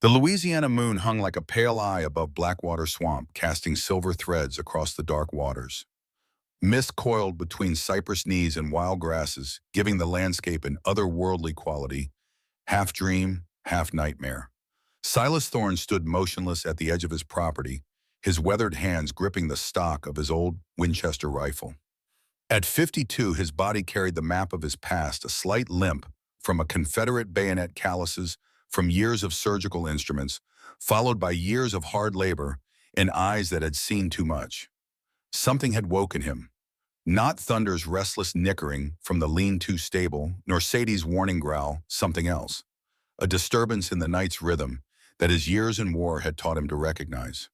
The Louisiana moon hung like a pale eye above Blackwater Swamp, casting silver threads across the dark waters. Mist coiled between cypress knees and wild grasses, giving the landscape an otherworldly quality, half dream, half nightmare. Silas Thorne stood motionless at the edge of his property, his weathered hands gripping the stock of his old Winchester rifle. At 52, his body carried the map of his past, a slight limp from a Confederate bayonet calluses, from years of surgical instruments, followed by years of hard labor and eyes that had seen too much. Something had woken him. Not Thunder's restless nickering from the lean-to stable, nor Sadie's warning growl, something else. A disturbance in the night's rhythm that his years in war had taught him to recognize.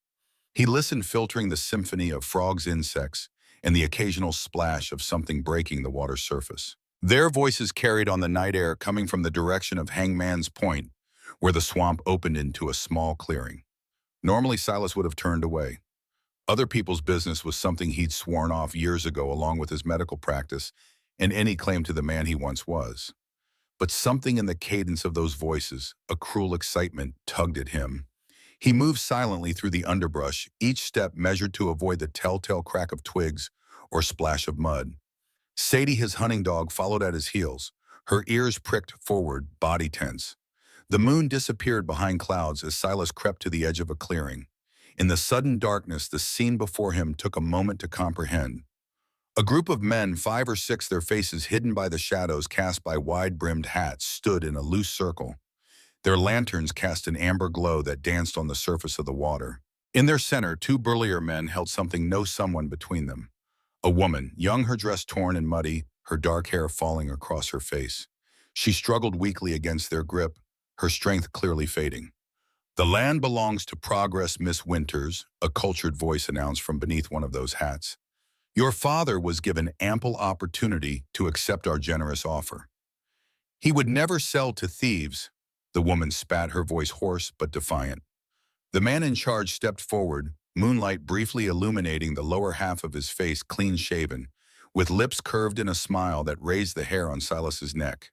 He listened, filtering the symphony of frogs, insects, and the occasional splash of something breaking the water's surface. Their voices carried on the night air, coming from the direction of Hangman's Point, where the swamp opened into a small clearing. Normally, Silas would have turned away. Other people's business was something he'd sworn off years ago, along with his medical practice and any claim to the man he once was. But something in the cadence of those voices, a cruel excitement, tugged at him. He moved silently through the underbrush, each step measured to avoid the telltale crack of twigs or splash of mud. Sadie, his hunting dog, followed at his heels, her ears pricked forward, body tense. The moon disappeared behind clouds as Silas crept to the edge of a clearing. In the sudden darkness, the scene before him took a moment to comprehend. A group of men, 5 or 6, their faces hidden by the shadows cast by wide-brimmed hats, stood in a loose circle. Their lanterns cast an amber glow that danced on the surface of the water. In their center, 2 burlier men held something, no someone between them. A woman, young, her dress torn and muddy, her dark hair falling across her face. She struggled weakly against their grip, her strength clearly fading. "The land belongs to Progress, Miss Winters," a cultured voice announced from beneath one of those hats. "Your father was given ample opportunity to accept our generous offer. He would never sell to thieves." The woman spat, her voice hoarse but defiant. The man in charge stepped forward, moonlight briefly illuminating the lower half of his face, clean-shaven, with lips curved in a smile that raised the hair on Silas's neck.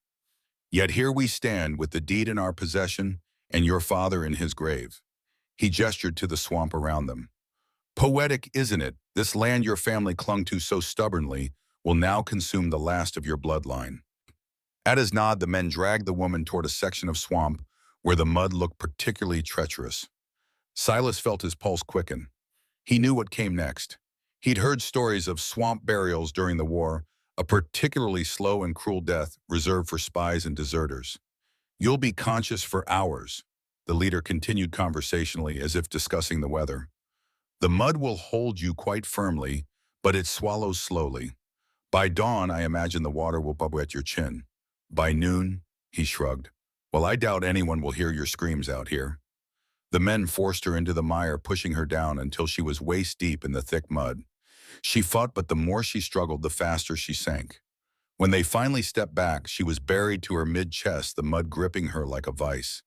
"Yet here we stand with the deed in our possession and your father in his grave." He gestured to the swamp around them. "Poetic, isn't it? This land your family clung to so stubbornly will now consume the last of your bloodline." At his nod, the men dragged the woman toward a section of swamp where the mud looked particularly treacherous. Silas felt his pulse quicken. He knew what came next. He'd heard stories of swamp burials during the war, a particularly slow and cruel death reserved for spies and deserters. "You'll be conscious for hours," the leader continued conversationally, as if discussing the weather. "The mud will hold you quite firmly, but it swallows slowly. By dawn, I imagine the water will bubble at your chin. By noon," he shrugged, "well, I doubt anyone will hear your screams out here." The men forced her into the mire, pushing her down until she was waist-deep in the thick mud. She fought, but the more she struggled, the faster she sank. When they finally stepped back, she was buried to her mid-chest, the mud gripping her like a vice.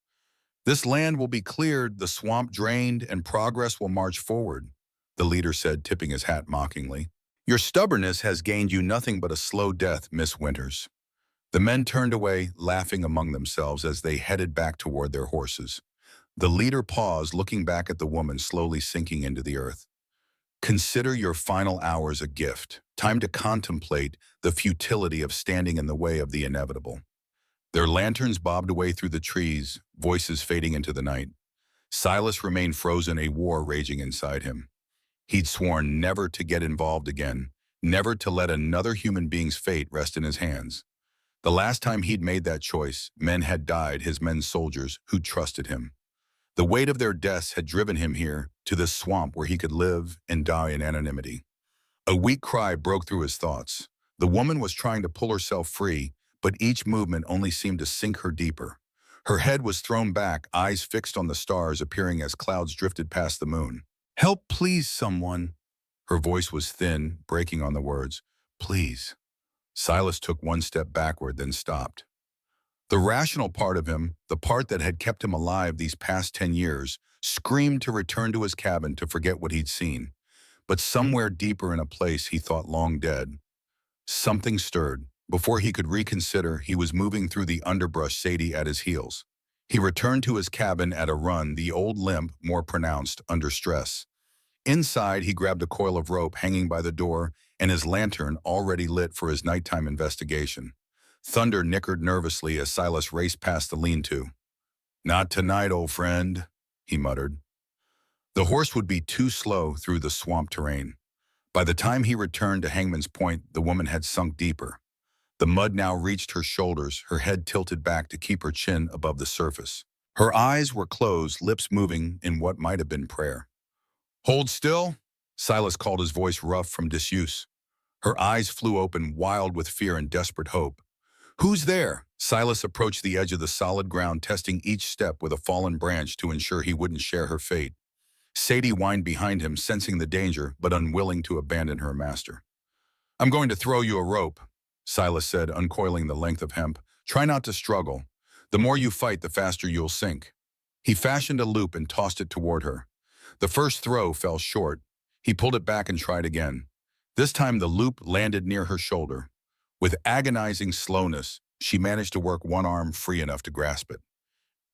"This land will be cleared, the swamp drained, and Progress will march forward," the leader said, tipping his hat mockingly. "Your stubbornness has gained you nothing but a slow death, Miss Winters." The men turned away, laughing among themselves as they headed back toward their horses. The leader paused, looking back at the woman slowly sinking into the earth. "Consider your final hours a gift, time to contemplate the futility of standing in the way of the inevitable." Their lanterns bobbed away through the trees, voices fading into the night. Silas remained frozen, a war raging inside him. He'd sworn never to get involved again, never to let another human being's fate rest in his hands. The last time he'd made that choice, men had died, his men soldiers who trusted him. The weight of their deaths had driven him here, to this swamp where he could live and die in anonymity. A weak cry broke through his thoughts. The woman was trying to pull herself free, but each movement only seemed to sink her deeper. Her head was thrown back, eyes fixed on the stars appearing as clouds drifted past the moon. "Help, please, someone." Her voice was thin, breaking on the words, "Please." Silas took one step backward, then stopped. The rational part of him, the part that had kept him alive these past 10 years, screamed to return to his cabin to forget what he'd seen. But somewhere deeper in a place he thought long dead, something stirred. Before he could reconsider, he was moving through the underbrush, Sadie at his heels. He returned to his cabin at a run, the old limp more pronounced under stress. Inside, he grabbed a coil of rope hanging by the door and his lantern already lit for his nighttime investigation. Thunder nickered nervously as Silas raced past the lean-to. "Not tonight, old friend," he muttered. The horse would be too slow through the swamp terrain. By the time he returned to Hangman's Point, the woman had sunk deeper. The mud now reached her shoulders, her head tilted back to keep her chin above the surface. Her eyes were closed, lips moving in what might have been prayer. "Hold still," Silas called, his voice rough from disuse. Her eyes flew open, wild with fear and desperate hope. "Who's there?" Silas approached the edge of the solid ground, testing each step with a fallen branch to ensure he wouldn't share her fate. Sadie whined behind him, sensing the danger, but unwilling to abandon her master. "I'm going to throw you a rope," Silas said, uncoiling the length of hemp. "Try not to struggle. The more you fight, the faster you'll sink." He fashioned a loop and tossed it toward her. The first throw fell short. He pulled it back and tried again. This time the loop landed near her shoulder. With agonizing slowness, she managed to work one arm free enough to grasp it.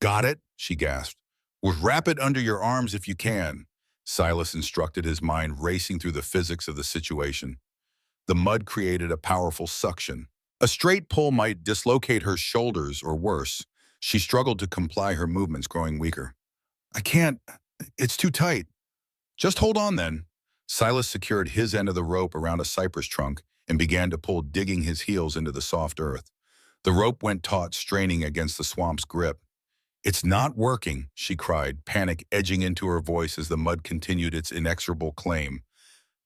"Got it?" she gasped. "Well, wrap it under your arms if you can," Silas instructed, his mind racing through the physics of the situation. The mud created a powerful suction. A straight pull might dislocate her shoulders, or worse. She struggled to comply, her movements growing weaker. "I can't. It's too tight." "Just hold on then." Silas secured his end of the rope around a cypress trunk and began to pull, digging his heels into the soft earth. The rope went taut, straining against the swamp's grip. "It's not working," she cried, panic edging into her voice as the mud continued its inexorable claim.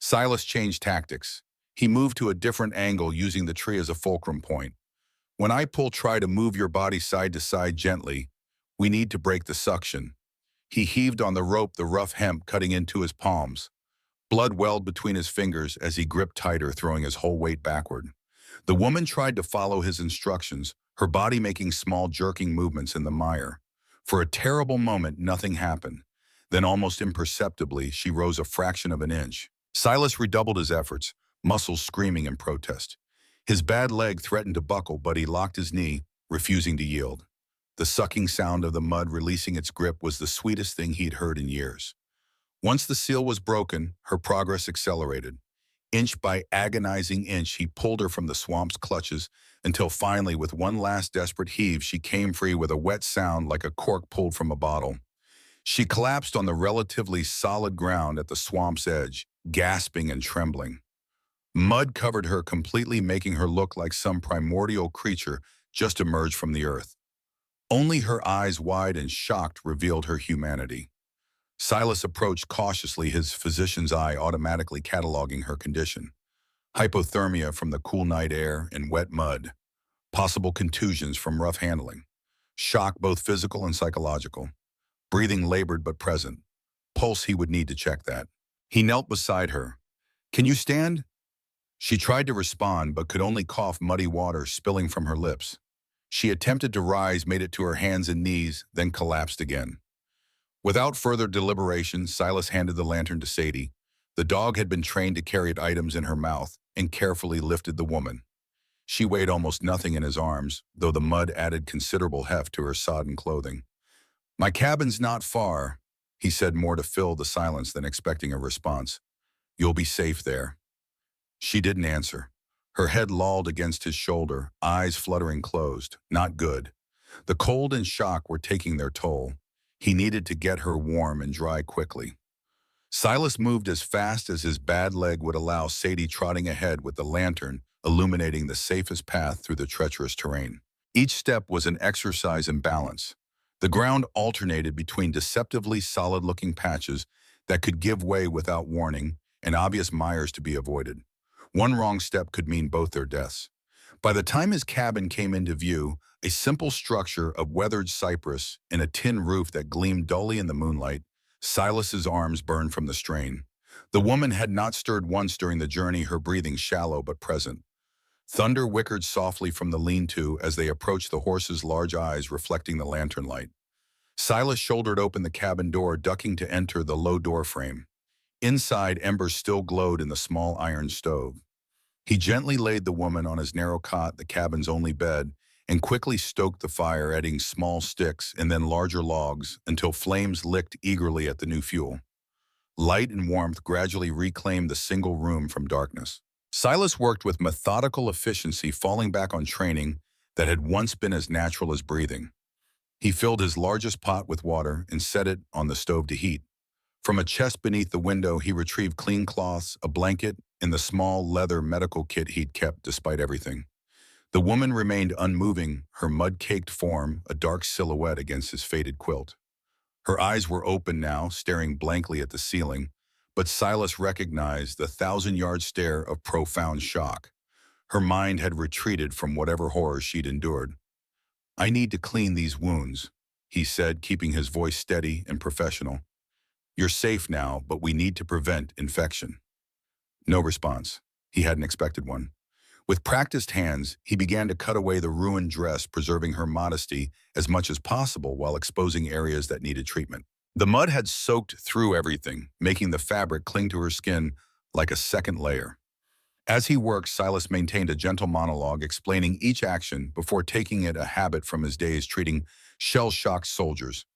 Silas changed tactics. He moved to a different angle, using the tree as a fulcrum point. "When I pull, try to move your body side to side gently. We need to break the suction." He heaved on the rope, the rough hemp cutting into his palms. Blood welled between his fingers as he gripped tighter, throwing his whole weight backward. The woman tried to follow his instructions, her body making small jerking movements in the mire. For a terrible moment, nothing happened. Then, almost imperceptibly, she rose a fraction of an inch. Silas redoubled his efforts, muscles screaming in protest. His bad leg threatened to buckle, but he locked his knee, refusing to yield. The sucking sound of the mud releasing its grip was the sweetest thing he'd heard in years. Once the seal was broken, her progress accelerated. Inch by agonizing inch, he pulled her from the swamp's clutches until finally, with one last desperate heave, she came free with a wet sound like a cork pulled from a bottle. She collapsed on the relatively solid ground at the swamp's edge, gasping and trembling. Mud covered her completely, making her look like some primordial creature just emerged from the earth. Only her eyes, wide and shocked, revealed her humanity. Silas approached cautiously, his physician's eye automatically cataloging her condition. Hypothermia from the cool night air and wet mud. Possible contusions from rough handling. Shock, both physical and psychological. Breathing labored but present. Pulse, he would need to check that. He knelt beside her. "Can you stand?" She tried to respond, but could only cough, muddy water spilling from her lips. She attempted to rise, made it to her hands and knees, then collapsed again. Without further deliberation, Silas handed the lantern to Sadie. The dog had been trained to carry items in her mouth, and carefully lifted the woman. She weighed almost nothing in his arms, though the mud added considerable heft to her sodden clothing. "My cabin's not far," he said, more to fill the silence than expecting a response. "You'll be safe there." She didn't answer. Her head lolled against his shoulder, eyes fluttering closed. Not good. The cold and shock were taking their toll. He needed to get her warm and dry quickly. Silas moved as fast as his bad leg would allow, Sadie trotting ahead with the lantern, illuminating the safest path through the treacherous terrain. Each step was an exercise in balance. The ground alternated between deceptively solid-looking patches that could give way without warning and obvious mires to be avoided. One wrong step could mean both their deaths. By the time his cabin came into view, a simple structure of weathered cypress and a tin roof that gleamed dully in the moonlight, Silas's arms burned from the strain. The woman had not stirred once during the journey, her breathing shallow but present. Thunder whickered softly from the lean-to as they approached, the horse's large eyes reflecting the lantern light. Silas shouldered open the cabin door, ducking to enter the low door frame. Inside, embers still glowed in the small iron stove. He gently laid the woman on his narrow cot, the cabin's only bed, and quickly stoked the fire, adding small sticks and then larger logs until flames licked eagerly at the new fuel. Light and warmth gradually reclaimed the single room from darkness. Silas worked with methodical efficiency, falling back on training that had once been as natural as breathing. He filled his largest pot with water and set it on the stove to heat. From a chest beneath the window, he retrieved clean cloths, a blanket, and the small leather medical kit he'd kept despite everything. The woman remained unmoving, her mud-caked form a dark silhouette against his faded quilt. Her eyes were open now, staring blankly at the ceiling, but Silas recognized the thousand-yard stare of profound shock. Her mind had retreated from whatever horror she'd endured. "I need to clean these wounds," he said, keeping his voice steady and professional. "You're safe now, but we need to prevent infection." No response. He hadn't expected one. With practiced hands, he began to cut away the ruined dress, preserving her modesty as much as possible while exposing areas that needed treatment. The mud had soaked through everything, making the fabric cling to her skin like a second layer. As he worked, Silas maintained a gentle monologue explaining each action before taking it a habit from his days treating shell-shocked soldiers.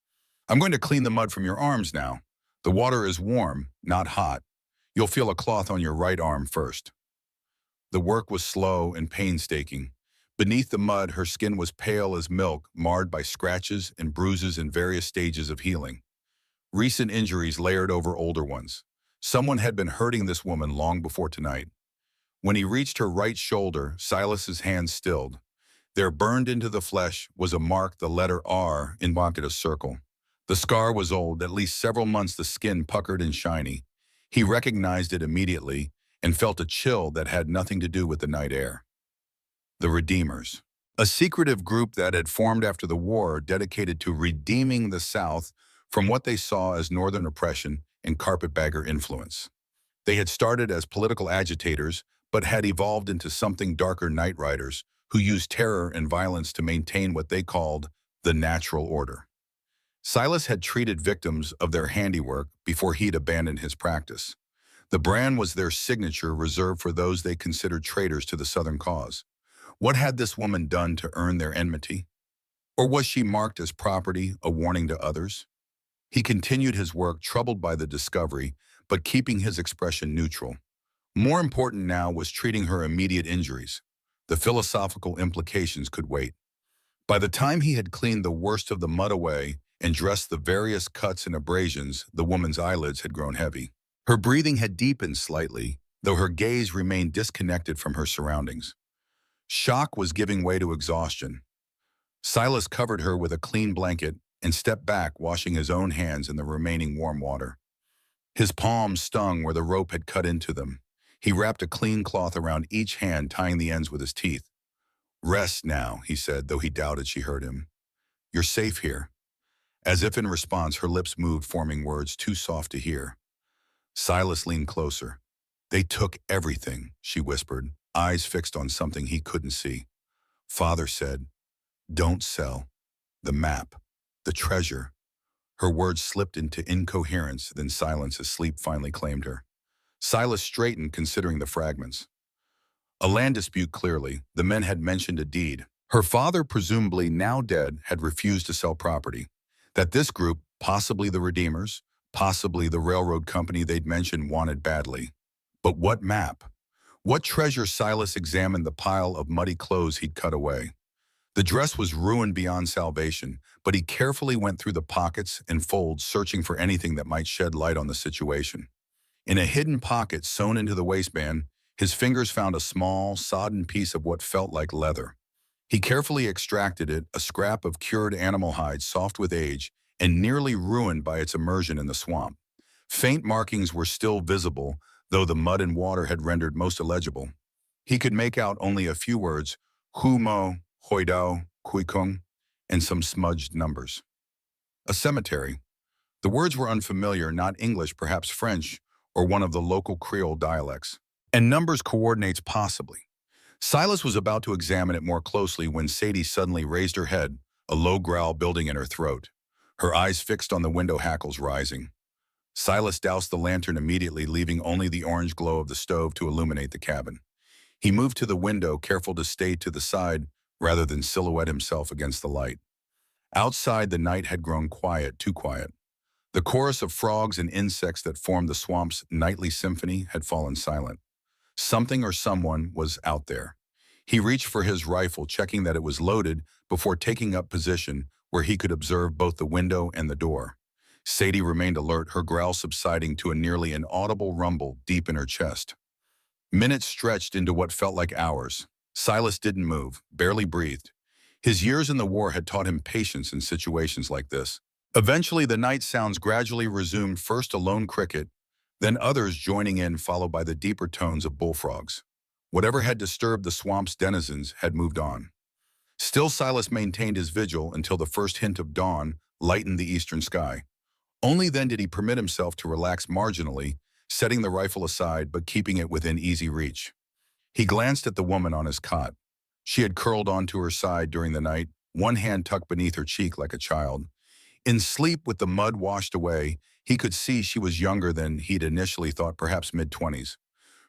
"I'm going to clean the mud from your arms now. The water is warm, not hot. You'll feel a cloth on your right arm first." The work was slow and painstaking. Beneath the mud, her skin was pale as milk, marred by scratches and bruises in various stages of healing. Recent injuries layered over older ones. Someone had been hurting this woman long before tonight. When he reached her right shoulder, Silas's hand stilled. There, burned into the flesh, was a mark, the letter R, in a circle. The scar was old, at least several months, the skin puckered and shiny. He recognized it immediately and felt a chill that had nothing to do with the night air. The Redeemers. A secretive group that had formed after the war dedicated to redeeming the South from what they saw as Northern oppression and carpetbagger influence. They had started as political agitators, but had evolved into something darker, night riders who used terror and violence to maintain what they called the natural order. Silas had treated victims of their handiwork before he'd abandoned his practice. The brand was their signature, reserved for those they considered traitors to the Southern cause. What had this woman done to earn their enmity? Or was she marked as property, a warning to others? He continued his work, troubled by the discovery, but keeping his expression neutral. More important now was treating her immediate injuries. The philosophical implications could wait. By the time he had cleaned the worst of the mud away and dressed the various cuts and abrasions, the woman's eyelids had grown heavy. Her breathing had deepened slightly, though her gaze remained disconnected from her surroundings. Shock was giving way to exhaustion. Silas covered her with a clean blanket and stepped back, washing his own hands in the remaining warm water. His palms stung where the rope had cut into them. He wrapped a clean cloth around each hand, tying the ends with his teeth. "Rest now," he said, though he doubted she heard him. "You're safe here." As if in response, her lips moved, forming words too soft to hear. Silas leaned closer. "They took everything," she whispered, eyes fixed on something he couldn't see. "Father said, don't sell. The map. The treasure." Her words slipped into incoherence, then silence as sleep finally claimed her. Silas straightened, considering the fragments. A land dispute, clearly. The men had mentioned a deed. Her father, presumably now dead, had refused to sell property. That this group, possibly the Redeemers, possibly the railroad company they'd mentioned, wanted badly. But what map? What treasure? Silas examined the pile of muddy clothes he'd cut away. The dress was ruined beyond salvation, but he carefully went through the pockets and folds, searching for anything that might shed light on the situation. In a hidden pocket sewn into the waistband, his fingers found a small, sodden piece of what felt like leather. He carefully extracted it, a scrap of cured animal hide, soft with age and nearly ruined by its immersion in the swamp. Faint markings were still visible, though the mud and water had rendered most illegible. He could make out only a few words, "Hu mo, hoidao, kuikung," and some smudged numbers. A cemetery. The words were unfamiliar, not English, perhaps French, or one of the local Creole dialects. And numbers, coordinates, possibly. Silas was about to examine it more closely when Sadie suddenly raised her head, a low growl building in her throat. Her eyes fixed on the window hackles rising. Silas doused the lantern immediately, leaving only the orange glow of the stove to illuminate the cabin. He moved to the window, careful to stay to the side rather than silhouette himself against the light. Outside, the night had grown quiet, too quiet. The chorus of frogs and insects that formed the swamp's nightly symphony had fallen silent. Something or someone was out there. He reached for his rifle, checking that it was loaded before taking up position where he could observe both the window and the door. Sadie remained alert, her growl subsiding to a nearly inaudible rumble deep in her chest. Minutes stretched into what felt like hours. Silas didn't move, barely breathed. His years in the war had taught him patience in situations like this. Eventually, the night sounds gradually resumed, first a lone cricket, then others joining in, followed by the deeper tones of bullfrogs. Whatever had disturbed the swamp's denizens had moved on. Still, Silas maintained his vigil until the first hint of dawn lightened the eastern sky. Only then did he permit himself to relax marginally, setting the rifle aside but keeping it within easy reach. He glanced at the woman on his cot. She had curled onto her side during the night, one hand tucked beneath her cheek like a child. In sleep, with the mud washed away, he could see she was younger than he'd initially thought, perhaps mid-20s.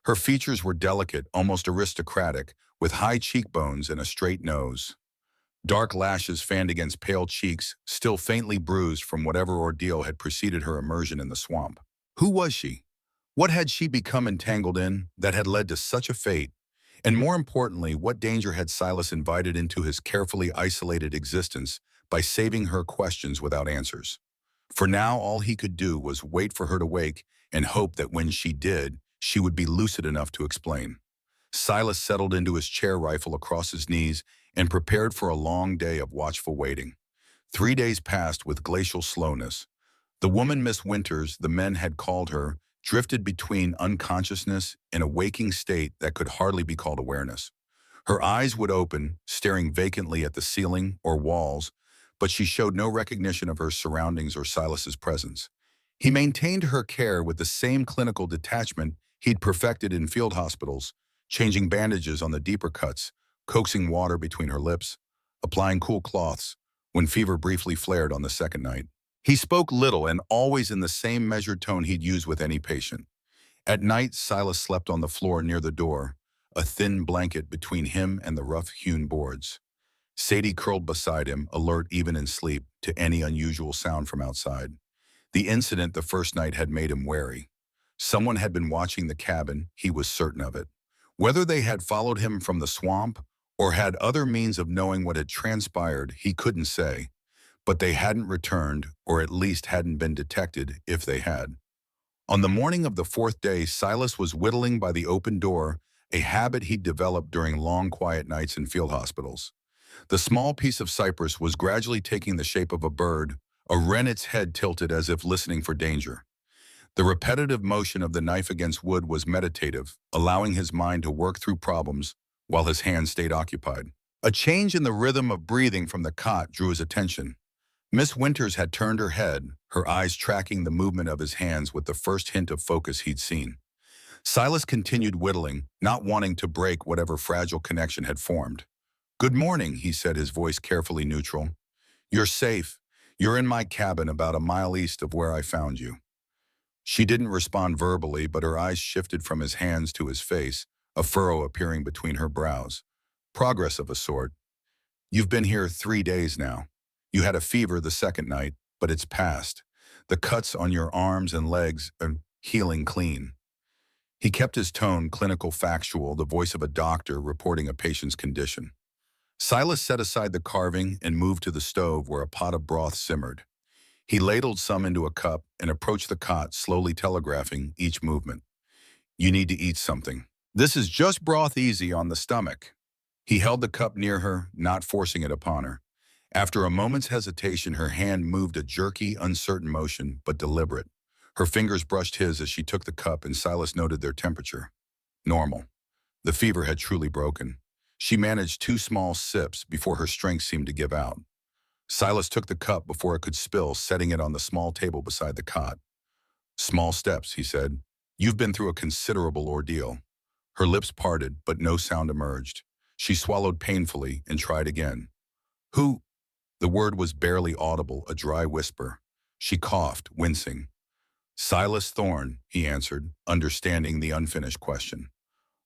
Her features were delicate, almost aristocratic, with high cheekbones and a straight nose. Dark lashes fanned against pale cheeks, still faintly bruised from whatever ordeal had preceded her immersion in the swamp. Who was she? What had she become entangled in that had led to such a fate? And more importantly, what danger had Silas invited into his carefully isolated existence by saving her questions without answers? For now, all he could do was wait for her to wake and hope that when she did, she would be lucid enough to explain. Silas settled into his chair, rifle across his knees, and prepared for a long day of watchful waiting. 3 days passed with glacial slowness. The woman Miss Winters, the men had called her, drifted between unconsciousness and a waking state that could hardly be called awareness. Her eyes would open, staring vacantly at the ceiling or walls, but she showed no recognition of her surroundings or Silas's presence. He maintained her care with the same clinical detachment he'd perfected in field hospitals, changing bandages on the deeper cuts, coaxing water between her lips, applying cool cloths when fever briefly flared on the second night. He spoke little and always in the same measured tone he'd use with any patient. At night, Silas slept on the floor near the door, a thin blanket between him and the rough-hewn boards. Sadie curled beside him, alert even in sleep to any unusual sound from outside. The incident the first night had made him wary. Someone had been watching the cabin, he was certain of it. Whether they had followed him from the swamp or had other means of knowing what had transpired, he couldn't say. But they hadn't returned, or at least hadn't been detected if they had. On the morning of the fourth day, Silas was whittling by the open door, a habit he'd developed during long, quiet nights in field hospitals. The small piece of cypress was gradually taking the shape of a bird, a wren, its head tilted as if listening for danger. The repetitive motion of the knife against wood was meditative, allowing his mind to work through problems while his hands stayed occupied. A change in the rhythm of breathing from the cot drew his attention. Miss Winters had turned her head, her eyes tracking the movement of his hands with the first hint of focus he'd seen. Silas continued whittling, not wanting to break whatever fragile connection had formed. "Good morning," he said, his voice carefully neutral. "You're safe. You're in my cabin about a mile east of where I found you." She didn't respond verbally, but her eyes shifted from his hands to his face, a furrow appearing between her brows. "Progress of a sort. You've been here 3 days now. You had a fever the second night, but it's passed. The cuts on your arms and legs are healing clean." He kept his tone clinical, factual, the voice of a doctor reporting a patient's condition. Silas set aside the carving and moved to the stove where a pot of broth simmered. He ladled some into a cup and approached the cot, slowly telegraphing each movement. "You need to eat something. This is just broth, easy on the stomach." He held the cup near her, not forcing it upon her. After a moment's hesitation, her hand moved, a jerky, uncertain motion, but deliberate. Her fingers brushed his as she took the cup, and Silas noted their temperature. Normal. The fever had truly broken. She managed 2 small sips before her strength seemed to give out. Silas took the cup before it could spill, setting it on the small table beside the cot. "Small steps," he said. "You've been through a considerable ordeal." Her lips parted, but no sound emerged. She swallowed painfully and tried again. "Who?" The word was barely audible, a dry whisper. She coughed, wincing. "Silas Thorne," he answered, understanding the unfinished question.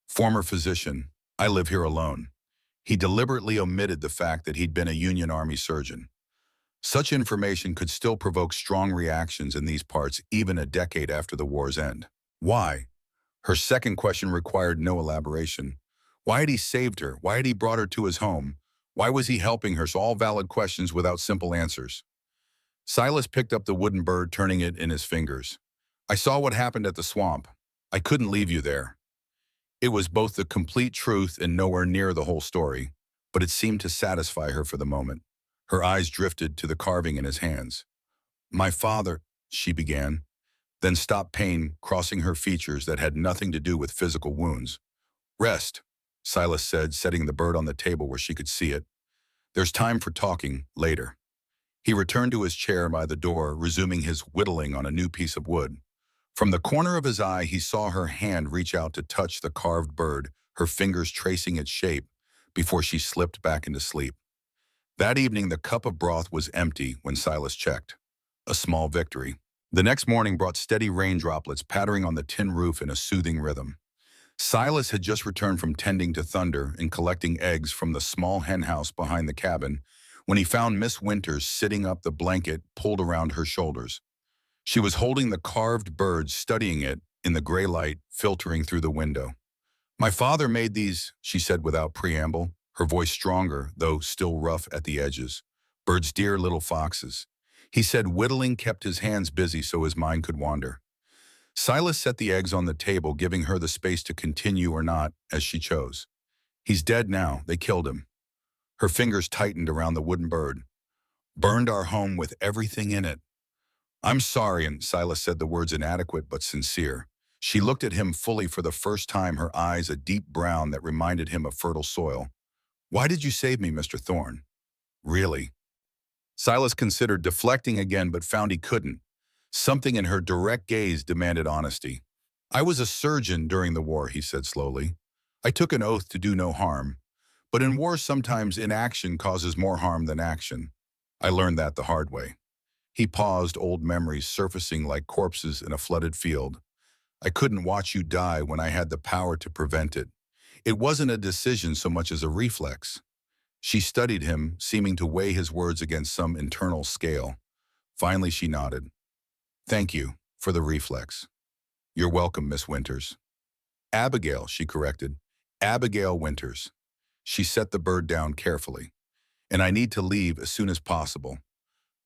"Former physician. I live here alone." He deliberately omitted the fact that he'd been a Union Army surgeon. Such information could still provoke strong reactions in these parts even a decade after the war's end. Why? Her second question required no elaboration. Why had he saved her? Why had he brought her to his home? Why was he helping her? So all valid questions without simple answers. Silas picked up the wooden bird, turning it in his fingers. I saw what happened at the swamp. I couldn't leave you there. It was both the complete truth and nowhere near the whole story, but it seemed to satisfy her for the moment. Her eyes drifted to the carving in his hands. My father, she began, then stopped, pain crossing her features that had nothing to do with physical wounds. Rest, Silas said, setting the bird on the table where she could see it. There's time for talking later. He returned to his chair by the door, resuming his whittling on a new piece of wood. From the corner of his eye, he saw her hand reach out to touch the carved bird, her fingers tracing its shape, before she slipped back into sleep. That evening, the cup of broth was empty when Silas checked. A small victory. The next morning brought steady rain droplets pattering on the tin roof in a soothing rhythm. Silas had just returned from tending to thunder and collecting eggs from the small henhouse behind the cabin when he found Miss Winters sitting up, the blanket pulled around her shoulders. She was holding the carved bird, studying it in the gray light filtering through the window. My father made these, she said without preamble, her voice stronger, though still rough at the edges. Birds, dear little foxes. He said whittling kept his hands busy so his mind could wander. Silas set the eggs on the table, giving her the space to continue or not, as she chose. He's dead now. They killed him. Her fingers tightened around the wooden bird. Burned our home with everything in it. I'm sorry, and Silas said the words inadequate but sincere. She looked at him fully for the first time, her eyes a deep brown that reminded him of fertile soil. Why did you save me, Mr. Thorne? Really? Silas considered deflecting again but found he couldn't. Something in her direct gaze demanded honesty. I was a surgeon during the war, he said slowly. I took an oath to do no harm. But in war, sometimes inaction causes more harm than action. I learned that the hard way. He paused, old memories surfacing like corpses in a flooded field. I couldn't watch you die when I had the power to prevent it. It wasn't a decision so much as a reflex. She studied him, seeming to weigh his words against some internal scale. Finally, she nodded. Thank you for the reflex. You're welcome, Miss Winters. Abigail, she corrected. Abigail Winters. She set the bird down carefully. And I need to leave as soon as possible.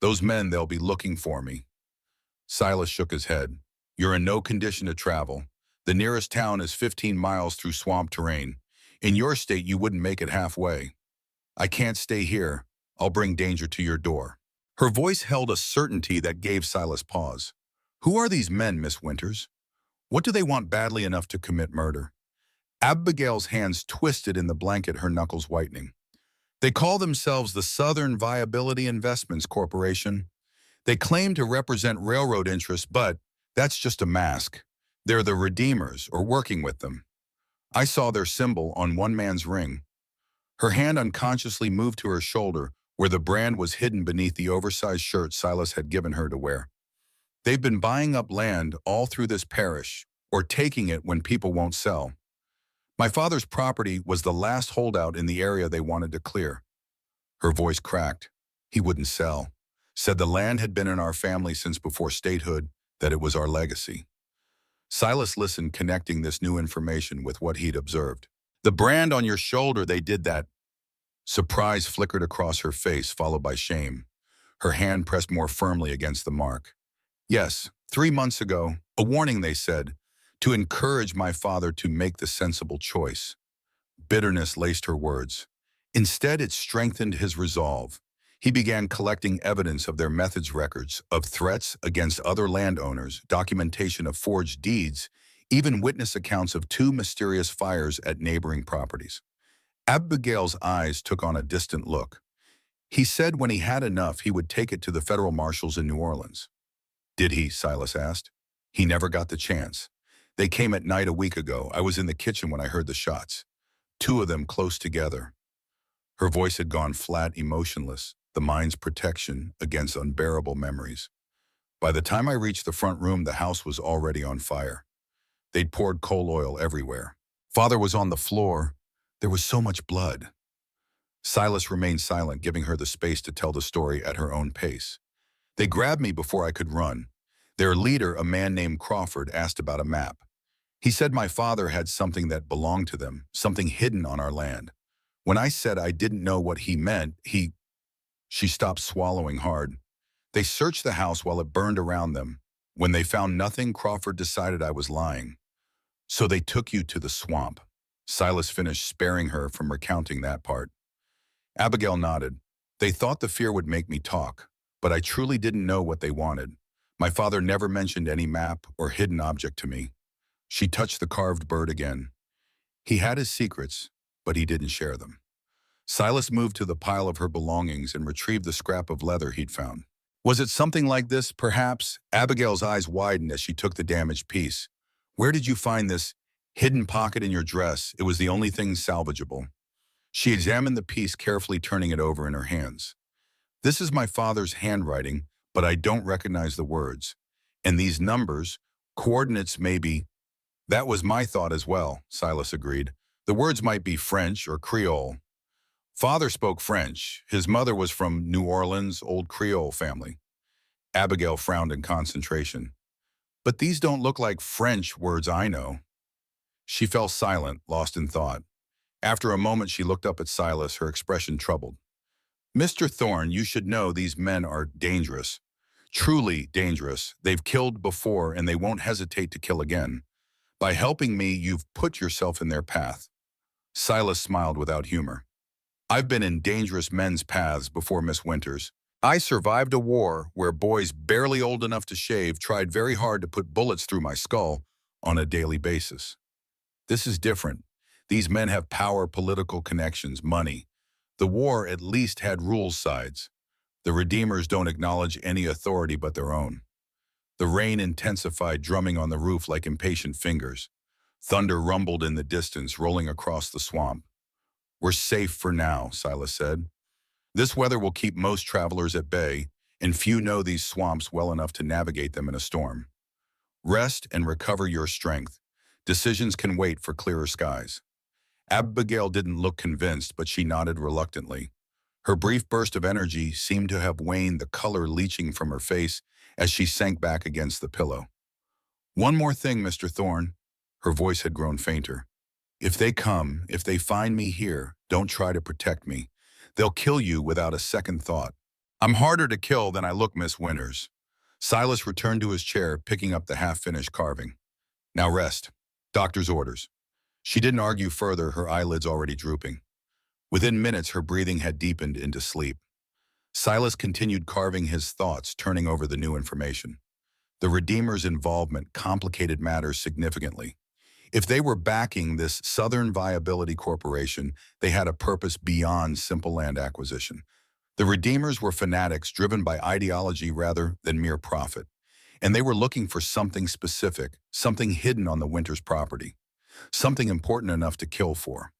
Those men, they'll be looking for me. Silas shook his head. You're in no condition to travel. The nearest town is 15 miles through swamp terrain. In your state, you wouldn't make it halfway. I can't stay here. I'll bring danger to your door. Her voice held a certainty that gave Silas pause. Who are these men, Miss Winters? What do they want badly enough to commit murder? Abigail's hands twisted in the blanket, her knuckles whitening. They call themselves the Southern Viability Investments Corporation. They claim to represent railroad interests, but that's just a mask. They're the redeemers, or working with them. I saw their symbol on one man's ring. Her hand unconsciously moved to her shoulder, where the brand was hidden beneath the oversized shirt Silas had given her to wear. They've been buying up land all through this parish, or taking it when people won't sell. My father's property was the last holdout in the area they wanted to clear. Her voice cracked. He wouldn't sell. Said the land had been in our family since before statehood, that it was our legacy. Silas listened, connecting this new information with what he'd observed. The brand on your shoulder, they did that. Surprise flickered across her face, followed by shame. Her hand pressed more firmly against the mark. Yes, 3 months ago, a warning, they said, to encourage my father to make the sensible choice. Bitterness laced her words. Instead, it strengthened his resolve. He began collecting evidence of their methods, records of threats against other landowners, documentation of forged deeds, even witness accounts of 2 mysterious fires at neighboring properties. Abigail's eyes took on a distant look. He said when he had enough, he would take it to the federal marshals in New Orleans. Did he? Silas asked. He never got the chance. They came at night a week ago. I was in the kitchen when I heard the shots. 2 of them close together. Her voice had gone flat, emotionless, the mind's protection against unbearable memories. By the time I reached the front room, the house was already on fire. They'd poured coal oil everywhere. Father was on the floor. There was so much blood. Silas remained silent, giving her the space to tell the story at her own pace. They grabbed me before I could run. Their leader, a man named Crawford, asked about a map. He said my father had something that belonged to them, something hidden on our land. When I said I didn't know what he meant, She stopped, swallowing hard. They searched the house while it burned around them. When they found nothing, Crawford decided I was lying. So they took you to the swamp. Silas finished, sparing her from recounting that part. Abigail nodded. They thought the fear would make me talk, but I truly didn't know what they wanted. My father never mentioned any map or hidden object to me. She touched the carved bird again. He had his secrets, but he didn't share them. Silas moved to the pile of her belongings and retrieved the scrap of leather he'd found. Was it something like this, perhaps? Abigail's eyes widened as she took the damaged piece. Where did you find this hidden pocket in your dress? It was the only thing salvageable. She examined the piece, carefully turning it over in her hands. This is my father's handwriting, but I don't recognize the words. And these numbers, coordinates maybe. That was my thought as well, Silas agreed. The words might be French or Creole. Father spoke French. His mother was from New Orleans, old Creole family. Abigail frowned in concentration. But these don't look like French words I know. She fell silent, lost in thought. After a moment, she looked up at Silas, her expression troubled. Mr. Thorne, you should know these men are dangerous. Truly dangerous. They've killed before and they won't hesitate to kill again. By helping me, you've put yourself in their path. Silas smiled without humor. I've been in dangerous men's paths before, Miss Winters. I survived a war where boys barely old enough to shave tried very hard to put bullets through my skull on a daily basis. This is different. These men have power, political connections, money. The war at least had rules sides. The Redeemers don't acknowledge any authority but their own. The rain intensified, drumming on the roof like impatient fingers. Thunder rumbled in the distance, rolling across the swamp. We're safe for now, Silas said. This weather will keep most travelers at bay, and few know these swamps well enough to navigate them in a storm. Rest and recover your strength. Decisions can wait for clearer skies. Abigail didn't look convinced, but she nodded reluctantly. Her brief burst of energy seemed to have waned, the color leaching from her face as she sank back against the pillow. One more thing, Mr. Thorne. Her voice had grown fainter. If they come, if they find me here, don't try to protect me. They'll kill you without a second thought. I'm harder to kill than I look, Miss Winters. Silas returned to his chair, picking up the half-finished carving. Now rest. Doctor's orders. She didn't argue further, her eyelids already drooping. Within minutes, her breathing had deepened into sleep. Silas continued carving his thoughts, turning over the new information. The Redeemers' involvement complicated matters significantly. If they were backing this Southern Viability Corporation, they had a purpose beyond simple land acquisition. The Redeemers were fanatics driven by ideology rather than mere profit. And they were looking for something specific, something hidden on the Winters property, something important enough to kill for.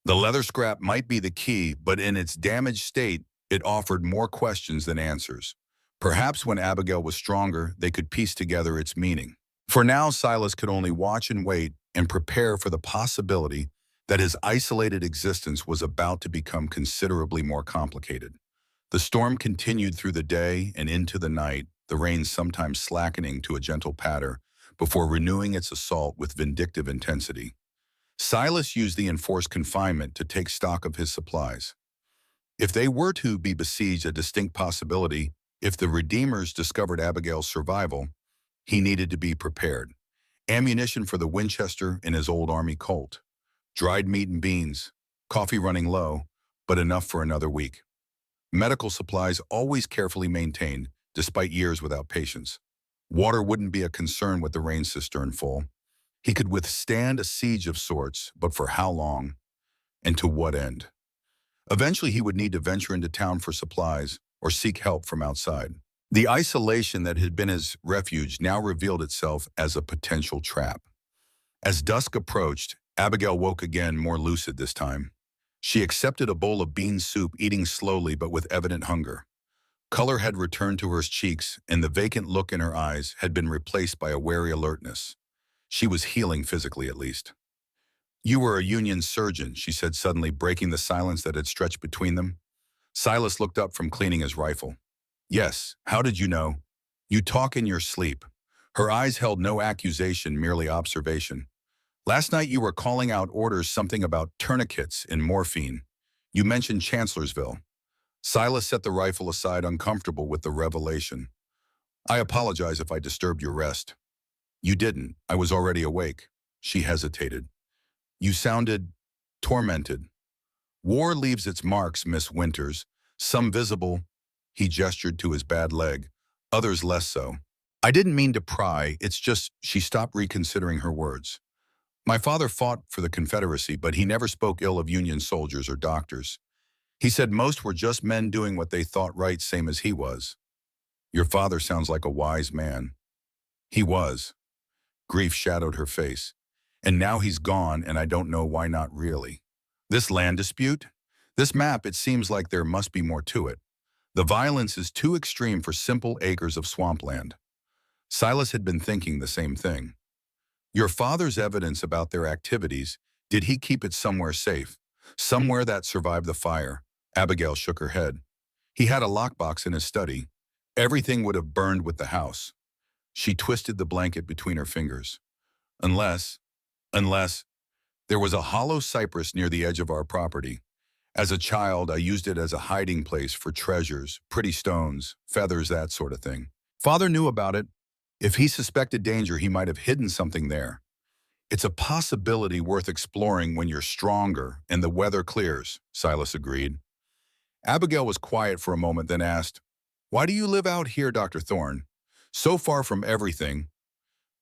The leather scrap might be the key, but in its damaged state, it offered more questions than answers. Perhaps when Abigail was stronger, they could piece together its meaning. For now, Silas could only watch and wait and prepare for the possibility that his isolated existence was about to become considerably more complicated. The storm continued through the day and into the night, the rain sometimes slackening to a gentle patter before renewing its assault with vindictive intensity. Silas used the enforced confinement to take stock of his supplies. If they were to be besieged, a distinct possibility, if the Redeemers discovered Abigail's survival, he needed to be prepared. Ammunition for the Winchester in his old army Colt. Dried meat and beans. Coffee running low, but enough for another week. Medical supplies always carefully maintained, despite years without patients. Water wouldn't be a concern with the rain cistern full. He could withstand a siege of sorts, but for how long? And to what end? Eventually, he would need to venture into town for supplies or seek help from outside. The isolation that had been his refuge now revealed itself as a potential trap. As dusk approached, Abigail woke again, more lucid this time. She accepted a bowl of bean soup, eating slowly but with evident hunger. Color had returned to her cheeks, and the vacant look in her eyes had been replaced by a wary alertness. She was healing physically, at least. You were a Union surgeon, she said suddenly, breaking the silence that had stretched between them. Silas looked up from cleaning his rifle. Yes, how did you know? You talk in your sleep. Her eyes held no accusation, merely observation. Last night you were calling out orders, something about tourniquets and morphine. You mentioned Chancellorsville. Silas set the rifle aside, uncomfortable with the revelation. I apologize if I disturbed your rest. You didn't. I was already awake. She hesitated. You sounded tormented. War leaves its marks, Miss Winters, some visible, he gestured to his bad leg, others less so. I didn't mean to pry, it's just she stopped, reconsidering her words. My father fought for the Confederacy, but he never spoke ill of Union soldiers or doctors. He said most were just men doing what they thought right, same as he was. Your father sounds like a wise man. He was. Grief shadowed her face. And now he's gone, and I don't know why not really. This land dispute? This map, it seems like there must be more to it. The violence is too extreme for simple acres of swampland. Silas had been thinking the same thing. Your father's evidence about their activities, did he keep it somewhere safe? Somewhere that survived the fire? Abigail shook her head. He had a lockbox in his study. Everything would have burned with the house. She twisted the blanket between her fingers. Unless, there was a hollow cypress near the edge of our property. As a child, I used it as a hiding place for treasures, pretty stones, feathers, that sort of thing. Father knew about it. If he suspected danger, he might have hidden something there. It's a possibility worth exploring when you're stronger and the weather clears, Silas agreed. Abigail was quiet for a moment, then asked, Why do you live out here, Dr. Thorne? So far from everything.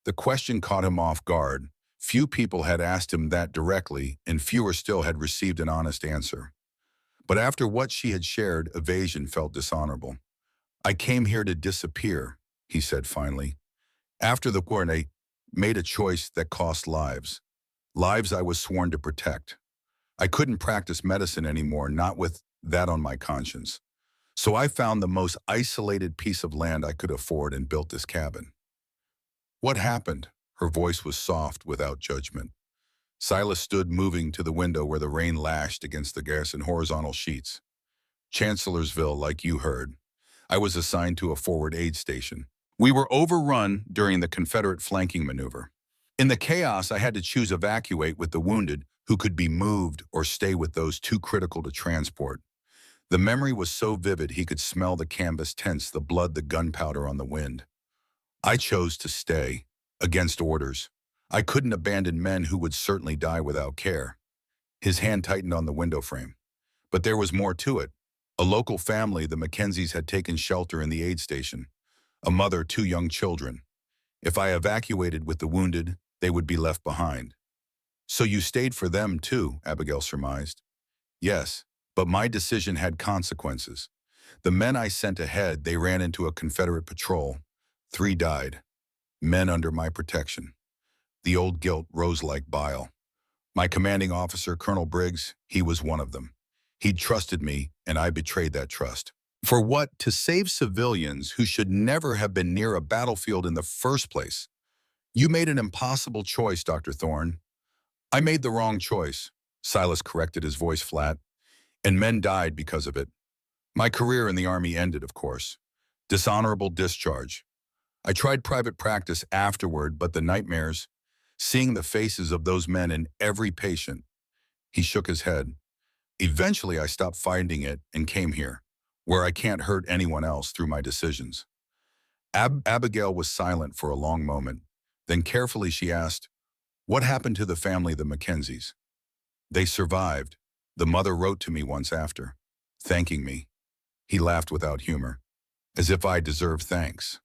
The question caught him off guard. Few people had asked him that directly, and fewer still had received an honest answer. But after what she had shared, evasion felt dishonorable. I came here to disappear, he said finally. After the war, I made a choice that cost lives. Lives I was sworn to protect. I couldn't practice medicine anymore, not with that on my conscience. So I found the most isolated piece of land I could afford and built this cabin. What happened? Her voice was soft, without judgment. Silas stood, moving to the window where the rain lashed against the garrison horizontal sheets. Chancellorsville, like you heard. I was assigned to a forward aid station. We were overrun during the Confederate flanking maneuver. In the chaos, I had to choose evacuate with the wounded who could be moved or stay with those too critical to transport. The memory was so vivid he could smell the canvas tents, the blood, the gunpowder on the wind. I chose to stay, against orders. I couldn't abandon men who would certainly die without care. His hand tightened on the window frame. But there was more to it. A local family, the Mackenzies, had taken shelter in the aid station. A mother, two young children. If I evacuated with the wounded, they would be left behind. So you stayed for them too, Abigail surmised. Yes, but my decision had consequences. The men I sent ahead, they ran into a Confederate patrol. 3 died. Men under my protection. The old guilt rose like bile. My commanding officer, Colonel Briggs, he was one of them. He'd trusted me, and I betrayed that trust. For what? To save civilians who should never have been near a battlefield in the first place. You made an impossible choice, Dr. Thorne. I made the wrong choice, Silas corrected, his voice flat, and men died because of it. My career in the Army ended, of course. Dishonorable discharge. I tried private practice afterward, but the nightmares, seeing the faces of those men in every patient. He shook his head. Eventually, I stopped fighting it and came here, where I can't hurt anyone else through my decisions. Abigail was silent for a long moment. Then carefully she asked, What happened to the family, the Mackenzies? They survived. The mother wrote to me once after, thanking me. He laughed without humor, as if I deserved thanks.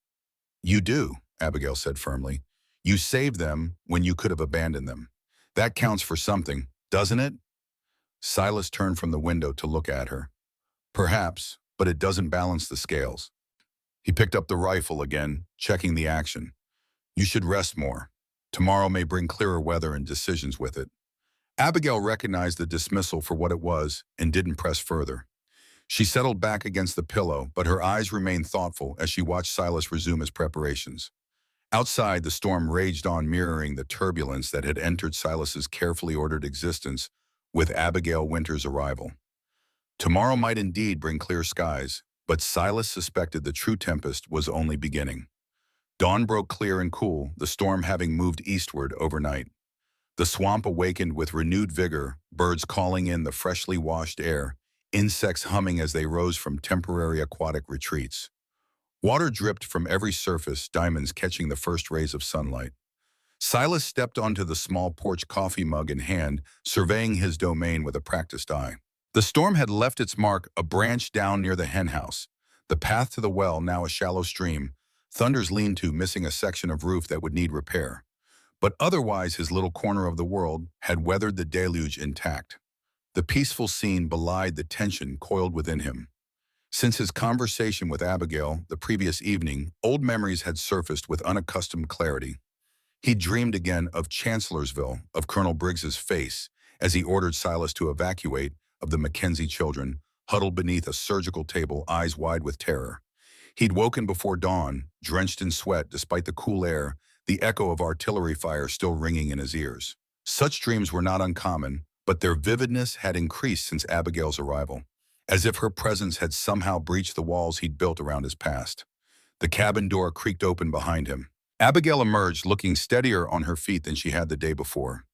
You do, Abigail said firmly. You saved them when you could have abandoned them. That counts for something, doesn't it? Silas turned from the window to look at her. Perhaps, but it doesn't balance the scales. He picked up the rifle again, checking the action. You should rest more. Tomorrow may bring clearer weather and decisions with it. Abigail recognized the dismissal for what it was and didn't press further. She settled back against the pillow, but her eyes remained thoughtful as she watched Silas resume his preparations. Outside, the storm raged on, mirroring the turbulence that had entered Silas's carefully ordered existence with Abigail Winter's arrival. Tomorrow might indeed bring clear skies, but Silas suspected the true tempest was only beginning. Dawn broke clear and cool, the storm having moved eastward overnight. The swamp awakened with renewed vigor, birds calling in the freshly washed air, insects humming as they rose from temporary aquatic retreats. Water dripped from every surface, diamonds catching the first rays of sunlight. Silas stepped onto the small porch, coffee mug in hand, surveying his domain with a practiced eye. The storm had left its mark a branch down near the henhouse, the path to the well now a shallow stream, Thunder's lean-to missing a section of roof that would need repair. But otherwise his little corner of the world had weathered the deluge intact. The peaceful scene belied the tension coiled within him. Since his conversation with Abigail the previous evening, old memories had surfaced with unaccustomed clarity. He dreamed again of Chancellorsville, of Colonel Briggs's face, as he ordered Silas to evacuate, of the Mackenzie children, huddled beneath a surgical table, eyes wide with terror. He'd woken before dawn, drenched in sweat despite the cool air, the echo of artillery fire still ringing in his ears. Such dreams were not uncommon, but their vividness had increased since Abigail's arrival, as if her presence had somehow breached the walls he'd built around his past. The cabin door creaked open behind him. Abigail emerged, looking steadier on her feet than she had the day before.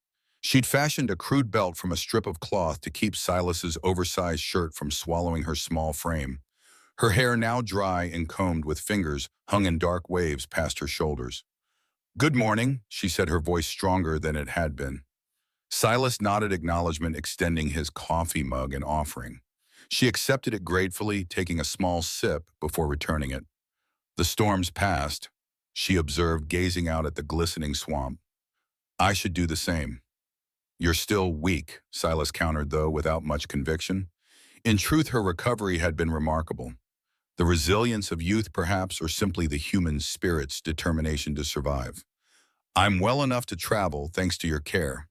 She'd fashioned a crude belt from a strip of cloth to keep Silas's oversized shirt from swallowing her small frame. Her hair, now dry and combed with fingers, hung in dark waves past her shoulders. "Good morning," she said, her voice stronger than it had been. Silas nodded acknowledgement, extending his coffee mug and offering. She accepted it gratefully, taking a small sip before returning it. "The storm's passed," she observed, gazing out at the glistening swamp. "I should do the same." "You're still weak," Silas countered, though without much conviction. In truth, her recovery had been remarkable. The resilience of youth, perhaps, or simply the human spirit's determination to survive. "I'm well enough to travel, thanks to your care."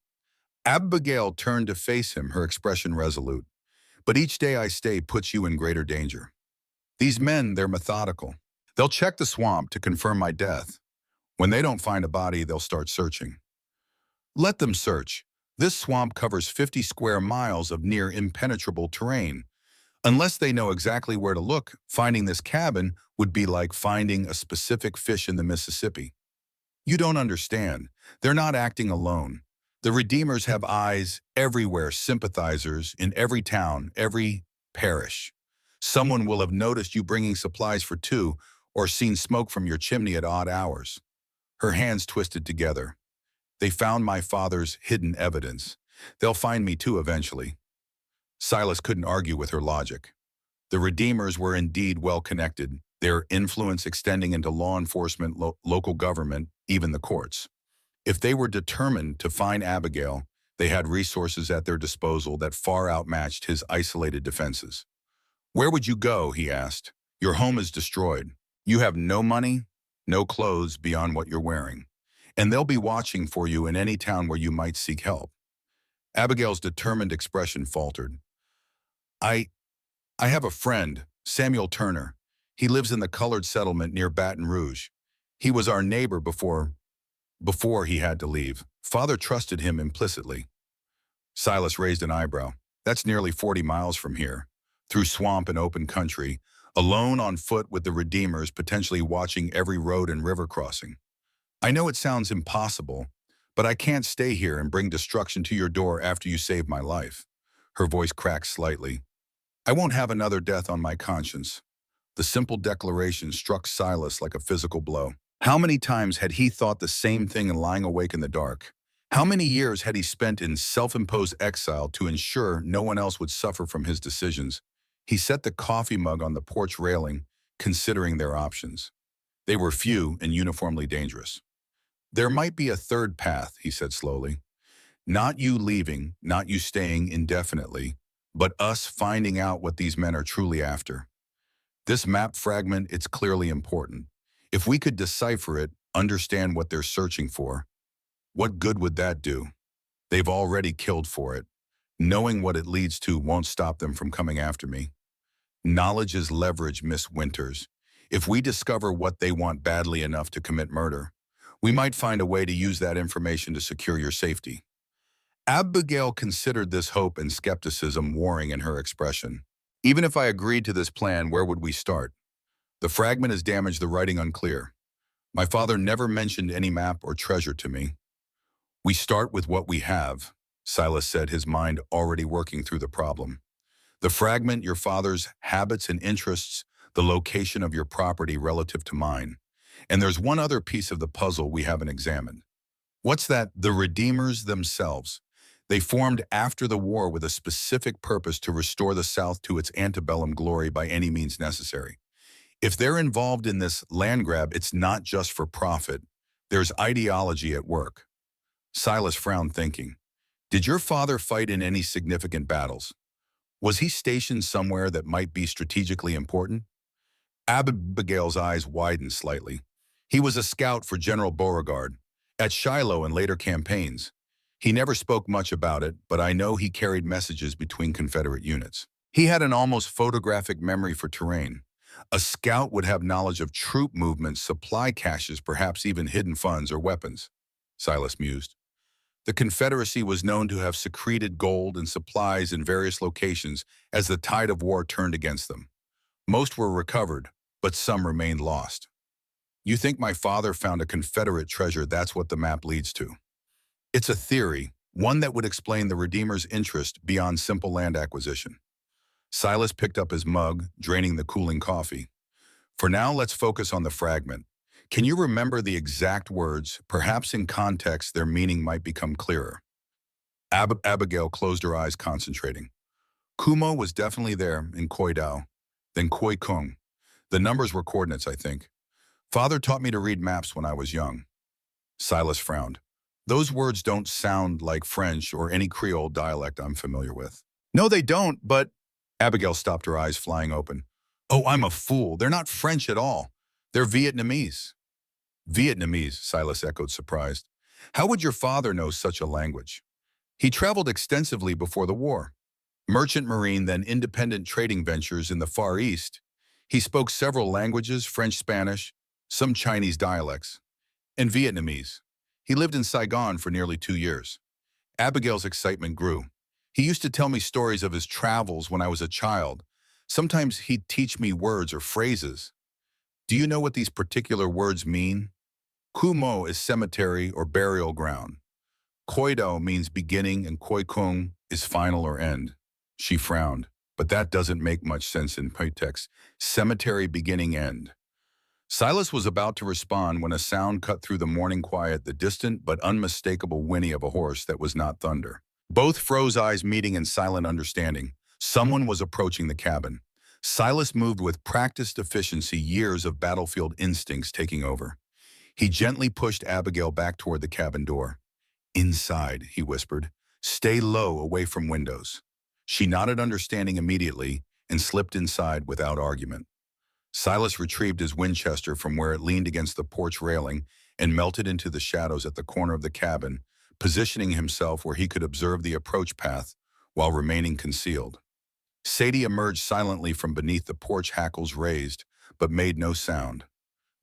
Abigail turned to face him, her expression resolute. "But each day I stay puts you in greater danger. These men, they're methodical. They'll check the swamp to confirm my death. When they don't find a body, they'll start searching." "Let them search. This swamp covers 50 square miles of near impenetrable terrain. Unless they know exactly where to look, finding this cabin would be like finding a specific fish in the Mississippi. You don't understand. They're not acting alone. The Redeemers have eyes everywhere, sympathizers in every town, every parish. Someone will have noticed you bringing supplies for two or seen smoke from your chimney at odd hours." Her hands twisted together. "They found my father's hidden evidence. They'll find me too eventually." Silas couldn't argue with her logic. The Redeemers were indeed well connected, their influence extending into law enforcement, local government, even the courts. If they were determined to find Abigail, they had resources at their disposal that far outmatched his isolated defenses. "Where would you go?" he asked. "Your home is destroyed. You have no money, no clothes beyond what you're wearing. And they'll be watching for you in any town where you might seek help." Abigail's determined expression faltered. I have a friend, Samuel Turner. He lives in the colored settlement near Baton Rouge. He was our neighbor before he had to leave. Father trusted him implicitly." Silas raised an eyebrow. "That's nearly 40 miles from here, through swamp and open country, alone on foot with the Redeemers potentially watching every road and river crossing. I know it sounds impossible, but I can't stay here and bring destruction to your door after you saved my life." Her voice cracked slightly. "I won't have another death on my conscience." The simple declaration struck Silas like a physical blow. How many times had he thought the same thing and lying awake in the dark? How many years had he spent in self-imposed exile to ensure no one else would suffer from his decisions? He set the coffee mug on the porch railing, considering their options. They were few and uniformly dangerous. "There might be a third path," he said slowly. "Not you leaving, not you staying indefinitely, but us finding out what these men are truly after. This map fragment, it's clearly important. If we could decipher it, understand what they're searching for, what good would that do? They've already killed for it. Knowing what it leads to won't stop them from coming after me. Knowledge is leverage, Miss Winters. If we discover what they want badly enough to commit murder, We might find a way to use that information to secure your safety. Abigail considered this hope and skepticism warring in her expression. Even if I agreed to this plan, where would we start? The fragment has damaged the writing unclear. My father never mentioned any map or treasure to me. We start with what we have, Silas said, his mind already working through the problem. The fragment, your father's habits and interests, the location of your property relative to mine. And there's one other piece of the puzzle we haven't examined. What's that? The Redeemers themselves. They formed after the war with a specific purpose to restore the South to its antebellum glory by any means necessary. If they're involved in this land grab, it's not just for profit. There's ideology at work. Silas frowned, thinking, did your father fight in any significant battles? Was he stationed somewhere that might be strategically important? Abigail's eyes widened slightly. He was a scout for General Beauregard, at Shiloh and later campaigns. He never spoke much about it, but I know he carried messages between Confederate units. He had an almost photographic memory for terrain. A scout would have knowledge of troop movements, supply caches, perhaps even hidden funds or weapons, Silas mused. The Confederacy was known to have secreted gold and supplies in various locations as the tide of war turned against them. Most were recovered, but some remained lost. You think my father found a Confederate treasure, that's what the map leads to. It's a theory, one that would explain the Redeemers' interest beyond simple land acquisition. Silas picked up his mug, draining the cooling coffee. For now, let's focus on the fragment. Can you remember the exact words? Perhaps in context, their meaning might become clearer. Abigail closed her eyes, concentrating. Kumo was definitely there in Koidao, then Koi Kung. The numbers were coordinates, I think. Father taught me to read maps when I was young. Silas frowned. Those words don't sound like French or any Creole dialect I'm familiar with. No, they don't, but... Abigail stopped, her eyes flying open. Oh, I'm a fool. They're not French at all. They're Vietnamese. Vietnamese, Silas echoed, surprised. How would your father know such a language? He traveled extensively before the war. Merchant marine, then independent trading ventures in the Far East. He spoke several languages, French, Spanish, some Chinese dialects, and Vietnamese. He lived in Saigon for nearly 2 years. Abigail's excitement grew. He used to tell me stories of his travels when I was a child. Sometimes he'd teach me words or phrases. Do you know what these particular words mean? Kumo is cemetery or burial ground. Koidao means beginning and Koi Kung is final or end. She frowned, but that doesn't make much sense in context. Cemetery, beginning, end. Silas was about to respond when a sound cut through the morning quiet, the distant but unmistakable whinny of a horse that was not thunder. Both froze, eyes meeting in silent understanding. Someone was approaching the cabin. Silas moved with practiced efficiency, years of battlefield instincts taking over. He gently pushed Abigail back toward the cabin door. Inside, he whispered. Stay low, away from windows. She nodded, understanding immediately, and slipped inside without argument. Silas retrieved his Winchester from where it leaned against the porch railing and melted into the shadows at the corner of the cabin, positioning himself where he could observe the approach path while remaining concealed. Sadie emerged silently from beneath the porch, hackles raised, but made no sound.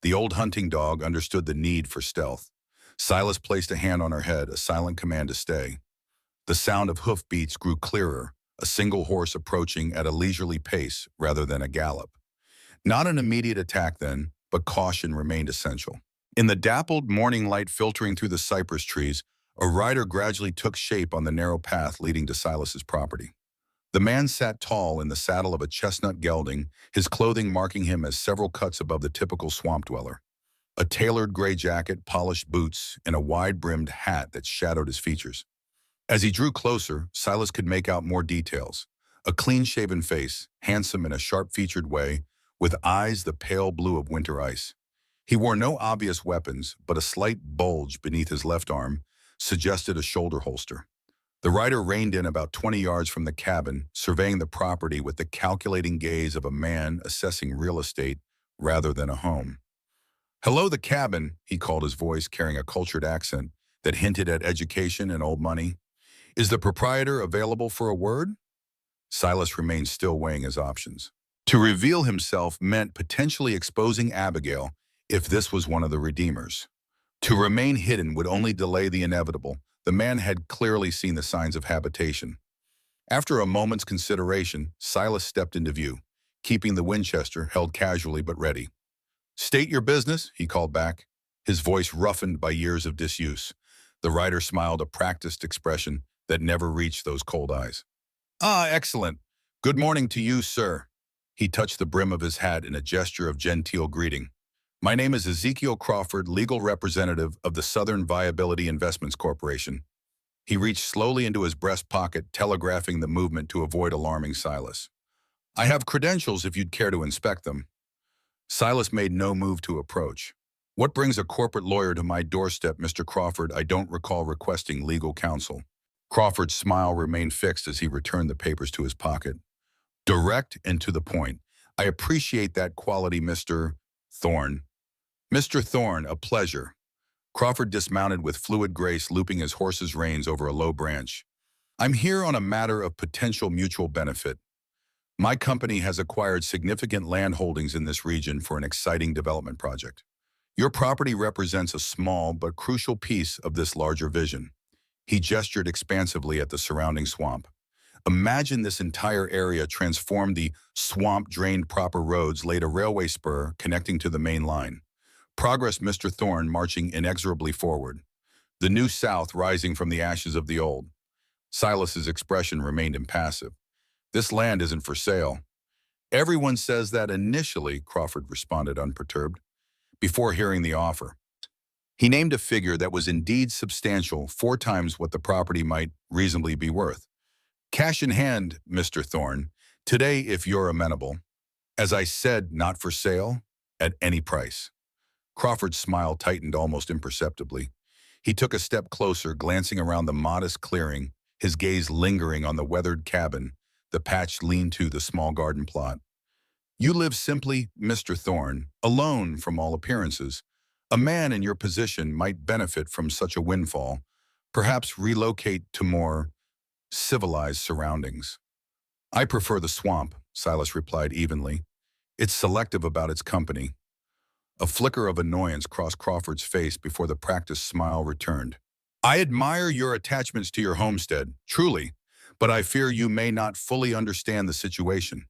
The old hunting dog understood the need for stealth. Silas placed a hand on her head, a silent command to stay. The sound of hoofbeats grew clearer, a single horse approaching at a leisurely pace rather than a gallop. Not an immediate attack then, but caution remained essential. In the dappled morning light filtering through the cypress trees, a rider gradually took shape on the narrow path leading to Silas's property. The man sat tall in the saddle of a chestnut gelding, his clothing marking him as several cuts above the typical swamp dweller. A tailored gray jacket, polished boots, and a wide-brimmed hat that shadowed his features. As he drew closer, Silas could make out more details. A clean-shaven face, handsome in a sharp-featured way, with eyes the pale blue of winter ice. He wore no obvious weapons, but a slight bulge beneath his left arm suggested a shoulder holster. The rider reined in about 20 yards from the cabin, surveying the property with the calculating gaze of a man assessing real estate rather than a home. Hello, the cabin, he called, his voice carrying a cultured accent that hinted at education and old money. Is the proprietor available for a word? Silas remained still, weighing his options. To reveal himself meant potentially exposing Abigail if this was one of the Redeemers. To remain hidden would only delay the inevitable. The man had clearly seen the signs of habitation. After a moment's consideration, Silas stepped into view, keeping the Winchester held casually but ready. "State your business," he called back, his voice roughened by years of disuse. The rider smiled a practiced expression that never reached those cold eyes. "Ah, excellent. Good morning to you, sir." He touched the brim of his hat in a gesture of genteel greeting. "My name is Ezekiel Crawford, legal representative of the Southern Viability Investments Corporation." He reached slowly into his breast pocket, telegraphing the movement to avoid alarming Silas. "I have credentials if you'd care to inspect them." Silas made no move to approach. "What brings a corporate lawyer to my doorstep, Mr. Crawford? I don't recall requesting legal counsel." Crawford's smile remained fixed as he returned the papers to his pocket. "Direct and to the point. I appreciate that quality, Mr. Thorne." "Mr. Thorne, a pleasure." Crawford dismounted with fluid grace, looping his horse's reins over a low branch. "I'm here on a matter of potential mutual benefit. My company has acquired significant land holdings in this region for an exciting development project. Your property represents a small but crucial piece of this larger vision." He gestured expansively at the surrounding swamp. "Imagine this entire area transformed, the swamp drained proper roads, laid a railway spur connecting to the main line. Progress, Mr. Thorne, marching inexorably forward. The new South rising from the ashes of the old." Silas's expression remained impassive. "This land isn't for sale." "Everyone says that initially," Crawford responded unperturbed, before hearing the offer. He named a figure that was indeed substantial, 4 times what the property might reasonably be worth. "Cash in hand, Mr. Thorne, today if you're amenable. As I said, not for sale, at any price." Crawford's smile tightened almost imperceptibly. He took a step closer, glancing around the modest clearing, his gaze lingering on the weathered cabin, the patched lean-to, the small garden plot. "You live simply, Mr. Thorne, alone from all appearances. A man in your position might benefit from such a windfall, perhaps relocate to more civilized surroundings." "I prefer the swamp," Silas replied evenly. "It's selective about its company." A flicker of annoyance crossed Crawford's face before the practiced smile returned. "I admire your attachments to your homestead, truly, but I fear you may not fully understand the situation."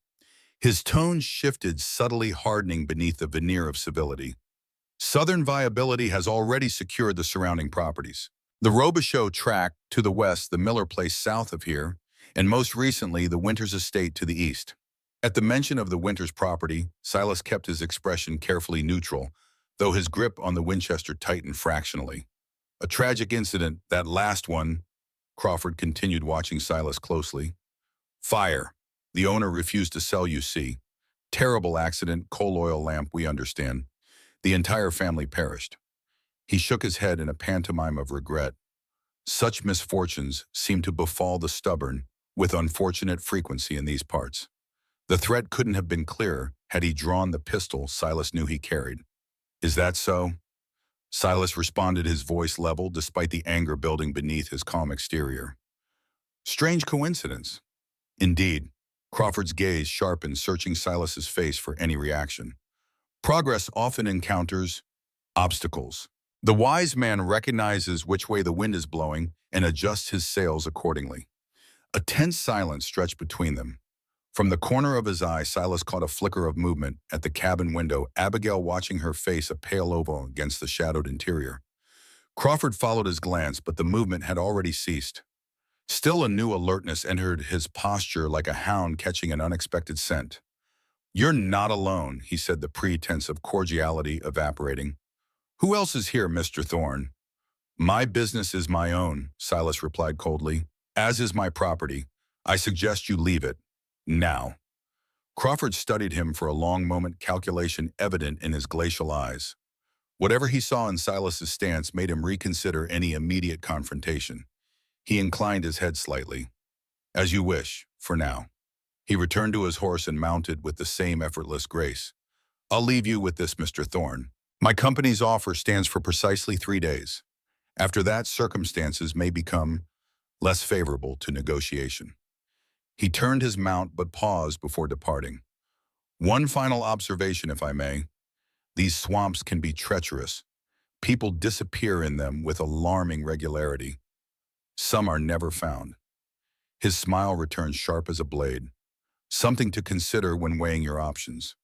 His tone shifted, subtly hardening beneath the veneer of civility. "Southern Viability has already secured the surrounding properties. The Robichaux tract to the west, the Miller Place south of here, and most recently the Winters estate to the east." At the mention of the Winters property, Silas kept his expression carefully neutral, though his grip on the Winchester tightened fractionally. "A tragic incident, that last one." Crawford continued, watching Silas closely. "Fire. The owner refused to sell, you see. Terrible accident, coal oil lamp, we understand. The entire family perished." He shook his head in a pantomime of regret. Such misfortunes seem to befall the stubborn with unfortunate frequency in these parts. The threat couldn't have been clearer had he drawn the pistol Silas knew he carried. "Is that so?" Silas responded, his voice level despite the anger building beneath his calm exterior. "Strange coincidence." "Indeed." Crawford's gaze sharpened, searching Silas's face for any reaction. "Progress often encounters obstacles. The wise man recognizes which way the wind is blowing and adjusts his sails accordingly." A tense silence stretched between them. From the corner of his eye, Silas caught a flicker of movement at the cabin window, Abigail watching her face a pale oval against the shadowed interior. Crawford followed his glance, but the movement had already ceased. Still, a new alertness entered his posture like a hound catching an unexpected scent. "You're not alone," he said, the pretense of cordiality evaporating. "Who else is here, Mr. Thorne?" "My business is my own," Silas replied coldly, "as is my property. I suggest you leave it. Now." Crawford studied him for a long moment, calculation evident in his glacial eyes. Whatever he saw in Silas's stance made him reconsider any immediate confrontation. He inclined his head slightly. "As you wish, for now." He returned to his horse and mounted with the same effortless grace. "I'll leave you with this, Mr. Thorne. My company's offer stands for precisely 3 days. After that, circumstances may become less favorable to negotiation." He turned his mount but paused before departing. "One final observation, if I may. These swamps can be treacherous. People disappear in them with alarming regularity. Some are never found. His smile returned sharp as a blade. Something to consider when weighing your options.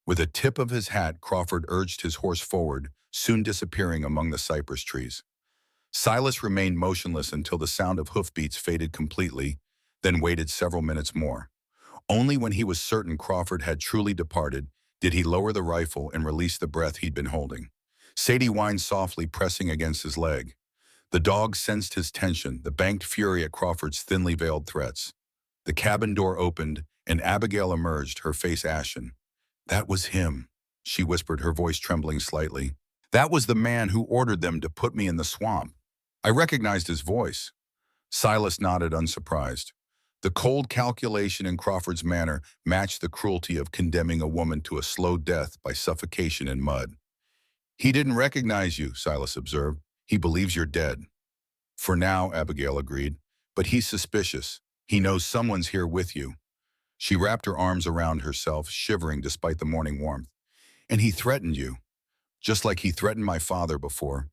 With a tip of his hat, Crawford urged his horse forward, soon disappearing among the cypress trees. Silas remained motionless until the sound of hoofbeats faded completely, then waited several minutes more. Only when he was certain Crawford had truly departed did he lower the rifle and release the breath he'd been holding. Sadie whined softly, pressing against his leg. The dog sensed his tension, the banked fury at Crawford's thinly veiled threats. The cabin door opened, and Abigail emerged, her face ashen. "That was him," she whispered, her voice trembling slightly. "That was the man who ordered them to put me in the swamp. I recognized his voice." Silas nodded, unsurprised. The cold calculation in Crawford's manner matched the cruelty of condemning a woman to a slow death by suffocation in mud. "He didn't recognize you," Silas observed. "He believes you're dead." "For now," Abigail agreed. "But he's suspicious. He knows someone's here with you." She wrapped her arms around herself, shivering despite the morning warmth. "And he threatened you, just like he threatened my father before."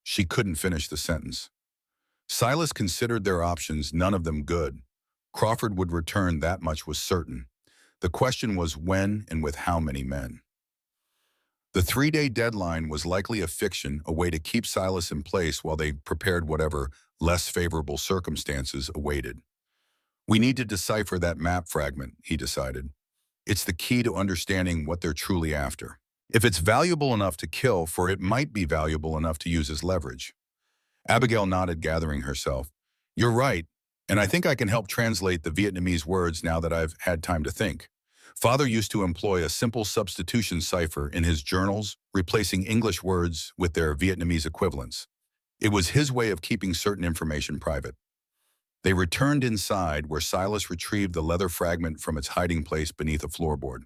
She couldn't finish the sentence. Silas considered their options, none of them good. Crawford would return, that much was certain. The question was when and with how many men. The 3-day deadline was likely a fiction, a way to keep Silas in place while they prepared whatever less favorable circumstances awaited. "We need to decipher that map fragment," he decided. "It's the key to understanding what they're truly after. If it's valuable enough to kill, for it might be valuable enough to use as leverage." Abigail nodded, gathering herself. "You're right, and I think I can help translate the Vietnamese words now that I've had time to think. Father used to employ a simple substitution cipher in his journals, replacing English words with their Vietnamese equivalents. It was his way of keeping certain information private." They returned inside, where Silas retrieved the leather fragment from its hiding place beneath a floorboard.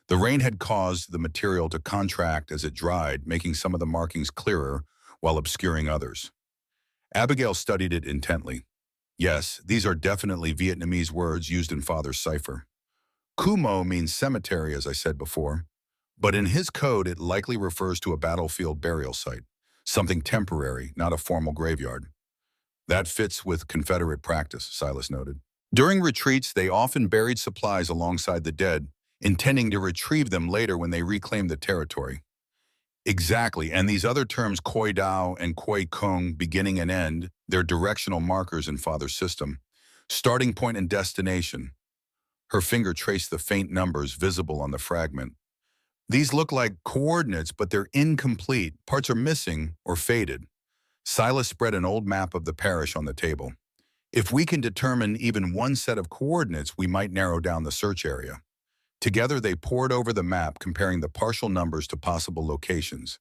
The rain had caused the material to contract as it dried, making some of the markings clearer while obscuring others. Abigail studied it intently. "Yes, these are definitely Vietnamese words used in Father's cipher. Kumo means cemetery, as I said before, but in his code it likely refers to a battlefield burial site, something temporary, not a formal graveyard." "That fits with Confederate practice," Silas noted. "During retreats, they often buried supplies alongside the dead, intending to retrieve them later when they reclaimed the territory." "Exactly, and these other terms, Khoi Dao and Khoi Kung, beginning and end, they're directional markers in Father's system. Starting point and destination." Her finger traced the faint numbers visible on the fragment. "These look like coordinates, but they're incomplete. Parts are missing or faded." Silas spread an old map of the parish on the table. "If we can determine even one set of coordinates, we might narrow down the search area." Together, they pored over the map, comparing the partial numbers to possible locations.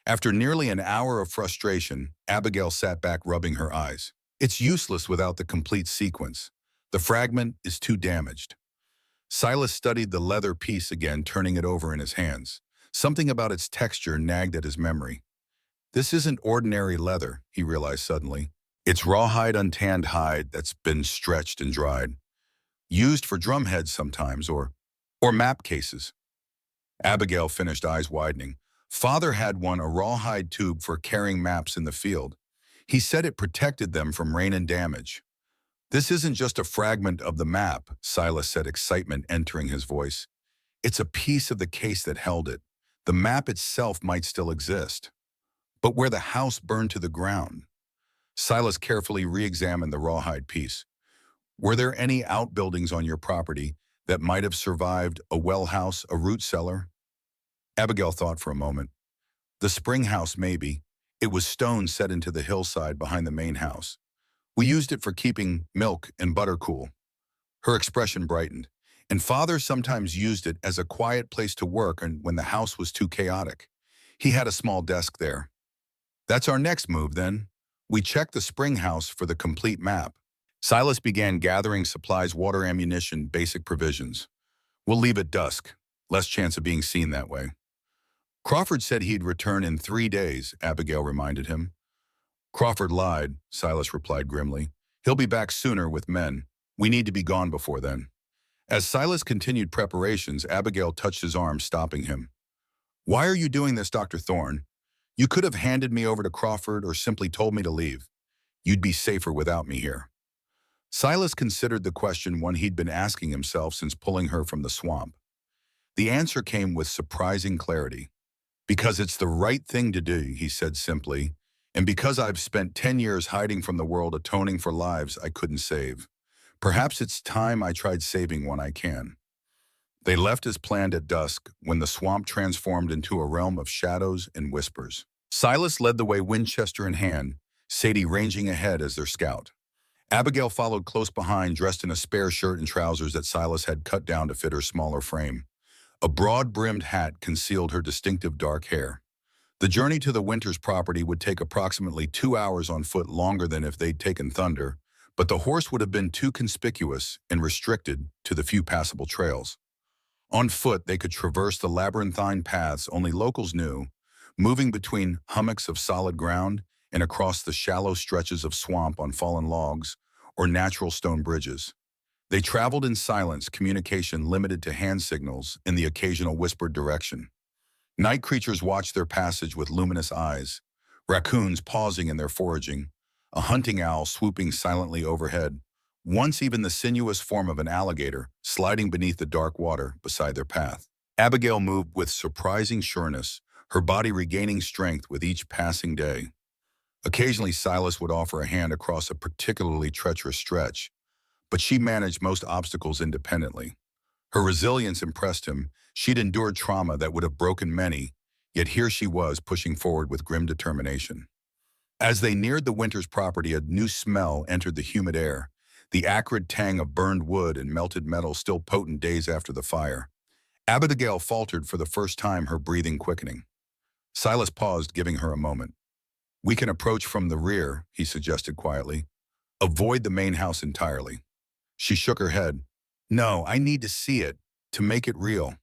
After nearly an hour of frustration, Abigail sat back, rubbing her eyes. "It's useless without the complete sequence. The fragment is too damaged." Silas studied the leather piece again, turning it over in his hands. Something about its texture nagged at his memory. "This isn't ordinary leather," he realized suddenly. "It's rawhide, untanned hide that's been stretched and dried. Used for drumheads sometimes, or map cases." Abigail finished, eyes widening. "Father had one, a rawhide tube for carrying maps in the field. He said it protected them from rain and damage." "This isn't just a fragment of the map," Silas said, excitement entering his voice. "It's a piece of the case that held it. The map itself might still exist. But where the house burned to the ground." Silas carefully re-examined the rawhide piece. "Were there any outbuildings on your property that might have survived a well house, a root cellar?" Abigail thought for a moment. "The spring house, maybe. It was stone set into the hillside behind the main house. We used it for keeping milk and butter cool." Her expression brightened. "And Father sometimes used it as a quiet place to work and when the house was too chaotic. He had a small desk there." "That's our next move, then. We check the spring house for the complete map." Silas began gathering supplies, water, ammunition, basic provisions. "We'll leave at dusk. Less chance of being seen that way." "Crawford said he'd return in 3 days," Abigail reminded him. "Crawford lied," Silas replied grimly. "He'll be back sooner with men. We need to be gone before then." As Silas continued preparations, Abigail touched his arm, stopping him. "Why are you doing this, Dr. Thorne? You could have handed me over to Crawford or simply told me to leave. You'd be safer without me here. Silas considered the question one he'd been asking himself since pulling her from the swamp. The answer came with surprising clarity. Because it's the right thing to do, he said simply, and because I've spent 10 years hiding from the world atoning for lives I couldn't save. Perhaps it's time I tried saving one I can. They left as planned at dusk when the swamp transformed into a realm of shadows and whispers. Silas led the way, Winchester in hand, Sadie ranging ahead as their scout. Abigail followed close behind, dressed in a spare shirt and trousers that Silas had cut down to fit her smaller frame. A broad-brimmed hat concealed her distinctive dark hair. The journey to the Winters property would take approximately 2 hours on foot, longer than if they'd taken Thunder, but the horse would have been too conspicuous and restricted to the few passable trails. On foot, they could traverse the labyrinthine paths only locals knew, moving between hummocks of solid ground and across the shallow stretches of swamp on fallen logs or natural stone bridges. They traveled in silence, communication limited to hand signals and the occasional whispered direction. Night creatures watched their passage with luminous eyes, raccoons pausing in their foraging, a hunting owl swooping silently overhead, once even the sinuous form of an alligator sliding beneath the dark water beside their path. Abigail moved with surprising sureness, her body regaining strength with each passing day. Occasionally, Silas would offer a hand across a particularly treacherous stretch, but she managed most obstacles independently. Her resilience impressed him. She'd endured trauma that would have broken many, yet here she was pushing forward with grim determination. As they neared the Winters property, a new smell entered the humid air, the acrid tang of burned wood and melted metal still potent days after the fire. Abigail faltered for the first time, her breathing quickening. Silas paused, giving her a moment. "We can approach from the rear," he suggested quietly. "Avoid the main house entirely." She shook her head. "No, I need to see it, to make it real."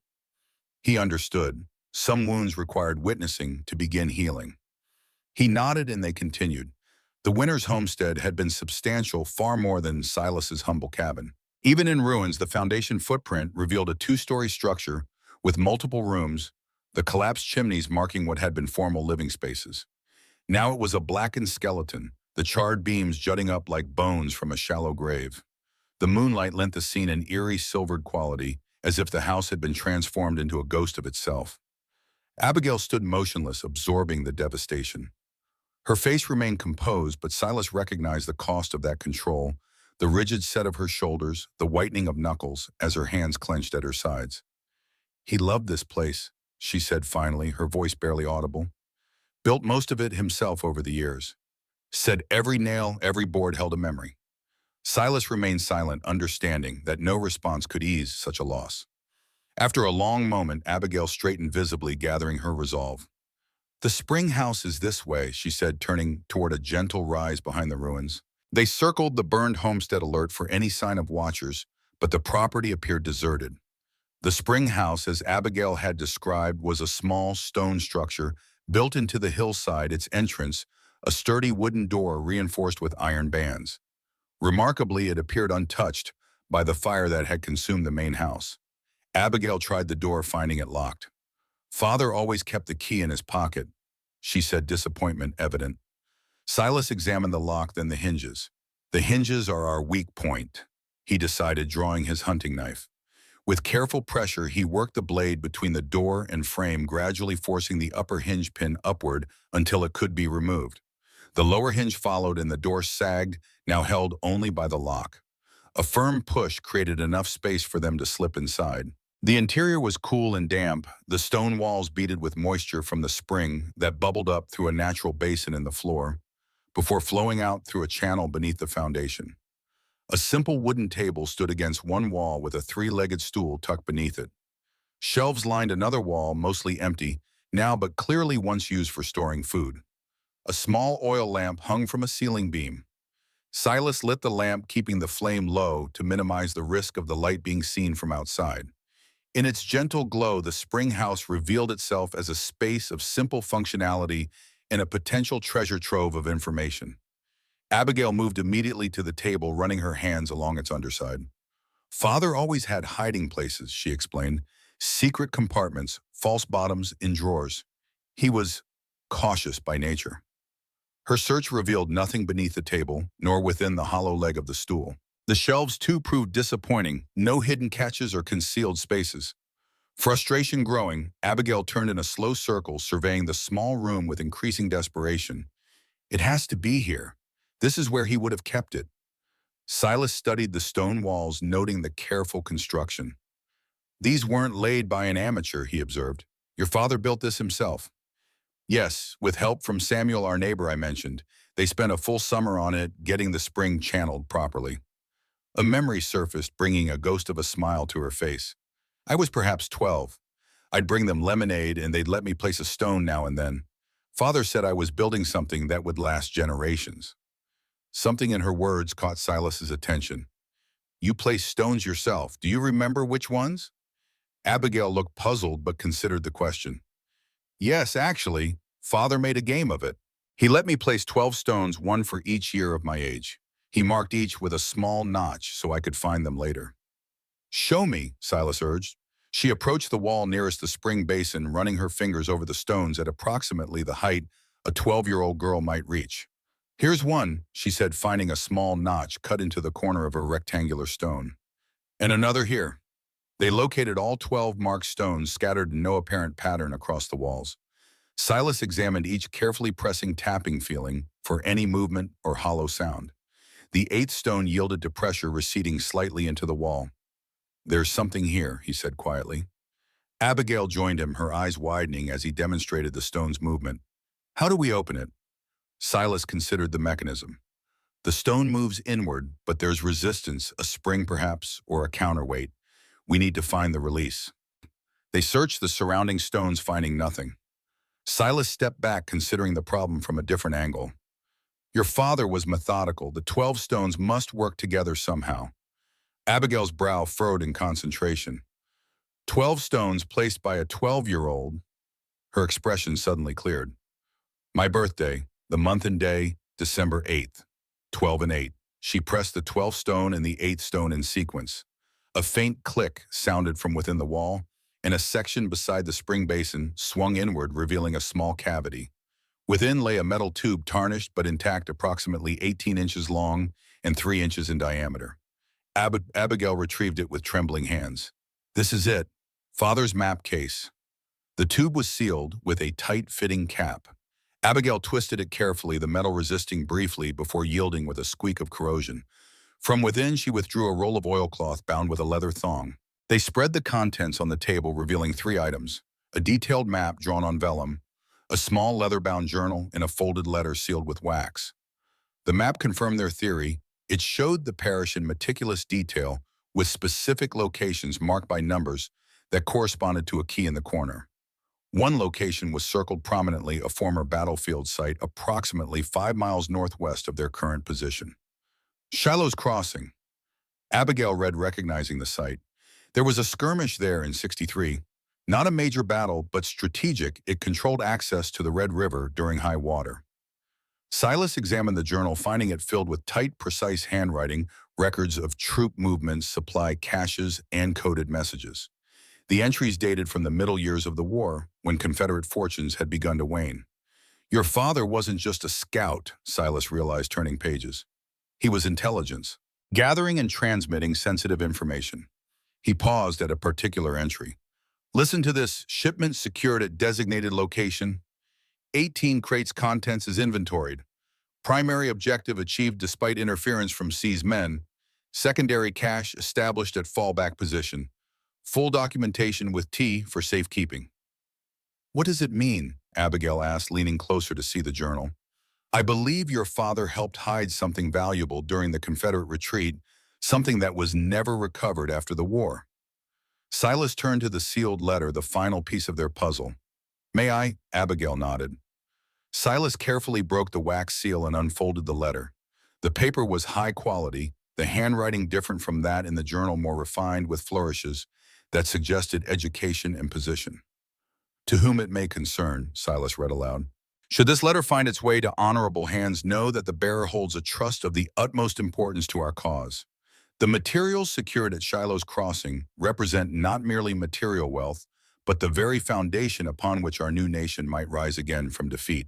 He understood. Some wounds required witnessing to begin healing. He nodded and they continued. The Winters homestead had been substantial, far more than Silas's humble cabin. Even in ruins, the foundation footprint revealed a 2-story structure with multiple rooms, the collapsed chimneys marking what had been formal living spaces. Now it was a blackened skeleton, the charred beams jutting up like bones from a shallow grave. The moonlight lent the scene an eerie silvered quality, as if the house had been transformed into a ghost of itself. Abigail stood motionless, absorbing the devastation. Her face remained composed, but Silas recognized the cost of that control, the rigid set of her shoulders, the whitening of knuckles as her hands clenched at her sides. "He loved this place," she said finally, her voice barely audible. "Built most of it himself over the years. Said every nail, every board held a memory." Silas remained silent, understanding that no response could ease such a loss. After a long moment, Abigail straightened visibly, gathering her resolve. "The spring house is this way," she said, turning toward a gentle rise behind the ruins. They circled the burned homestead, alert for any sign of watchers, but the property appeared deserted. The spring house, as Abigail had described, was a small stone structure built into the hillside, its entrance a sturdy wooden door reinforced with iron bands. Remarkably, it appeared untouched by the fire that had consumed the main house. Abigail tried the door, finding it locked. "Father always kept the key in his pocket," she said, disappointment evident. Silas examined the lock, then the hinges. "The hinges are our weak point," he decided, drawing his hunting knife. With careful pressure, he worked the blade between the door and frame, gradually forcing the upper hinge pin upward until it could be removed. The lower hinge followed and the door sagged, now held only by the lock. A firm push created enough space for them to slip inside. The interior was cool and damp, the stone walls beaded with moisture from the spring that bubbled up through a natural basin in the floor, before flowing out through a channel beneath the foundation. A simple wooden table stood against one wall with a 3-legged stool tucked beneath it. Shelves lined another wall, mostly empty, now but clearly once used for storing food. A small oil lamp hung from a ceiling beam. Silas lit the lamp, keeping the flame low to minimize the risk of the light being seen from outside. In its gentle glow, the spring house revealed itself as a space of simple functionality and a potential treasure trove of information. Abigail moved immediately to the table, running her hands along its underside. "Father always had hiding places," she explained. "Secret compartments, false bottoms in drawers. He was cautious by nature. Her search revealed nothing beneath the table, nor within the hollow leg of the stool. The shelves, too, proved disappointing, no hidden catches or concealed spaces. Frustration growing, Abigail turned in a slow circle, surveying the small room with increasing desperation. It has to be here. This is where he would have kept it. Silas studied the stone walls, noting the careful construction. These weren't laid by an amateur, he observed. Your father built this himself. Yes, with help from Samuel, our neighbor I mentioned. They spent a full summer on it, getting the spring channeled properly. A memory surfaced, bringing a ghost of a smile to her face. I was perhaps 12. I'd bring them lemonade and they'd let me place a stone now and then. Father said I was building something that would last generations. Something in her words caught Silas's attention. You place stones yourself. Do you remember which ones? Abigail looked puzzled but considered the question. Yes, actually, Father made a game of it. He let me place 12 stones, one for each year of my age. He marked each with a small notch so I could find them later. Show me, Silas urged. She approached the wall nearest the spring basin, running her fingers over the stones at approximately the height a 12-year-old girl might reach. Here's one, she said, finding a small notch cut into the corner of a rectangular stone. And another here. They located all 12 marked stones scattered in no apparent pattern across the walls. Silas examined each, carefully pressing tapping feeling for any movement or hollow sound. The eighth stone yielded to pressure, receding slightly into the wall. There's something here, he said quietly. Abigail joined him, her eyes widening as he demonstrated the stone's movement. How do we open it? Silas considered the mechanism. The stone moves inward, but there's resistance, a spring perhaps, or a counterweight. We need to find the release. They searched the surrounding stones, finding nothing. Silas stepped back, considering the problem from a different angle. Your father was methodical. The 12 stones must work together somehow. Abigail's brow furrowed in concentration. 12 stones placed by a 12-year-old. Her expression suddenly cleared. My birthday, the month and day, December 8th, 12 and 8. She pressed the 12th stone and the 8th stone in sequence. A faint click sounded from within the wall, and a section beside the spring basin swung inward, revealing a small cavity. Within lay a metal tube, tarnished but intact, approximately 18 inches long and 3 inches in diameter. Abigail retrieved it with trembling hands. This is it. Father's map case. The tube was sealed with a tight-fitting cap. Abigail twisted it carefully, the metal resisting briefly before yielding with a squeak of corrosion. From within, she withdrew a roll of oilcloth bound with a leather thong. They spread the contents on the table, revealing 3 items: a detailed map drawn on vellum, a small leather-bound journal, and a folded letter sealed with wax. The map confirmed their theory. It showed the parish in meticulous detail, with specific locations marked by numbers that corresponded to a key in the corner. One location was circled prominently, a former battlefield site approximately 5 miles northwest of their current position. Shiloh's Crossing. Abigail read, recognizing the site. There was a skirmish there in '63. Not a major battle, but strategic. It controlled access to the Red River during high water. Silas examined the journal, finding it filled with tight, precise handwriting, records of troop movements, supply caches, and coded messages. The entries dated from the middle years of the war, when Confederate fortunes had begun to wane. Your father wasn't just a scout, Silas realized, turning pages. He was intelligence, gathering and transmitting sensitive information. He paused at a particular entry. Listen to this. Shipment secured at designated location. 18 crates contents is inventoried. Primary objective achieved despite interference from seized men. Secondary cache established at fallback position. Full documentation with T for safekeeping. What does it mean? Abigail asked, leaning closer to see the journal. I believe your father helped hide something valuable during the Confederate retreat, something that was never recovered after the war. Silas turned to the sealed letter, the final piece of their puzzle. May I? Abigail nodded. Silas carefully broke the wax seal and unfolded the letter. The paper was high quality, the handwriting different from that in the journal, more refined, with flourishes that suggested education and position. To whom it may concern, Silas read aloud. Should this letter find its way to honorable hands, know that the bearer holds a trust of the utmost importance to our cause. The materials secured at Shiloh's Crossing represent not merely material wealth, but the very foundation upon which our new nation might rise again from defeat.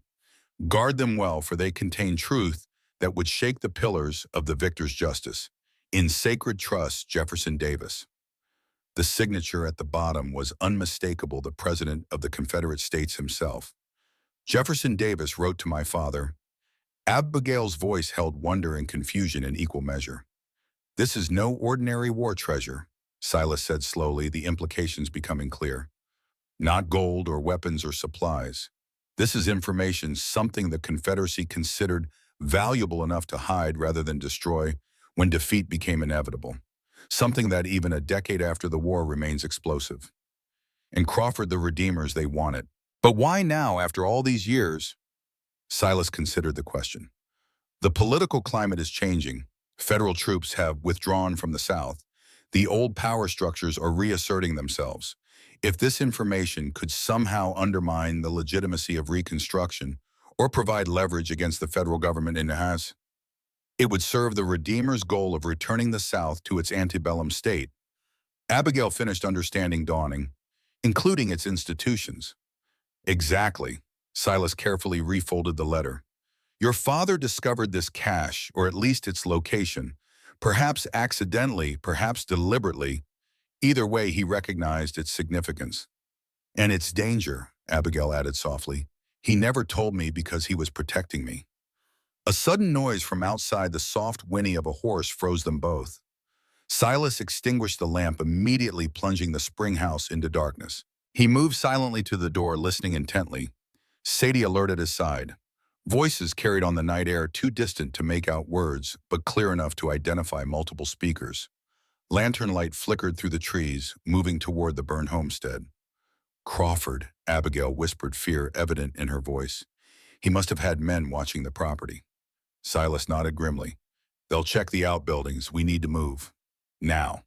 Guard them well, for they contain truth that would shake the pillars of the victor's justice. In sacred trust, Jefferson Davis. The signature at the bottom was unmistakable, the President of the Confederate States himself. Jefferson Davis wrote to my father. Abigail's voice held wonder and confusion in equal measure. "This is no ordinary war treasure," Silas said slowly, the implications becoming clear. "Not gold or weapons or supplies. This is information, something the Confederacy considered valuable enough to hide rather than destroy when defeat became inevitable. Something that even a decade after the war remains explosive. And Crawford the Redeemers they wanted. But why now, after all these years?" Silas considered the question. "The political climate is changing. Federal troops have withdrawn from the South. The old power structures are reasserting themselves. If this information could somehow undermine the legitimacy of Reconstruction or provide leverage against the federal government it would serve the Redeemers' goal of returning the South to its antebellum state." Abigail finished understanding dawning, including its institutions. "Exactly." Silas carefully refolded the letter. "Your father discovered this cache, or at least its location, perhaps accidentally, perhaps deliberately. Either way, he recognized its significance. And its danger," Abigail added softly. "He never told me because he was protecting me." A sudden noise from outside, the soft whinny of a horse, froze them both. Silas extinguished the lamp, immediately plunging the spring house into darkness. He moved silently to the door, listening intently. Sadie alert at his side. Voices carried on the night air, too distant to make out words, but clear enough to identify multiple speakers. Lantern light flickered through the trees, moving toward the burned homestead. "Crawford," Abigail whispered, fear evident in her voice. "He must have had men watching the property." Silas nodded grimly. "They'll check the outbuildings. We need to move. Now."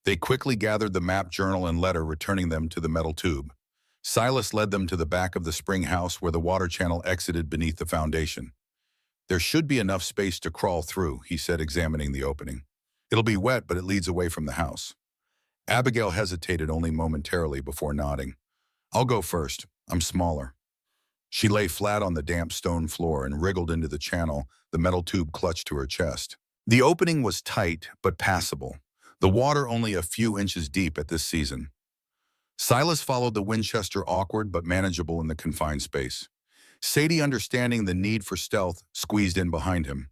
They quickly gathered the map, journal, and letter, returning them to the metal tube. Silas led them to the back of the spring house where the water channel exited beneath the foundation. "There should be enough space to crawl through," he said, examining the opening. "It'll be wet, but it leads away from the house." Abigail hesitated only momentarily before nodding. "I'll go first. I'm smaller." She lay flat on the damp stone floor and wriggled into the channel, the metal tube clutched to her chest. The opening was tight but passable, the water only a few inches deep at this season. Silas followed the Winchester, awkward but manageable in the confined space. Sadie, understanding the need for stealth, squeezed in behind him.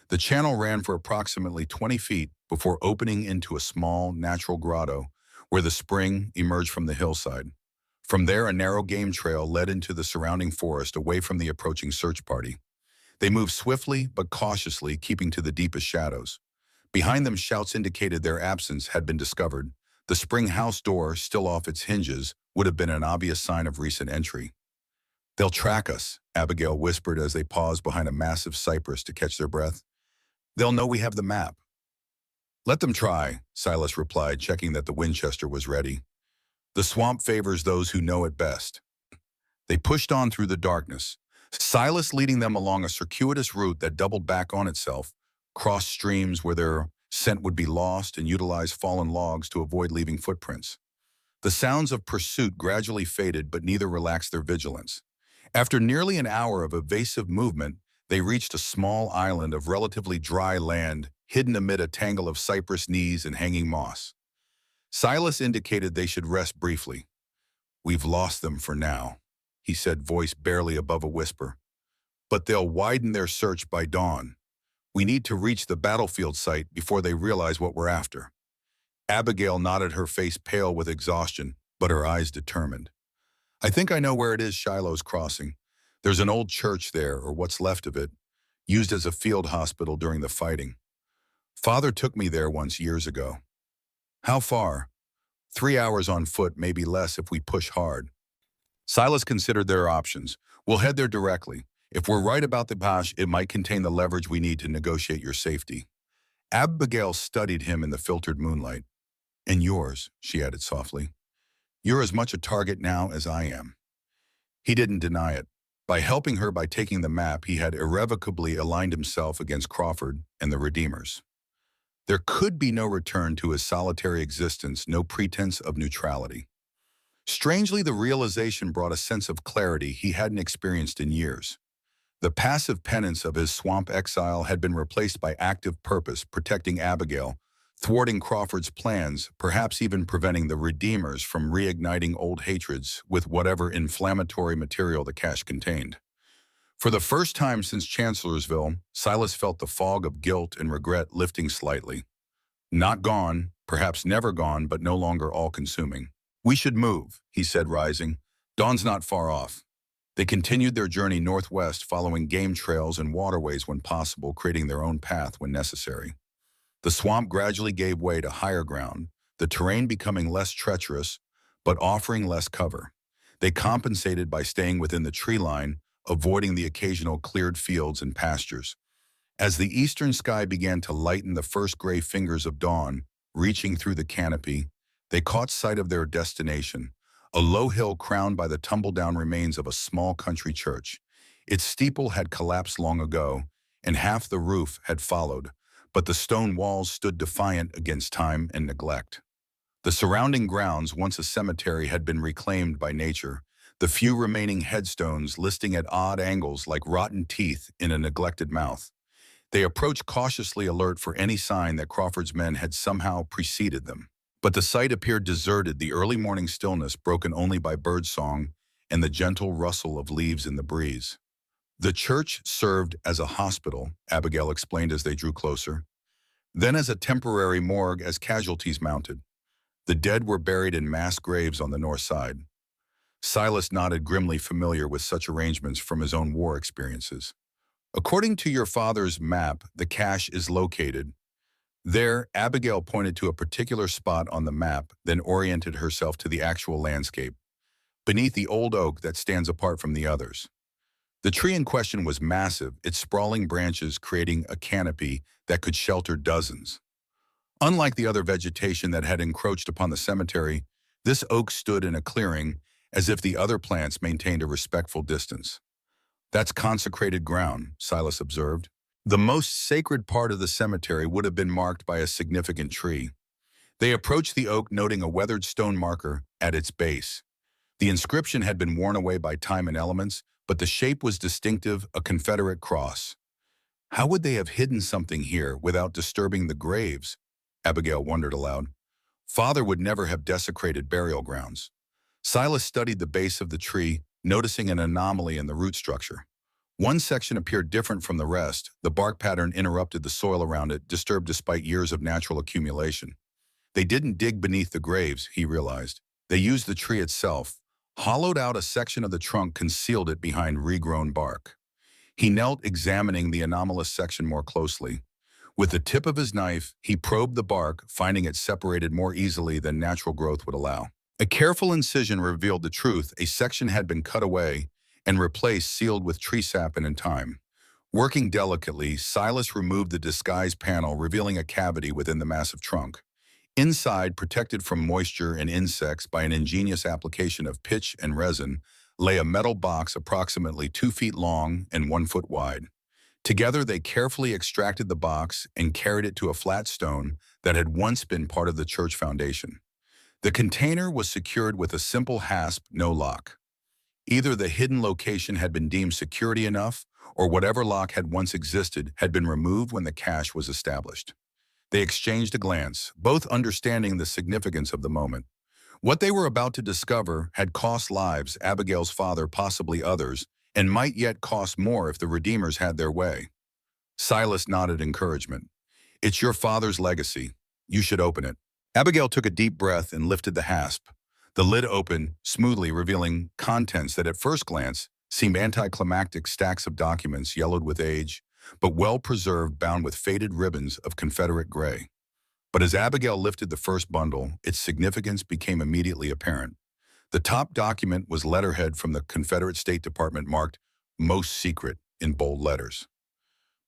The channel ran for approximately 20 feet before opening into a small, natural grotto where the spring emerged from the hillside. From there, a narrow game trail led into the surrounding forest, away from the approaching search party. They moved swiftly but cautiously, keeping to the deepest shadows. Behind them, shouts indicated their absence had been discovered. The spring house door, still off its hinges, would have been an obvious sign of recent entry. "They'll track us," Abigail whispered as they paused behind a massive cypress to catch their breath. "They'll know we have the map." "Let them try," Silas replied, checking that the Winchester was ready. "The swamp favors those who know it best." They pushed on through the darkness, Silas leading them along a circuitous route that doubled back on itself, crossed streams where their scent would be lost, and utilized fallen logs to avoid leaving footprints. The sounds of pursuit gradually faded, but neither relaxed their vigilance. After nearly an hour of evasive movement, they reached a small island of relatively dry land, hidden amid a tangle of cypress knees and hanging moss. Silas indicated they should rest briefly. "We've lost them for now," he said, voice barely above a whisper. "But they'll widen their search by dawn. We need to reach the battlefield site before they realize what we're after." Abigail nodded, her face pale with exhaustion, but her eyes determined. "I think I know where it is, Shiloh's Crossing. There's an old church there, or what's left of it, used as a field hospital during the fighting. Father took me there once years ago." "How far?" 3 hours on foot, maybe less if we push hard." Silas considered their options. "We'll head there directly. If we're right about the cache, it might contain the leverage we need to negotiate your safety." Abigail studied him in the filtered moonlight. "And yours," she added softly. "You're as much a target now as I am." He didn't deny it. By helping her by taking the map, he had irrevocably aligned himself against Crawford and the Redeemers. There could be no return to his solitary existence, no pretense of neutrality. Strangely, the realization brought a sense of clarity he hadn't experienced in years. The passive penance of his swamp exile had been replaced by active purpose, protecting Abigail, thwarting Crawford's plans, perhaps even preventing the Redeemers from reigniting old hatreds with whatever inflammatory material the cache contained. For the first time since Chancellorsville, Silas felt the fog of guilt and regret lifting slightly. Not gone, perhaps never gone, but no longer all-consuming. "We should move," he said, rising. "Dawn's not far off." They continued their journey northwest, following game trails and waterways when possible, creating their own path when necessary. The swamp gradually gave way to higher ground, the terrain becoming less treacherous, but offering less cover. They compensated by staying within the tree line, avoiding the occasional cleared fields and pastures. As the eastern sky began to lighten the first gray fingers of dawn, reaching through the canopy, they caught sight of their destination, a low hill crowned by the tumble-down remains of a small country church. Its steeple had collapsed long ago, and half the roof had followed, but the stone walls stood defiant against time and neglect. The surrounding grounds, once a cemetery, had been reclaimed by nature, the few remaining headstones listing at odd angles like rotten teeth in a neglected mouth. They approached cautiously, alert for any sign that Crawford's men had somehow preceded them. But the site appeared deserted, the early morning stillness broken only by birdsong and the gentle rustle of leaves in the breeze. The church served as a hospital, Abigail explained as they drew closer, then as a temporary morgue as casualties mounted. The dead were buried in mass graves on the north side. Silas nodded, grimly familiar with such arrangements from his own war experiences. "According to your father's map, the cache is located." There, Abigail pointed to a particular spot on the map, then oriented herself to the actual landscape, beneath the old oak that stands apart from the others. The tree in question was massive, its sprawling branches creating a canopy that could shelter dozens. Unlike the other vegetation that had encroached upon the cemetery, this oak stood in a clearing, as if the other plants maintained a respectful distance. "That's consecrated ground," Silas observed. "The most sacred part of the cemetery would have been marked by a significant tree." They approached the oak, noting a weathered stone marker at its base. The inscription had been worn away by time and elements, but the shape was distinctive, a Confederate cross. How would they have hidden something here without disturbing the graves? Abigail wondered aloud. Father would never have desecrated burial grounds. Silas studied the base of the tree, noticing an anomaly in the root structure. One section appeared different from the rest. The bark pattern interrupted the soil around it, disturbed despite years of natural accumulation. They didn't dig beneath the graves, he realized. They used the tree itself, hollowed out a section of the trunk, concealed it behind regrown bark. He knelt, examining the anomalous section more closely. With the tip of his knife, he probed the bark, finding it separated more easily than natural growth would allow. A careful incision revealed the truth. A section had been cut away and replaced, sealed with tree sap and in time. Working delicately, Silas removed the disguise panel, revealing a cavity within the massive trunk. Inside, protected from moisture and insects by an ingenious application of pitch and resin, lay a metal box approximately 2 feet long and 1 foot wide. Together, they carefully extracted the box and carried it to a flat stone that had once been part of the church foundation. The container was secured with a simple hasp, no lock. Either the hidden location had been deemed security enough, or whatever lock had once existed had been removed when the cache was established. They exchanged a glance, both understanding the significance of the moment. What they were about to discover had cost lives, Abigail's father, possibly others, and might yet cost more if the Redeemers had their way. Silas nodded encouragement. "It's your father's legacy. You should open it." Abigail took a deep breath and lifted the hasp. The lid opened smoothly, revealing contents that at first glance seemed anticlimactic: stacks of documents yellowed with age, but well-preserved, bound with faded ribbons of Confederate gray. But as Abigail lifted the first bundle, its significance became immediately apparent. The top document was letterhead from the Confederate State Department marked "Most Secret" in bold letters.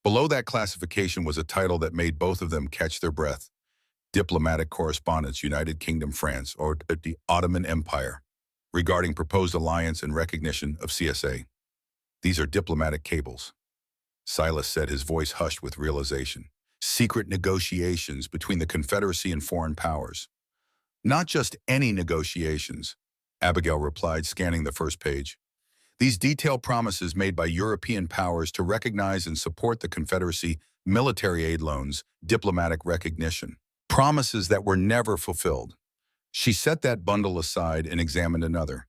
Below that classification was a title that made both of them catch their breath: Diplomatic Correspondence, United Kingdom, France, or the Ottoman Empire, regarding proposed alliance and recognition of CSA. "These are diplomatic cables," Silas said, his voice hushed with realization. "Secret negotiations between the Confederacy and foreign powers. Not just any negotiations, Abigail replied, scanning the first page. These detailed promises made by European powers to recognize and support the Confederacy, military aid loans, diplomatic recognition. Promises that were never fulfilled. She set that bundle aside and examined another.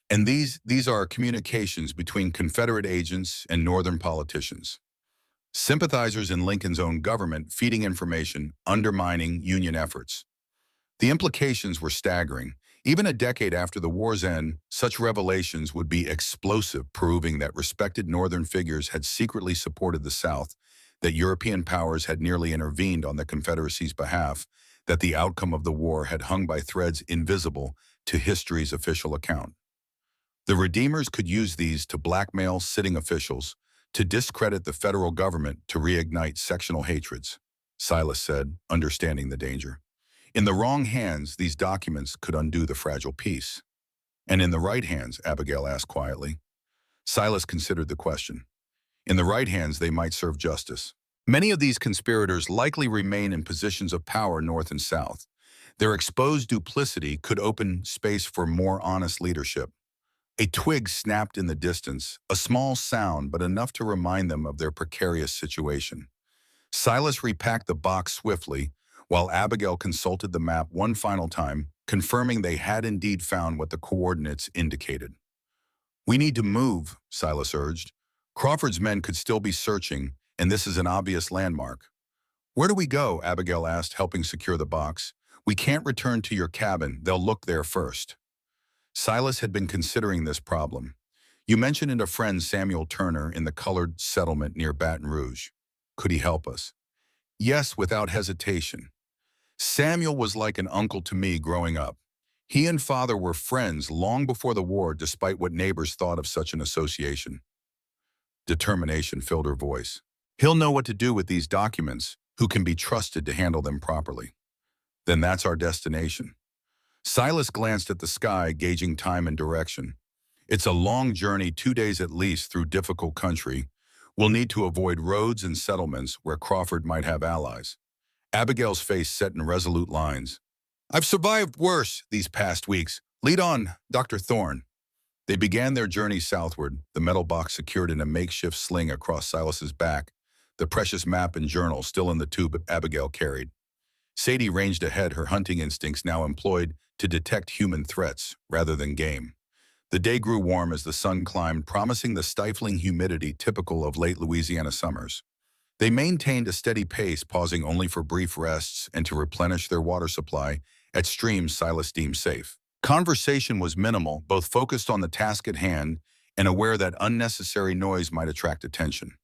And these are communications between Confederate agents and Northern politicians. Sympathizers in Lincoln's own government feeding information, undermining Union efforts. The implications were staggering. Even a decade after the war's end, such revelations would be explosive, proving that respected Northern figures had secretly supported the South, that European powers had nearly intervened on the Confederacy's behalf, that the outcome of the war had hung by threads invisible to history's official account. The Redeemers could use these to blackmail sitting officials, to discredit the federal government, to reignite sectional hatreds, Silas said, understanding the danger. In the wrong hands, these documents could undo the fragile peace. And in the right hands, Abigail asked quietly. Silas considered the question. In the right hands, they might serve justice. Many of these conspirators likely remain in positions of power north and south. Their exposed duplicity could open space for more honest leadership. A twig snapped in the distance, a small sound but enough to remind them of their precarious situation. Silas repacked the box swiftly, while Abigail consulted the map one final time, confirming they had indeed found what the coordinates indicated. "We need to move," Silas urged. "Crawford's men could still be searching, and this is an obvious landmark." "Where do we go?" Abigail asked, helping secure the box. "We can't return to your cabin. They'll look there first." Silas had been considering this problem. "You mentioned a friend, Samuel Turner, in the colored settlement near Baton Rouge. Could he help us?" "Yes," without hesitation. "Samuel was like an uncle to me growing up. He and Father were friends long before the war, despite what neighbors thought of such an association." Determination filled her voice. "He'll know what to do with these documents, who can be trusted to handle them properly." "Then that's our destination." Silas glanced at the sky, gauging time and direction. "It's a long journey, 2 days at least, through difficult country. We'll need to avoid roads and settlements where Crawford might have allies." Abigail's face set in resolute lines. "I've survived worse these past weeks. Lead on, Dr. Thorne." They began their journey southward, the metal box secured in a makeshift sling across Silas's back, the precious map and journal still in the tube Abigail carried. Sadie ranged ahead, her hunting instincts now employed to detect human threats rather than game. The day grew warm as the sun climbed, promising the stifling humidity typical of late Louisiana summers. They maintained a steady pace, pausing only for brief rests and to replenish their water supply at streams Silas deemed safe. Conversation was minimal, both focused on the task at hand and aware that unnecessary noise might attract attention.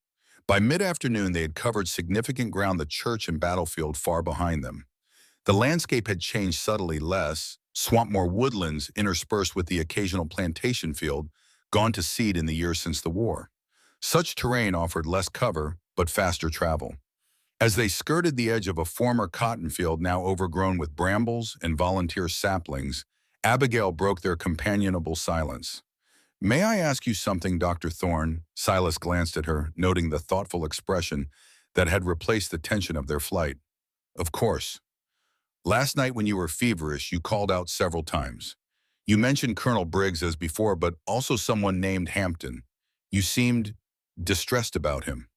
By mid-afternoon, they had covered significant ground, the church and battlefield far behind them. The landscape had changed subtly, less swamp, more woodlands interspersed with the occasional plantation field, gone to seed in the years since the war. Such terrain offered less cover, but faster travel. As they skirted the edge of a former cotton field now overgrown with brambles and volunteer saplings, Abigail broke their companionable silence. "May I ask you something, Dr. Thorne?" Silas glanced at her, noting the thoughtful expression that had replaced the tension of their flight. "Of course. Last night when you were feverish, you called out several times. You mentioned Colonel Briggs as before, but also someone named Hampton. You seemed distressed about him."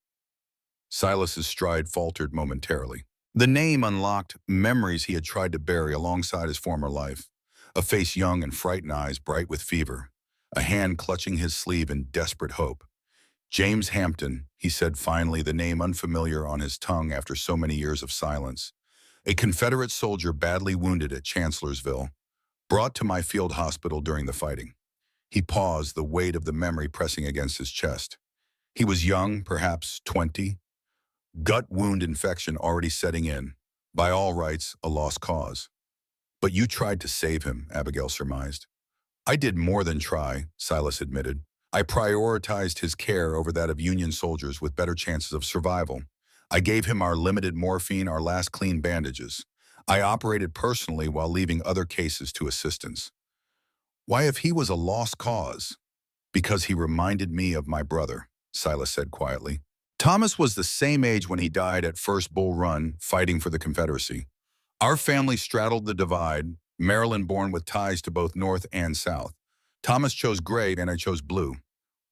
Silas's stride faltered momentarily. The name unlocked memories he had tried to bury alongside his former life. A face young and frightened, eyes bright with fever. A hand clutching his sleeve in desperate hope. "James Hampton," he said finally, the name unfamiliar on his tongue after so many years of silence. "A Confederate soldier badly wounded at Chancellorsville, brought to my field hospital during the fighting." He paused, the weight of the memory pressing against his chest. He was young, perhaps 20. Gut wound infection already setting in. By all rights, a lost cause. "But you tried to save him," Abigail surmised. "I did more than try," Silas admitted. "I prioritized his care over that of Union soldiers with better chances of survival. I gave him our limited morphine, our last clean bandages. I operated personally while leaving other cases to assistance." "Why, if he was a lost cause?" "Because he reminded me of my brother," Silas said quietly. "Thomas was the same age when he died at First Bull Run, fighting for the Confederacy. Our family straddled the divide, Maryland born with ties to both North and South. Thomas chose gray and I chose blue.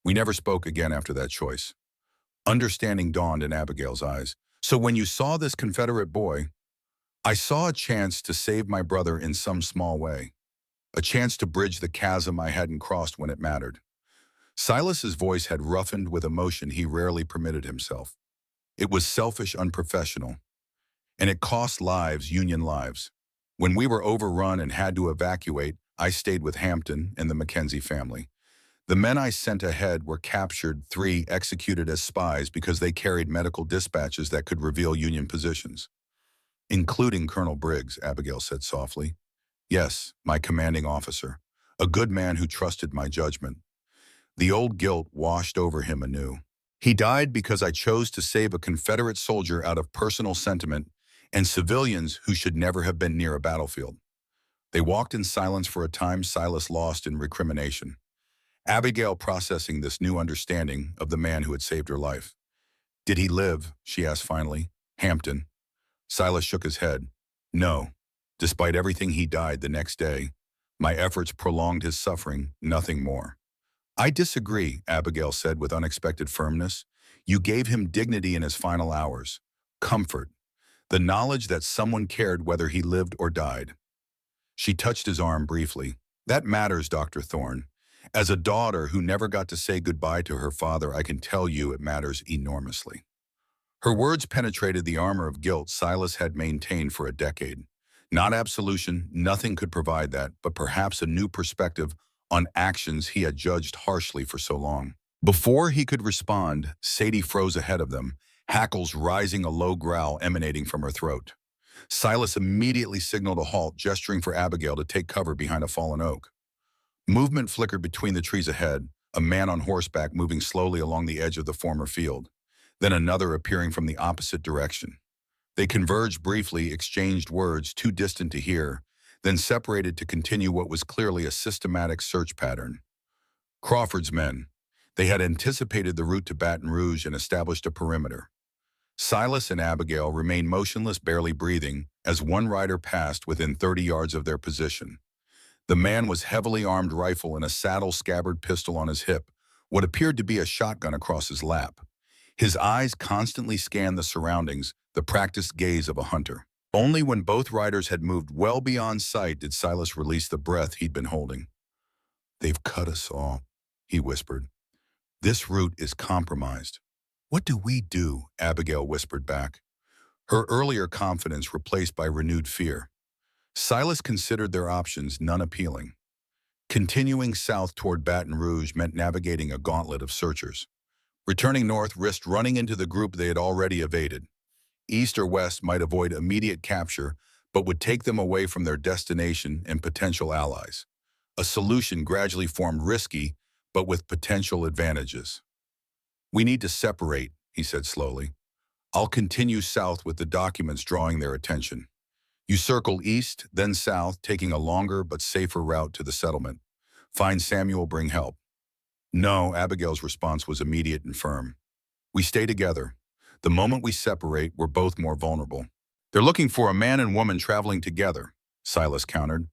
We never spoke again after that choice. Understanding dawned in Abigail's eyes. So when you saw this Confederate boy, I saw a chance to save my brother in some small way. A chance to bridge the chasm I hadn't crossed when it mattered. Silas's voice had roughened with emotion he rarely permitted himself. It was selfish, unprofessional, and it cost lives, Union lives. When we were overrun and had to evacuate, I stayed with Hampton and the Mackenzie family. The men I sent ahead were captured, 3 executed as spies because they carried medical dispatches that could reveal Union positions. Including Colonel Briggs, Abigail said softly. Yes, my commanding officer. A good man who trusted my judgment. The old guilt washed over him anew. He died because I chose to save a Confederate soldier out of personal sentiment and civilians who should never have been near a battlefield. They walked in silence for a time, Silas lost in recrimination. Abigail processing this new understanding of the man who had saved her life. Did he live? She asked finally. Hampton. Silas shook his head. No. Despite everything, he died the next day. My efforts prolonged his suffering, nothing more. I disagree, Abigail said with unexpected firmness. You gave him dignity in his final hours. Comfort. The knowledge that someone cared whether he lived or died. She touched his arm briefly. That matters, Dr. Thorne. As a daughter who never got to say goodbye to her father, I can tell you it matters enormously. Her words penetrated the armor of guilt Silas had maintained for a decade. Not absolution, nothing could provide that, but perhaps a new perspective on actions he had judged harshly for so long. Before he could respond, Sadie froze ahead of them, hackles rising, a low growl emanating from her throat. Silas immediately signaled a halt, gesturing for Abigail to take cover behind a fallen oak. Movement flickered between the trees ahead, a man on horseback moving slowly along the edge of the former field, then another appearing from the opposite direction. They converged briefly, exchanged words too distant to hear, then separated to continue what was clearly a systematic search pattern. Crawford's men. They had anticipated the route to Baton Rouge and established a perimeter. Silas and Abigail remained motionless, barely breathing, as one rider passed within 30 yards of their position. The man was heavily armed, rifle and a saddle-scabbard pistol on his hip, what appeared to be a shotgun across his lap. His eyes constantly scanned the surroundings, the practiced gaze of a hunter. Only when both riders had moved well beyond sight did Silas release the breath he'd been holding. They've cut us off, he whispered. This route is compromised. What do we do? Abigail whispered back, her earlier confidence replaced by renewed fear. Silas considered their options, none appealing. Continuing south toward Baton Rouge meant navigating a gauntlet of searchers. Returning north risked running into the group they had already evaded. East or west might avoid immediate capture, but would take them away from their destination and potential allies. A solution gradually formed, risky, but with potential advantages. We need to separate, he said slowly. I'll continue south with the documents drawing their attention. You circle east, then south, taking a longer but safer route to the settlement. Find Samuel, bring help. No, Abigail's response was immediate and firm. We stay together. The moment we separate, we're both more vulnerable. They're looking for a man and woman traveling together, Silas countered.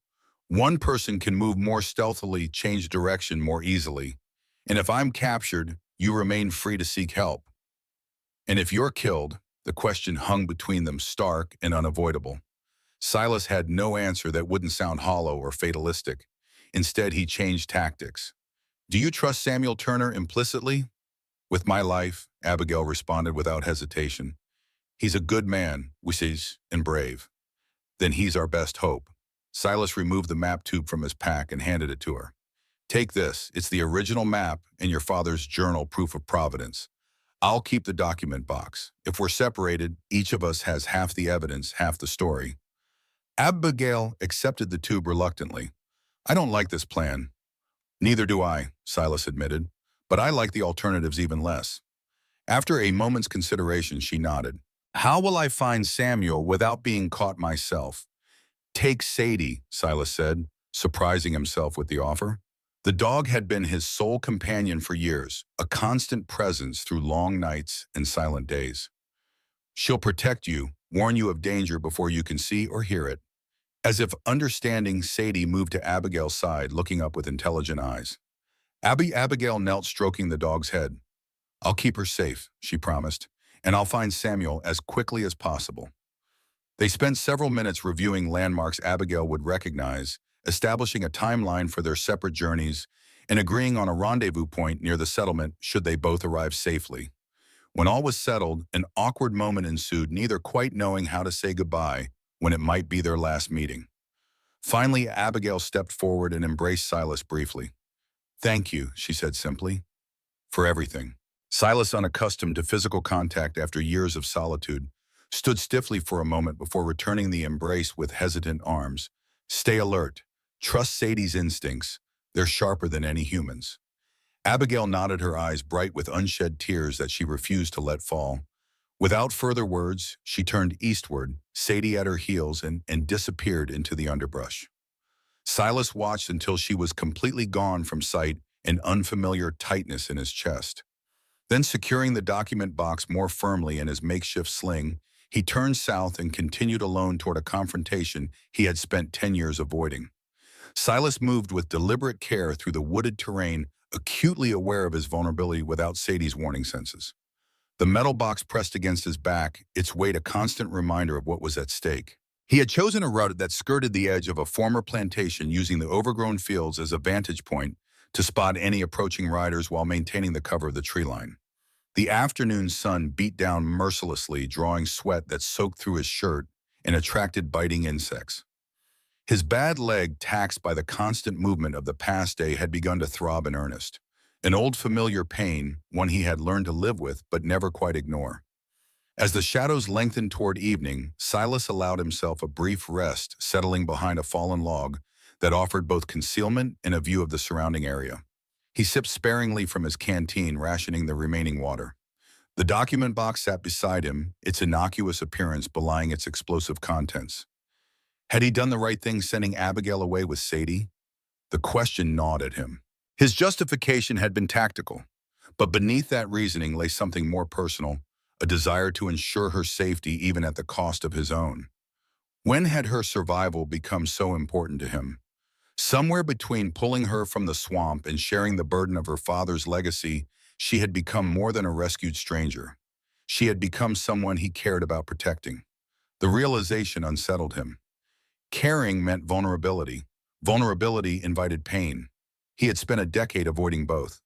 One person can move more stealthily, change direction more easily. And if I'm captured, you remain free to seek help. And if you're killed, the question hung between them, stark and unavoidable. Silas had no answer that wouldn't sound hollow or fatalistic. Instead, he changed tactics. Do you trust Samuel Turner implicitly? With my life, Abigail responded without hesitation. He's a good man, wise, and brave. Then he's our best hope. Silas removed the map tube from his pack and handed it to her. Take this, it's the original map and your father's journal proof of providence. I'll keep the document box. If we're separated, each of us has half the evidence, half the story. Abigail accepted the tube reluctantly. I don't like this plan. Neither do I, Silas admitted, but I like the alternatives even less. After a moment's consideration, she nodded. How will I find Samuel without being caught myself? Take Sadie, Silas said, surprising himself with the offer. The dog had been his sole companion for years, a constant presence through long nights and silent days. She'll protect you, warn you of danger before you can see or hear it. As if understanding, Sadie moved to Abigail's side, looking up with intelligent eyes. Abigail knelt, stroking the dog's head. "I'll keep her safe," she promised, "and I'll find Samuel as quickly as possible." They spent several minutes reviewing landmarks Abigail would recognize, establishing a timeline for their separate journeys, and agreeing on a rendezvous point near the settlement should they both arrive safely. When all was settled, an awkward moment ensued, neither quite knowing how to say goodbye when it might be their last meeting. Finally, Abigail stepped forward and embraced Silas briefly. "Thank you," she said simply, "for everything." Silas, unaccustomed to physical contact after years of solitude, stood stiffly for a moment before returning the embrace with hesitant arms. "Stay alert. Trust Sadie's instincts. They're sharper than any human's." Abigail nodded, her eyes bright with unshed tears that she refused to let fall. Without further words, she turned eastward, Sadie at her heels, and disappeared into the underbrush. Silas watched until she was completely gone from sight, an unfamiliar tightness in his chest. Then, securing the document box more firmly in his makeshift sling, he turned south and continued alone toward a confrontation he had spent 10 years avoiding. Silas moved with deliberate care through the wooded terrain, acutely aware of his vulnerability without Sadie's warning senses. The metal box pressed against his back, its weight a constant reminder of what was at stake. He had chosen a route that skirted the edge of a former plantation, using the overgrown fields as a vantage point to spot any approaching riders while maintaining the cover of the tree line. The afternoon sun beat down mercilessly, drawing sweat that soaked through his shirt and attracted biting insects. His bad leg, taxed by the constant movement of the past day, had begun to throb in earnest. An old familiar pain, one he had learned to live with but never quite ignore. As the shadows lengthened toward evening, Silas allowed himself a brief rest, settling behind a fallen log that offered both concealment and a view of the surrounding area. He sipped sparingly from his canteen, rationing the remaining water. The document box sat beside him, its innocuous appearance belying its explosive contents. Had he done the right thing sending Abigail away with Sadie? The question gnawed at him. His justification had been tactical, but beneath that reasoning lay something more personal, a desire to ensure her safety even at the cost of his own. When had her survival become so important to him? Somewhere between pulling her from the swamp and sharing the burden of her father's legacy, she had become more than a rescued stranger. She had become someone he cared about protecting. The realization unsettled him. Caring meant vulnerability. Vulnerability invited pain. He had spent a decade avoiding both.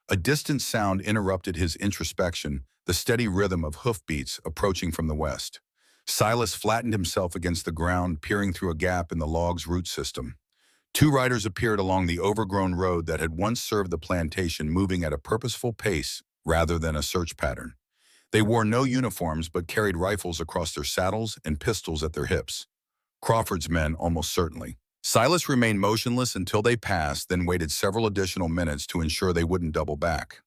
A distant sound interrupted his introspection, the steady rhythm of hoofbeats approaching from the west. Silas flattened himself against the ground, peering through a gap in the log's root system. Two riders appeared along the overgrown road that had once served the plantation, moving at a purposeful pace rather than a search pattern. They wore no uniforms but carried rifles across their saddles and pistols at their hips. Crawford's men, almost certainly. Silas remained motionless until they passed, then waited several additional minutes to ensure they wouldn't double back.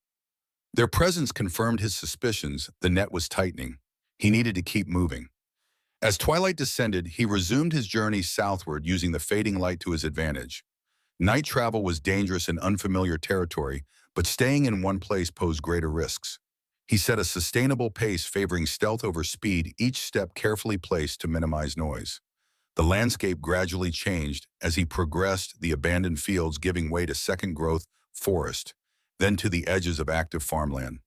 Their presence confirmed his suspicions. The net was tightening. He needed to keep moving. As twilight descended, he resumed his journey southward, using the fading light to his advantage. Night travel was dangerous in unfamiliar territory, but staying in one place posed greater risks. He set a sustainable pace, favoring stealth over speed, each step carefully placed to minimize noise. The landscape gradually changed as he progressed, the abandoned fields giving way to second-growth forest, then to the edges of active farmland.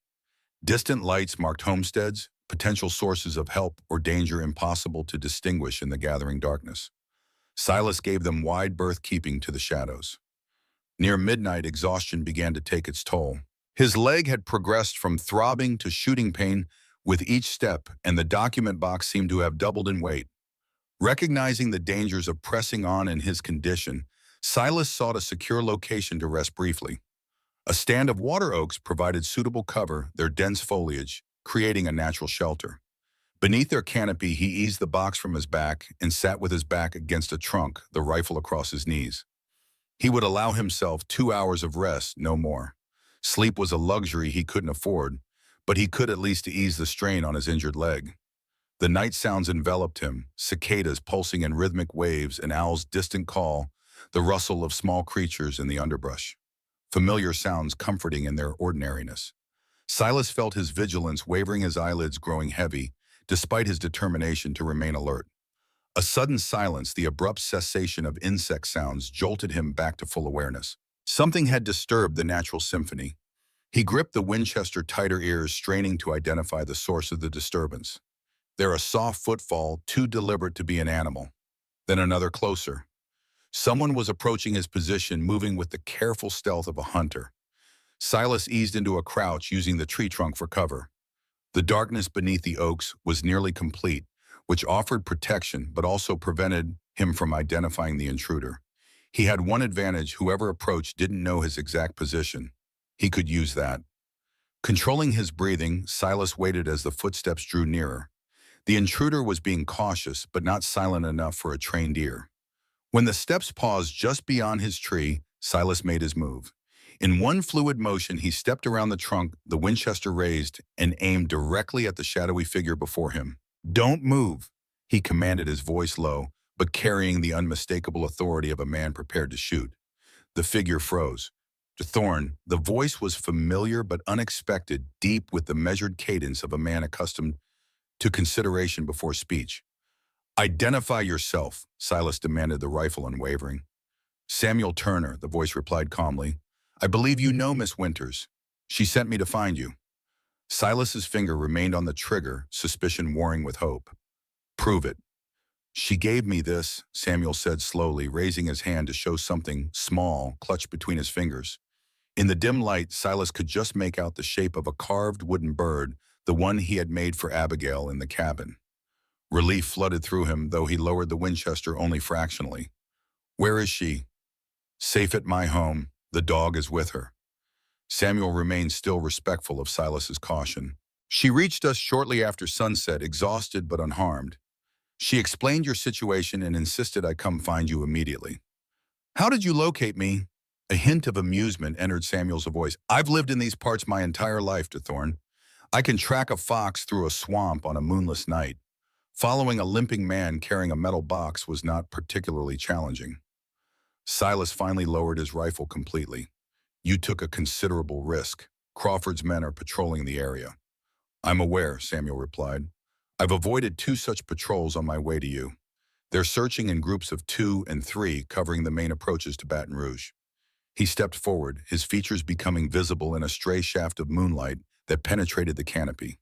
Distant lights marked homesteads, potential sources of help or danger impossible to distinguish in the gathering darkness. Silas gave them wide berth, keeping to the shadows. Near midnight, exhaustion began to take its toll. His leg had progressed from throbbing to shooting pain with each step, and the document box seemed to have doubled in weight. Recognizing the dangers of pressing on in his condition, Silas sought a secure location to rest briefly. A stand of water oaks provided suitable cover, their dense foliage creating a natural shelter. Beneath their canopy, he eased the box from his back and sat with his back against a trunk, the rifle across his knees. He would allow himself 2 hours of rest, no more. Sleep was a luxury he couldn't afford, but he could at least ease the strain on his injured leg. The night sounds enveloped him, cicadas pulsing in rhythmic waves, an owl's distant call, the rustle of small creatures in the underbrush. Familiar sounds comforting in their ordinariness. Silas felt his vigilance wavering, his eyelids growing heavy, despite his determination to remain alert. A sudden silence, the abrupt cessation of insect sounds, jolted him back to full awareness. Something had disturbed the natural symphony. He gripped the Winchester tighter, ears straining to identify the source of the disturbance. There a soft footfall, too deliberate to be an animal. Then another closer. Someone was approaching his position, moving with the careful stealth of a hunter. Silas eased into a crouch, using the tree trunk for cover. The darkness beneath the oaks was nearly complete, which offered protection but also prevented him from identifying the intruder. He had one advantage: whoever approached didn't know his exact position. He could use that. Controlling his breathing, Silas waited as the footsteps drew nearer. The intruder was being cautious, but not silent enough for a trained ear. When the steps paused just beyond his tree, Silas made his move. In one fluid motion, he stepped around the trunk, the Winchester raised, and aimed directly at the shadowy figure before him. "Don't move," he commanded, his voice low, but carrying the unmistakable authority of a man prepared to shoot. The figure froze. To Thorne, the voice was familiar but unexpected, deep with the measured cadence of a man accustomed to consideration before speech. "Identify yourself," Silas demanded, the rifle unwavering. "Samuel Turner," the voice replied calmly. "I believe you know Miss Winters. She sent me to find you." Silas's finger remained on the trigger, suspicion warring with hope. "Prove it." "She gave me this," Samuel said slowly, raising his hand to show something small clutched between his fingers. In the dim light, Silas could just make out the shape of a carved wooden bird, the one he had made for Abigail in the cabin. Relief flooded through him, though he lowered the Winchester only fractionally. "Where is she?" "Safe at my home. The dog is with her." Samuel remained still, respectful of Silas's caution. "She reached us shortly after sunset, exhausted but unharmed. She explained your situation and insisted I come find you immediately." "How did you locate me?" A hint of amusement entered Samuel's voice. "I've lived in these parts my entire life, de Thorne. I can track a fox through a swamp on a moonless night. Following a limping man carrying a metal box was not particularly challenging." Silas finally lowered his rifle completely. "You took a considerable risk. Crawford's men are patrolling the area." "I'm aware," Samuel replied. "I've avoided 2 such patrols on my way to you. They're searching in groups of 2 and 3, covering the main approaches to Baton Rouge." He stepped forward, his features becoming visible in a stray shaft of moonlight that penetrated the canopy.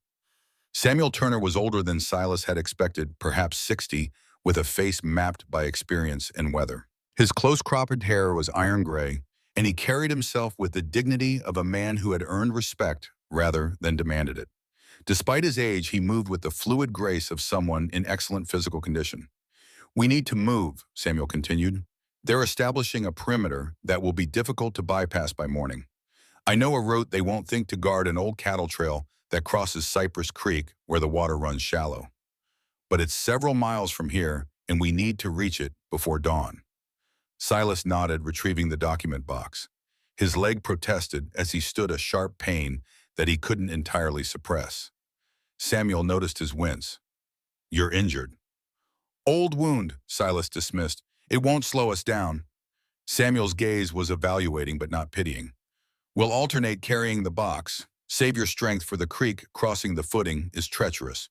Samuel Turner was older than Silas had expected, perhaps 60, with a face mapped by experience and weather. His close-cropped hair was iron gray, and he carried himself with the dignity of a man who had earned respect rather than demanded it. Despite his age, he moved with the fluid grace of someone in excellent physical condition. "We need to move," Samuel continued. "They're establishing a perimeter that will be difficult to bypass by morning. I know a route they won't think to guard, an old cattle trail that crosses Cypress Creek where the water runs shallow. But it's several miles from here, and we need to reach it before dawn." Silas nodded, retrieving the document box. His leg protested as he stood, a sharp pain that he couldn't entirely suppress. Samuel noticed his wince. "You're injured." "Old wound," Silas dismissed. "It won't slow us down." Samuel's gaze was evaluating but not pitying. "We'll alternate carrying the box. Save your strength, for the creek crossing the footing is treacherous."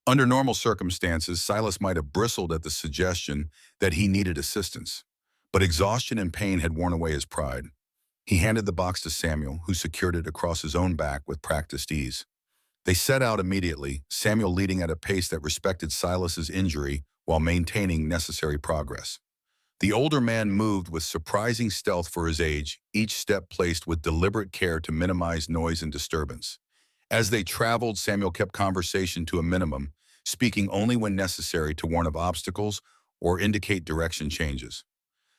Under normal circumstances, Silas might have bristled at the suggestion that he needed assistance. But exhaustion and pain had worn away his pride. He handed the box to Samuel, who secured it across his own back with practiced ease. They set out immediately, Samuel leading at a pace that respected Silas's injury while maintaining necessary progress. The older man moved with surprising stealth for his age, each step placed with deliberate care to minimize noise and disturbance. As they traveled, Samuel kept conversation to a minimum, speaking only when necessary to warn of obstacles or indicate direction changes.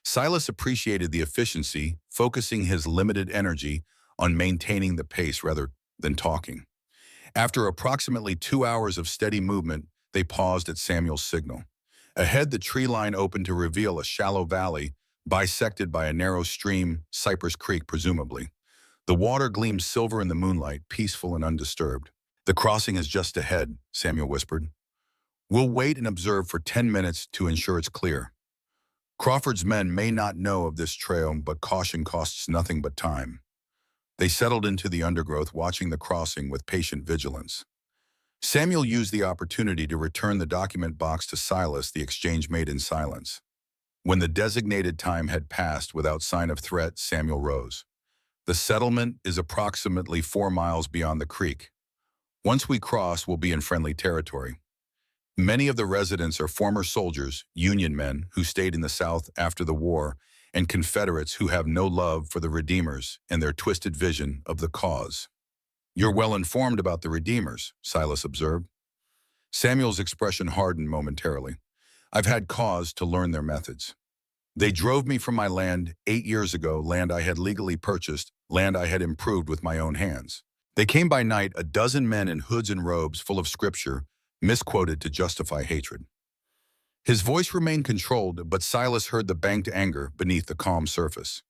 Silas appreciated the efficiency, focusing his limited energy on maintaining the pace rather than talking. After approximately 2 hours of steady movement, they paused at Samuel's signal. Ahead, the tree line opened to reveal a shallow valley, bisected by a narrow stream, Cypress Creek presumably. The water gleamed silver in the moonlight, peaceful and undisturbed. "The crossing is just ahead," Samuel whispered. "We'll wait and observe for 10 minutes to ensure it's clear. Crawford's men may not know of this trail, but caution costs nothing but time." They settled into the undergrowth, watching the crossing with patient vigilance. Samuel used the opportunity to return the document box to Silas, the exchange made in silence. When the designated time had passed without sign of threat, Samuel rose. The settlement is approximately 4 miles beyond the creek. Once we cross, we'll be in friendly territory. Many of the residents are former soldiers, Union men who stayed in the South after the war, and Confederates who have no love for the Redeemers and their twisted vision of the cause. You're well informed about the Redeemers, Silas observed. Samuel's expression hardened momentarily. I've had cause to learn their methods. They drove me from my land 8 years ago, land I had legally purchased, land I had improved with my own hands. They came by night, a dozen men in hoods and robes full of scripture, misquoted to justify hatred. His voice remained controlled, but Silas heard the banked anger beneath the calm surface.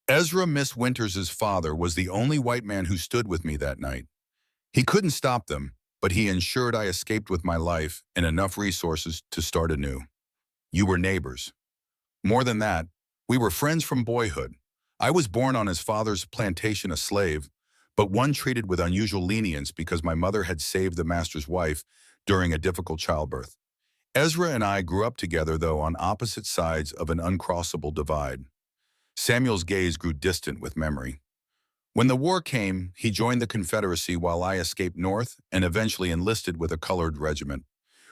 Ezra Miss Winters's father was the only white man who stood with me that night. He couldn't stop them, but he ensured I escaped with my life and enough resources to start anew. You were neighbors. More than that, we were friends from boyhood. I was born on his father's plantation a slave, but one treated with unusual lenience because my mother had saved the master's wife during a difficult childbirth. Ezra and I grew up together, though on opposite sides of an uncrossable divide. Samuel's gaze grew distant with memory. When the war came, he joined the Confederacy while I escaped north and eventually enlisted with a colored regiment.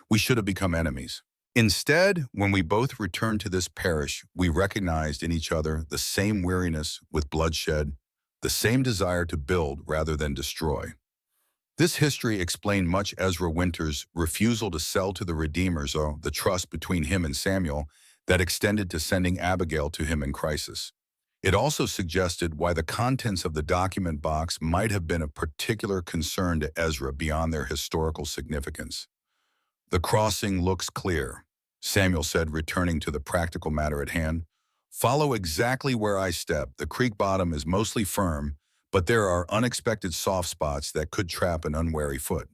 We should have become enemies. Instead, when we both returned to this parish, we recognized in each other the same weariness with bloodshed, the same desire to build rather than destroy. This history explained much Ezra Winter's refusal to sell to the Redeemers, or the trust between him and Samuel that extended to sending Abigail to him in crisis. It also suggested why the contents of the document box might have been of particular concern to Ezra beyond their historical significance. The crossing looks clear, Samuel said, returning to the practical matter at hand. Follow exactly where I step. The creek bottom is mostly firm, but there are unexpected soft spots that could trap an unwary foot.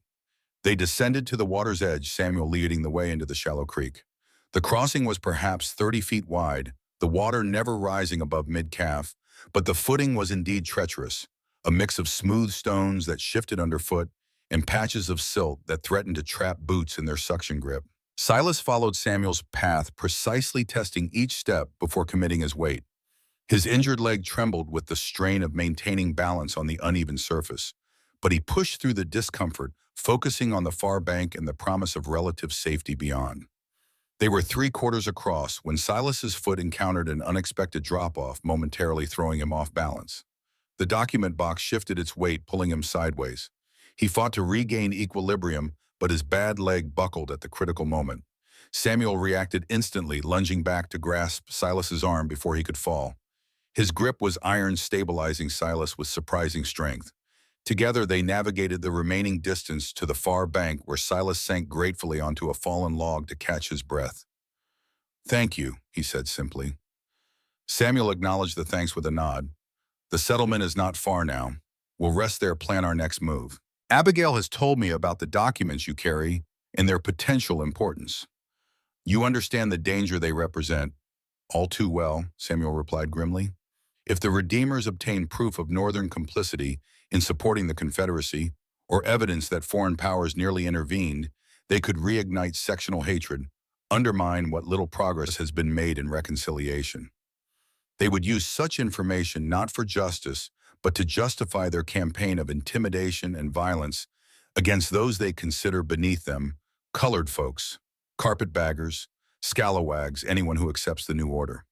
They descended to the water's edge, Samuel leading the way into the shallow creek. The crossing was perhaps 30 feet wide, the water never rising above mid-calf, but the footing was indeed treacherous, a mix of smooth stones that shifted underfoot and patches of silt that threatened to trap boots in their suction grip. Silas followed Samuel's path, precisely testing each step before committing his weight. His injured leg trembled with the strain of maintaining balance on the uneven surface, but he pushed through the discomfort, focusing on the far bank and the promise of relative safety beyond. They were 3/4 across when Silas's foot encountered an unexpected drop-off, momentarily throwing him off balance. The document box shifted its weight, pulling him sideways. He fought to regain equilibrium, but his bad leg buckled at the critical moment. Samuel reacted instantly, lunging back to grasp Silas's arm before he could fall. His grip was iron, stabilizing Silas with surprising strength. Together, they navigated the remaining distance to the far bank, where Silas sank gratefully onto a fallen log to catch his breath. "Thank you," he said simply. Samuel acknowledged the thanks with a nod. "The settlement is not far now. We'll rest there, plan our next move. Abigail has told me about the documents you carry and their potential importance. You understand the danger they represent." "All too well," Samuel replied grimly. "If the Redeemers obtain proof of Northern complicity in supporting the Confederacy, or evidence that foreign powers nearly intervened, they could reignite sectional hatred, undermine what little progress has been made in reconciliation. They would use such information not for justice, but to justify their campaign of intimidation and violence against those they consider beneath them, colored folks, carpetbaggers, scalawags, anyone who accepts the new order.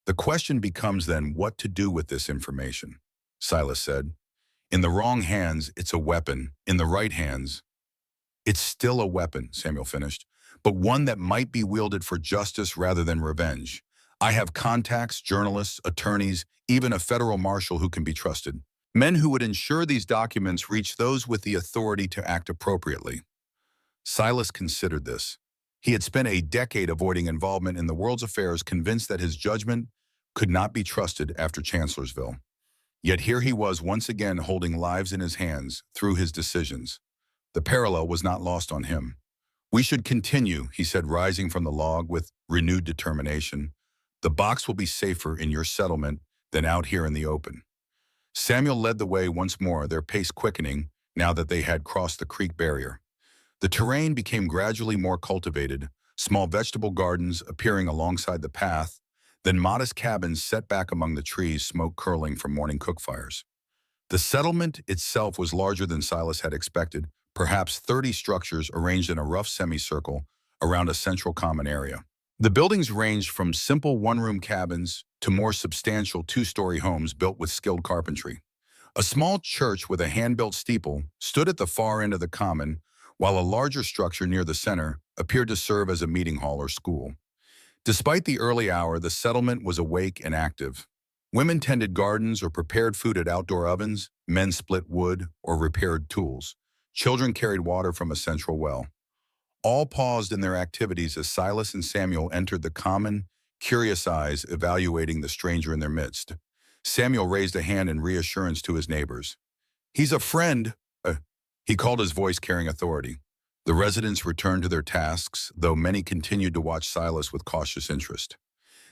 The question becomes then what to do with this information," Silas said. "In the wrong hands, it's a weapon. In the right hands, it's still a weapon," Samuel finished, "but one that might be wielded for justice rather than revenge. I have contacts, journalists, attorneys, even a federal marshal who can be trusted. Men who would ensure these documents reach those with the authority to act appropriately." Silas considered this. He had spent a decade avoiding involvement in the world's affairs, convinced that his judgment could not be trusted after Chancellorsville. Yet here he was once again holding lives in his hands through his decisions. The parallel was not lost on him. "We should continue," he said, rising from the log with renewed determination. "The box will be safer in your settlement than out here in the open." Samuel led the way once more, their pace quickening now that they had crossed the creek barrier. The terrain became gradually more cultivated, small vegetable gardens appearing alongside the path, then modest cabins set back among the trees, smoke curling from morning cookfires. The settlement itself was larger than Silas had expected, perhaps 30 structures arranged in a rough semicircle around a central common area. The buildings ranged from simple one-room cabins to more substantial two-story homes built with skilled carpentry. A small church with a hand-built steeple stood at the far end of the common, while a larger structure near the center appeared to serve as a meeting hall or school. Despite the early hour, the settlement was awake and active. Women tended gardens or prepared food at outdoor ovens, men split wood or repaired tools. Children carried water from a central well. All paused in their activities as Silas and Samuel entered the common, curious eyes evaluating the stranger in their midst. Samuel raised a hand in reassurance to his neighbors. "He's a friend," he called, his voice carrying authority. The residents returned to their tasks, though many continued to watch Silas with cautious interest.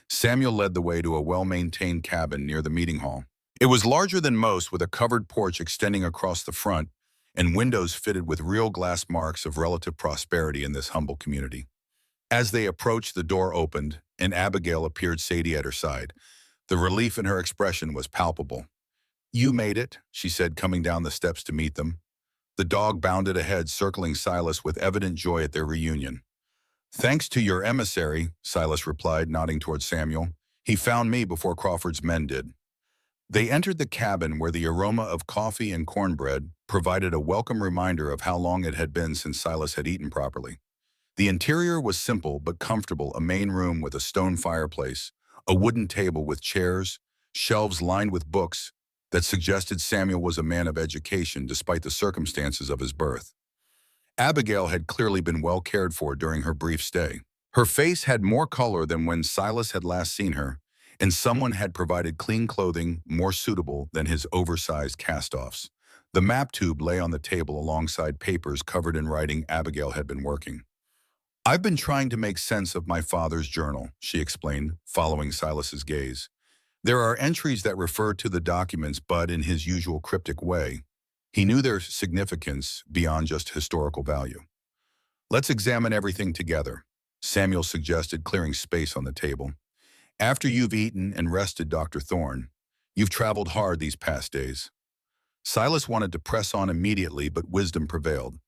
Samuel led the way to a well-maintained cabin near the meeting hall. It was larger than most, with a covered porch extending across the front and windows fitted with real glass marks of relative prosperity in this humble community. As they approached, the door opened, and Abigail appeared, Sadie at her side. The relief in her expression was palpable. "You made it," she said, coming down the steps to meet them. The dog bounded ahead, circling Silas with evident joy at their reunion. "Thanks to your emissary," Silas replied, nodding toward Samuel. "He found me before Crawford's men did." They entered the cabin, where the aroma of coffee and cornbread provided a welcome reminder of how long it had been since Silas had eaten properly. The interior was simple but comfortable, a main room with a stone fireplace, a wooden table with chairs, shelves lined with books that suggested Samuel was a man of education despite the circumstances of his birth. Abigail had clearly been well cared for during her brief stay. Her face had more color than when Silas had last seen her, and someone had provided clean clothing more suitable than his oversized cast-offs. The map tube lay on the table alongside papers covered in writing Abigail had been working. "I've been trying to make sense of my father's journal," she explained, following Silas's gaze. "There are entries that refer to the documents, but in his usual cryptic way. He knew their significance beyond just historical value." "Let's examine everything together," Samuel suggested, clearing space on the table. "After you've eaten and rested, Dr. Thorne, you've traveled hard these past days." Silas wanted to press on immediately, but wisdom prevailed.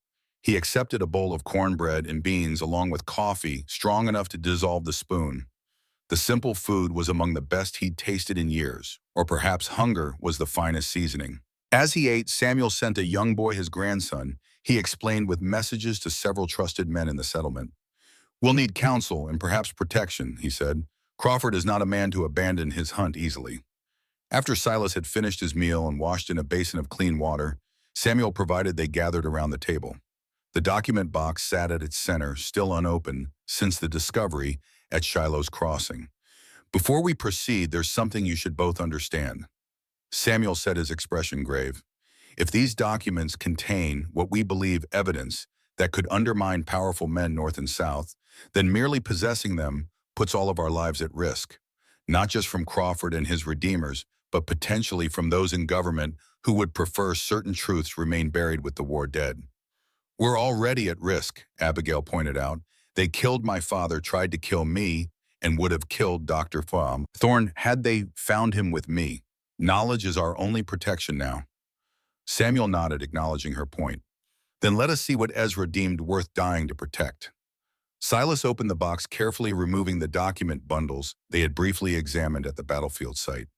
He accepted a bowl of cornbread and beans along with coffee strong enough to dissolve the spoon. The simple food was among the best he'd tasted in years, or perhaps hunger was the finest seasoning. As he ate, Samuel sent a young boy, his grandson. He explained with messages to several trusted men in the settlement. "We'll need counsel and perhaps protection," he said. "Crawford is not a man to abandon his hunt easily." After Silas had finished his meal and washed in a basin of clean water, Samuel provided they gathered around the table. The document box sat at its center, still unopened since the discovery at Shiloh's Crossing. "Before we proceed, there's something you should both understand." Samuel said, his expression grave. "If these documents contain what we believe evidence that could undermine powerful men north and south, then merely possessing them puts all of our lives at risk, not just from Crawford and his redeemers, but potentially from those in government who would prefer certain truths remain buried with the war dead." "We're already at risk," Abigail pointed out. "They killed my father, tried to kill me, and would have killed Dr. Thorne had they found him with me. Knowledge is our only protection now." Samuel nodded, acknowledging her point. "Then let us see what Ezra deemed worth dying to protect." Silas opened the box, carefully removing the document bundles they had briefly examined at the battlefield site.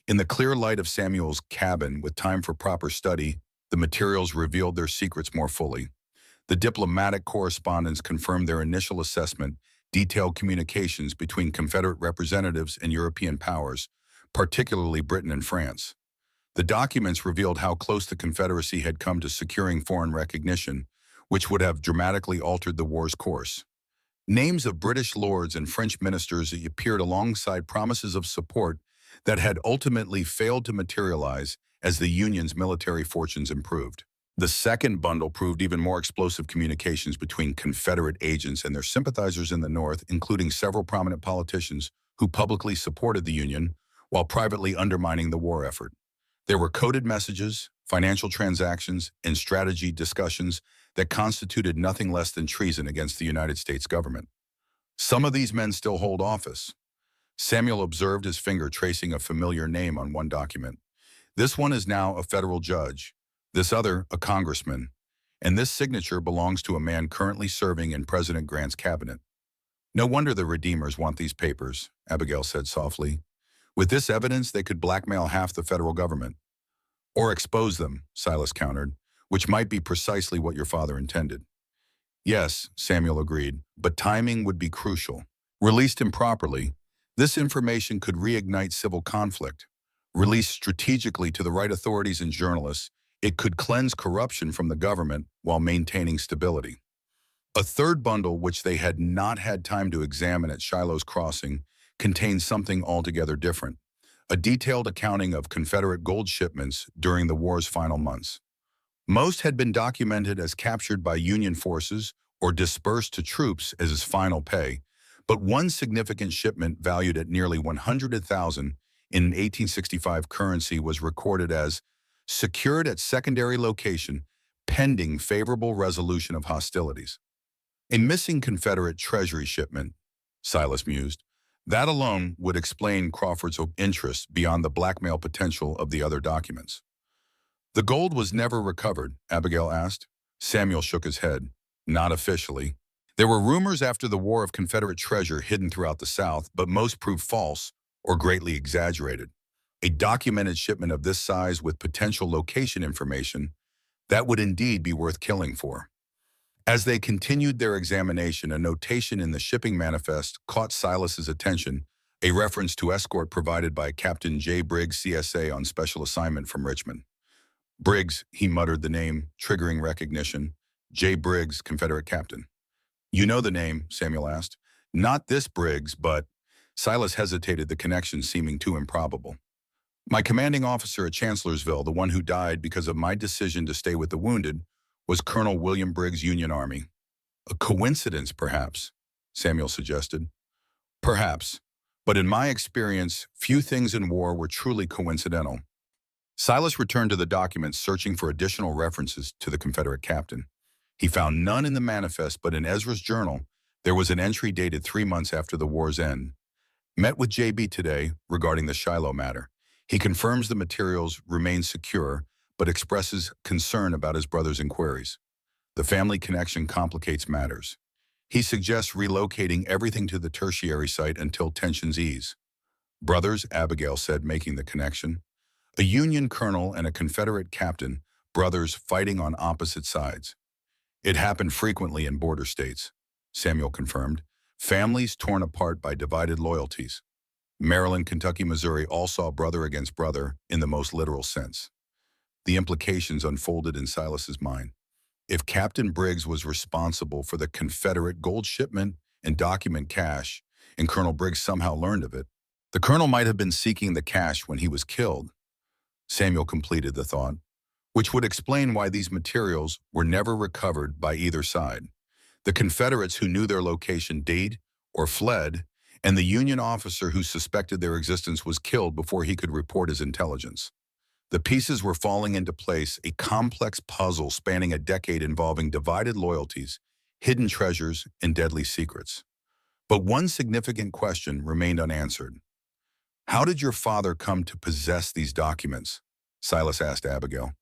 In the clear light of Samuel's cabin, with time for proper study, the materials revealed their secrets more fully. The diplomatic correspondence confirmed their initial assessment, detailed communications between Confederate representatives and European powers, particularly Britain and France. The documents revealed how close the Confederacy had come to securing foreign recognition, which would have dramatically altered the war's course. Names of British lords and French ministers appeared alongside promises of support that had ultimately failed to materialize as the Union's military fortunes improved. The second bundle proved even more explosive communications between Confederate agents and their sympathizers in the North, including several prominent politicians who publicly supported the Union while privately undermining the war effort. There were coded messages, financial transactions, and strategy discussions that constituted nothing less than treason against the United States government. Some of these men still hold office. Samuel observed his finger tracing a familiar name on one document. This one is now a federal judge, this other a congressman, and this signature belongs to a man currently serving in President Grant's cabinet. No wonder the Redeemers want these papers, Abigail said softly. With this evidence, they could blackmail half the federal government. Or expose them, Silas countered, which might be precisely what your father intended. Yes, Samuel agreed, but timing would be crucial. Released improperly, this information could reignite civil conflict. Released strategically to the right authorities and journalists, it could cleanse corruption from the government while maintaining stability. A third bundle, which they had not had time to examine at Shiloh's Crossing, contained something altogether different: a detailed accounting of Confederate gold shipments during the war's final months. Most had been documented as captured by Union forces or dispersed to troops as his final pay, but one significant shipment valued at nearly 100,000 in 1865 currency was recorded as secured at secondary location pending favorable resolution of hostilities. A missing Confederate treasury shipment, Silas mused. That alone would explain Crawford's interest beyond the blackmail potential of the other documents. The gold was never recovered, Abigail asked. Samuel shook his head. Not officially. There were rumors after the war of Confederate treasure hidden throughout the South, but most proved false or greatly exaggerated. A documented shipment of this size with potential location information, that would indeed be worth killing for. As they continued their examination, a notation in the shipping manifest caught Silas's attention, a reference to escort provided by Captain J. Briggs, CSA, on special assignment from Richmond. Briggs, he muttered the name, triggering recognition. J. Briggs, Confederate captain. You know the name, Samuel asked. Not this Briggs, but... Silas hesitated, the connection seeming too improbable. My commanding officer at Chancellorsville, the one who died because of my decision to stay with the wounded, was Colonel William Briggs, Union Army. A coincidence, perhaps, Samuel suggested. Perhaps, but in my experience, few things in war were truly coincidental. Silas returned to the documents, searching for additional references to the Confederate captain. He found none in the manifest, but in Ezra's journal, there was an entry dated 3 months after the war's end. Met with JB today regarding the Shiloh matter. He confirms the materials remain secure, but expresses concern about his brother's inquiries. The family connection complicates matters. He suggests relocating everything to the tertiary site until tensions ease. Brothers, Abigail said, making the connection. A Union colonel and a Confederate captain, brothers fighting on opposite sides. It happened frequently in border states, Samuel confirmed. Families torn apart by divided loyalties. Maryland, Kentucky, Missouri all saw brother against brother in the most literal sense. The implications unfolded in Silas's mind. If Captain Briggs was responsible for the Confederate gold shipment and document cache, and Colonel Briggs somehow learned of it, the colonel might have been seeking the cache when he was killed. Samuel completed the thought, which would explain why these materials were never recovered by either side. The Confederates who knew their location died or fled, and the Union officer who suspected their existence was killed before he could report his intelligence. The pieces were falling into place, a complex puzzle spanning a decade involving divided loyalties, hidden treasures, and deadly secrets. But one significant question remained unanswered. How did your father come to possess these documents? Silas asked Abigail.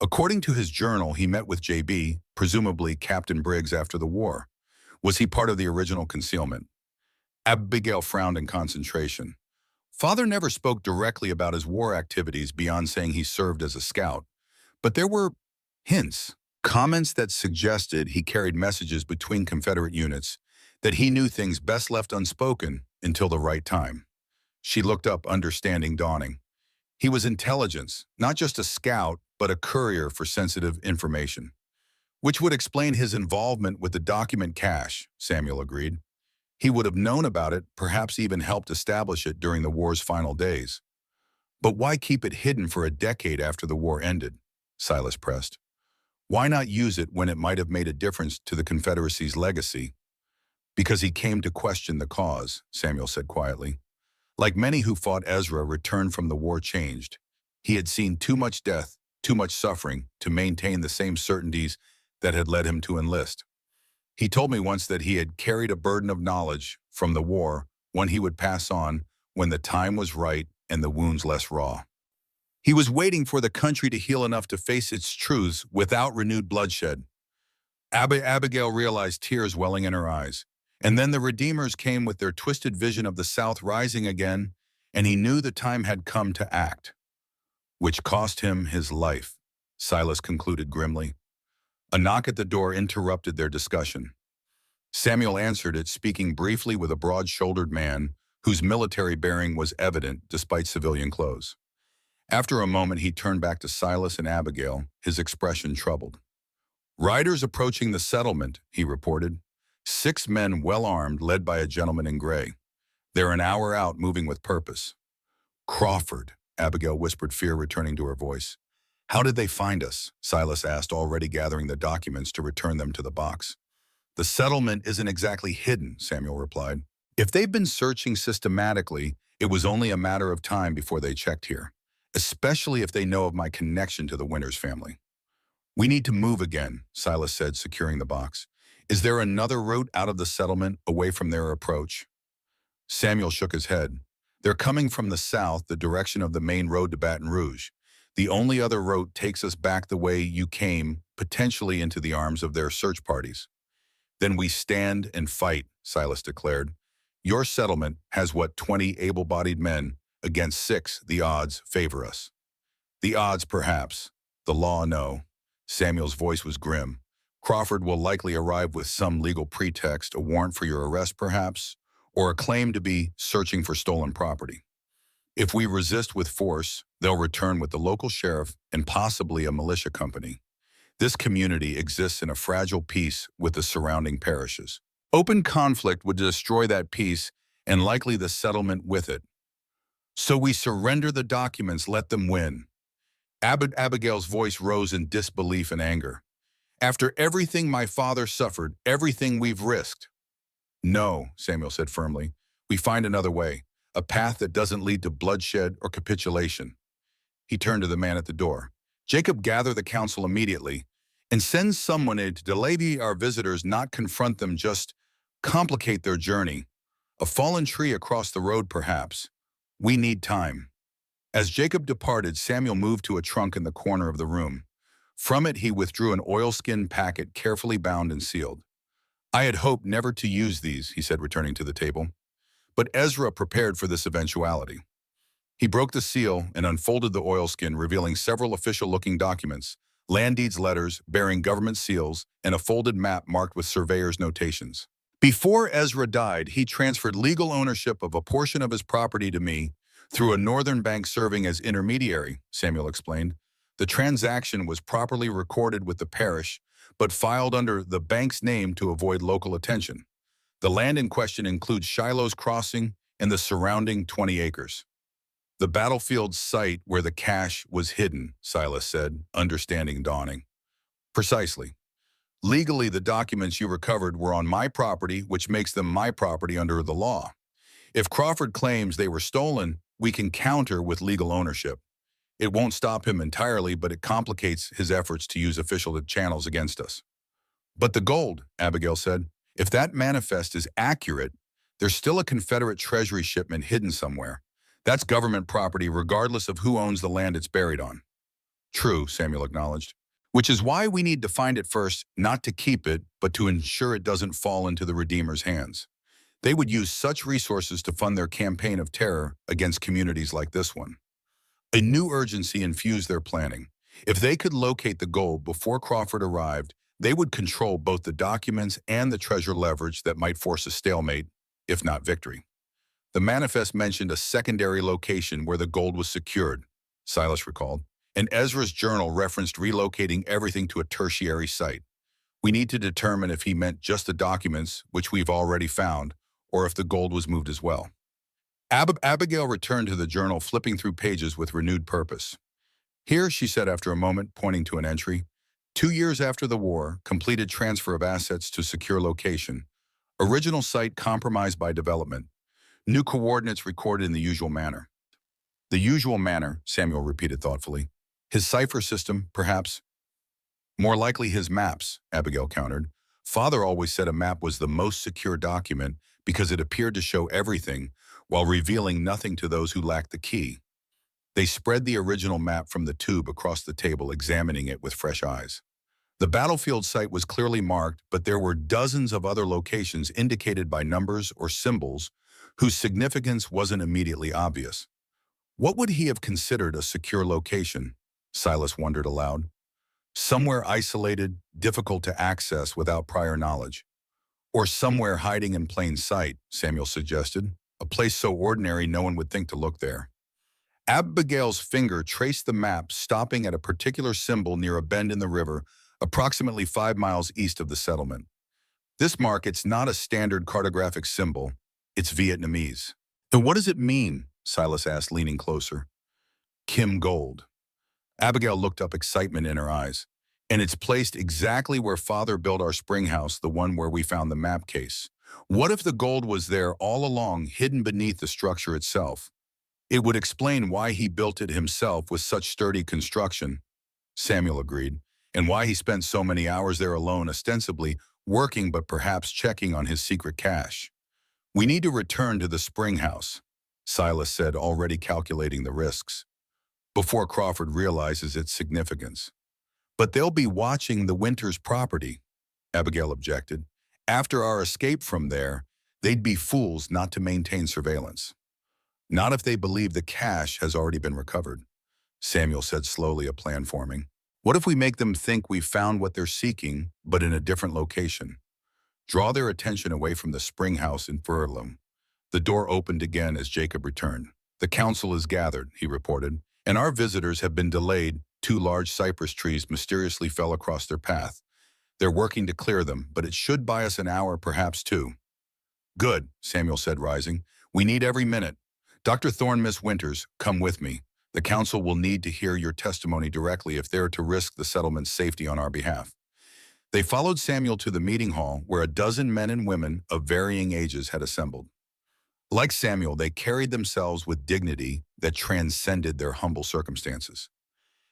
According to his journal, he met with JB, presumably Captain Briggs, after the war. Was he part of the original concealment? Abigail frowned in concentration. Father never spoke directly about his war activities beyond saying he served as a scout, but there were hints, comments that suggested he carried messages between Confederate units, that he knew things best left unspoken until the right time. She looked up, understanding dawning. He was intelligence, not just a scout, but a courier for sensitive information. Which would explain his involvement with the document cache, Samuel agreed. He would have known about it, perhaps even helped establish it during the war's final days. But why keep it hidden for a decade after the war ended? Silas pressed. Why not use it when it might have made a difference to the Confederacy's legacy? Because he came to question the cause, Samuel said quietly. Like many who fought Ezra, returned from the war changed. He had seen too much death, too much suffering to maintain the same certainties that had led him to enlist. He told me once that he had carried a burden of knowledge from the war, one he would pass on when the time was right and the wounds less raw. He was waiting for the country to heal enough to face its truths without renewed bloodshed. Abigail realized tears welling in her eyes. And then the Redeemers came with their twisted vision of the South rising again, and he knew the time had come to act. Which cost him his life, Silas concluded grimly. A knock at the door interrupted their discussion. Samuel answered it, speaking briefly with a broad-shouldered man whose military bearing was evident despite civilian clothes. After a moment, he turned back to Silas and Abigail, his expression troubled. "Riders approaching the settlement," he reported. 6 men well-armed, led by a gentleman in gray. "They're an hour out, moving with purpose." "Crawford," Abigail whispered, fear returning to her voice. "How did they find us?" Silas asked, already gathering the documents to return them to the box. "The settlement isn't exactly hidden," Samuel replied. "If they've been searching systematically, it was only a matter of time before they checked here, especially if they know of my connection to the Winters family." "We need to move again," Silas said, securing the box. "Is there another route out of the settlement, away from their approach?" Samuel shook his head. "They're coming from the south, the direction of the main road to Baton Rouge. The only other route takes us back the way you came, potentially into the arms of their search parties." "Then we stand and fight," Silas declared. "Your settlement has, 20 able-bodied men against 6. The odds favor us." "The odds, perhaps. The law, no." Samuel's voice was grim. "Crawford will likely arrive with some legal pretext, a warrant for your arrest, perhaps, or a claim to be searching for stolen property. If we resist with force, they'll return with the local sheriff and possibly a militia company. This community exists in a fragile peace with the surrounding parishes. Open conflict would destroy that peace and likely the settlement with it. So we surrender the documents, let them win." Abigail's voice rose in disbelief and anger. "After everything my father suffered, everything we've risked." "No," Samuel said firmly. "We find another way, a path that doesn't lead to bloodshed or capitulation." He turned to the man at the door. "Jacob, gather the council immediately and send someone in to delay our visitors, not confront them, just complicate their journey. A fallen tree across the road, perhaps. We need time." As Jacob departed, Samuel moved to a trunk in the corner of the room. From it, he withdrew an oilskin packet carefully bound and sealed. "I had hoped never to use these," he said, returning to the table. But Ezra prepared for this eventuality. He broke the seal and unfolded the oilskin, revealing several official-looking documents, land deeds letters bearing government seals, and a folded map marked with surveyor's notations. "Before Ezra died, he transferred legal ownership of a portion of his property to me through a northern bank serving as intermediary," Samuel explained. "The transaction was properly recorded with the parish, but filed under the bank's name to avoid local attention. The land in question includes Shiloh's Crossing and the surrounding 20 acres. The battlefield site where the cash was hidden," Silas said, understanding dawning. "Precisely. Legally, the documents you recovered were on my property, which makes them my property under the law. If Crawford claims they were stolen, we can counter with legal ownership. It won't stop him entirely, but it complicates his efforts to use official channels against us." "But the gold," Abigail said. "If that manifest is accurate, there's still a Confederate Treasury shipment hidden somewhere. That's government property regardless of who owns the land it's buried on." "True," Samuel acknowledged. "Which is why we need to find it first, not to keep it, but to ensure it doesn't fall into the Redeemers' hands. They would use such resources to fund their campaign of terror against communities like this one." A new urgency infused their planning. If they could locate the gold before Crawford arrived, they would control both the documents and the treasure leverage that might force a stalemate, if not victory. The manifest mentioned a secondary location where the gold was secured, Silas recalled, and Ezra's journal referenced relocating everything to a tertiary site. We need to determine if he meant just the documents, which we've already found, or if the gold was moved as well. Abigail returned to the journal, flipping through pages with renewed purpose. "Here," she said after a moment, pointing to an entry, 2 years after the war, completed transfer of assets to secure location. Original site compromised by development. New coordinates recorded in the usual manner." The usual manner, Samuel repeated thoughtfully. His cipher system, perhaps. More likely his maps, Abigail countered. Father always said a map was the most secure document because it appeared to show everything while revealing nothing to those who lacked the key. They spread the original map from the tube across the table, examining it with fresh eyes. The battlefield site was clearly marked, but there were dozens of other locations indicated by numbers or symbols whose significance wasn't immediately obvious. What would he have considered a secure location? Silas wondered aloud. Somewhere isolated, difficult to access without prior knowledge. Or somewhere hiding in plain sight, Samuel suggested, a place so ordinary no one would think to look there. Abigail's finger traced the map, stopping at a particular symbol near a bend in the river, approximately 5 miles east of the settlement. This mark, it's not a standard cartographic symbol, it's Vietnamese. And what does it mean? Silas asked, leaning closer. Kim Gold. Abigail looked up, excitement in her eyes. And it's placed exactly where Father built our spring house, the one where we found the map case. What if the gold was there all along, hidden beneath the structure itself? It would explain why he built it himself with such sturdy construction, Samuel agreed, and why he spent so many hours there alone, ostensibly working but perhaps checking on his secret cache. We need to return to the spring house, Silas said, already calculating the risks, before Crawford realizes its significance. But they'll be watching the Winters property, Abigail objected. After our escape from there, they'd be fools not to maintain surveillance. Not if they believe the cash has already been recovered, Samuel said slowly, a plan forming. What if we make them think we found what they're seeking, but in a different location? Draw their attention away from the spring house in Furlong. The door opened again as Jacob returned. The council is gathered, he reported, and our visitors have been delayed. 2 large cypress trees mysteriously fell across their path. They're working to clear them, but it should buy us an hour, perhaps 2. Good, Samuel said, rising. We need every minute. Dr. Thorne, Miss Winters, come with me. The council will need to hear your testimony directly if they're to risk the settlement's safety on our behalf. They followed Samuel to the meeting hall where a dozen men and women of varying ages had assembled. Like Samuel, they carried themselves with dignity that transcended their humble circumstances.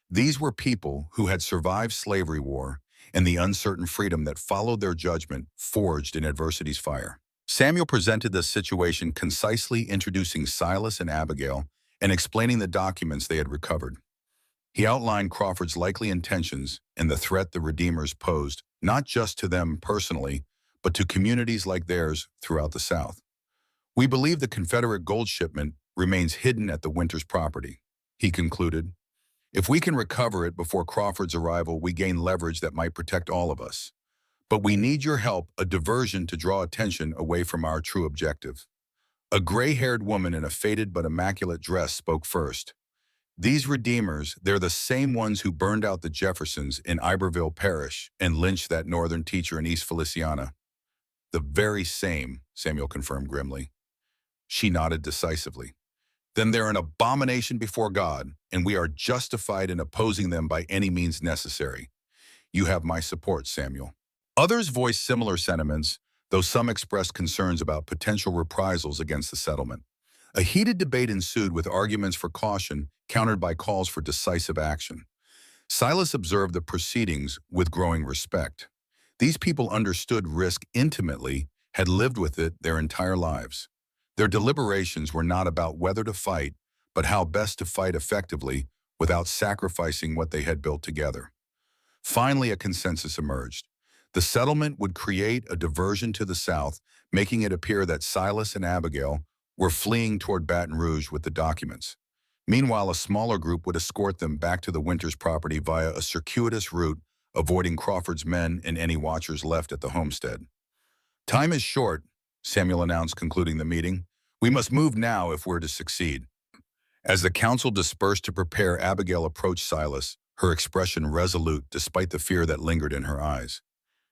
These were people who had survived slavery war and the uncertain freedom that followed their judgment, forged in adversity's fire. Samuel presented the situation concisely, introducing Silas and Abigail and explaining the documents they had recovered. He outlined Crawford's likely intentions and the threat the Redeemers posed, not just to them personally, but to communities like theirs throughout the South. We believe the Confederate gold shipment remains hidden at the Winters property, he concluded. If we can recover it before Crawford's arrival, we gain leverage that might protect all of us. But we need your help, a diversion to draw attention away from our true objective. A gray-haired woman in a faded but immaculate dress spoke first. These Redeemers, they're the same ones who burned out the Jeffersons in Iberville Parish and lynched that northern teacher in East Feliciana. The very same, Samuel confirmed grimly. She nodded decisively. Then they're an abomination before God, and we are justified in opposing them by any means necessary. You have my support, Samuel. Others voiced similar sentiments, though some expressed concerns about potential reprisals against the settlement. A heated debate ensued with arguments for caution, countered by calls for decisive action. Silas observed the proceedings with growing respect. These people understood risk intimately, had lived with it their entire lives. Their deliberations were not about whether to fight, but how best to fight effectively without sacrificing what they had built together. Finally, a consensus emerged. The settlement would create a diversion to the south, making it appear that Silas and Abigail were fleeing toward Baton Rouge with the documents. Meanwhile, a smaller group would escort them back to the Winters property via a circuitous route, avoiding Crawford's men and any watchers left at the homestead. Time is short, Samuel announced, concluding the meeting. We must move now if we're to succeed. As the council dispersed to prepare, Abigail approached Silas, her expression resolute despite the fear that lingered in her eyes.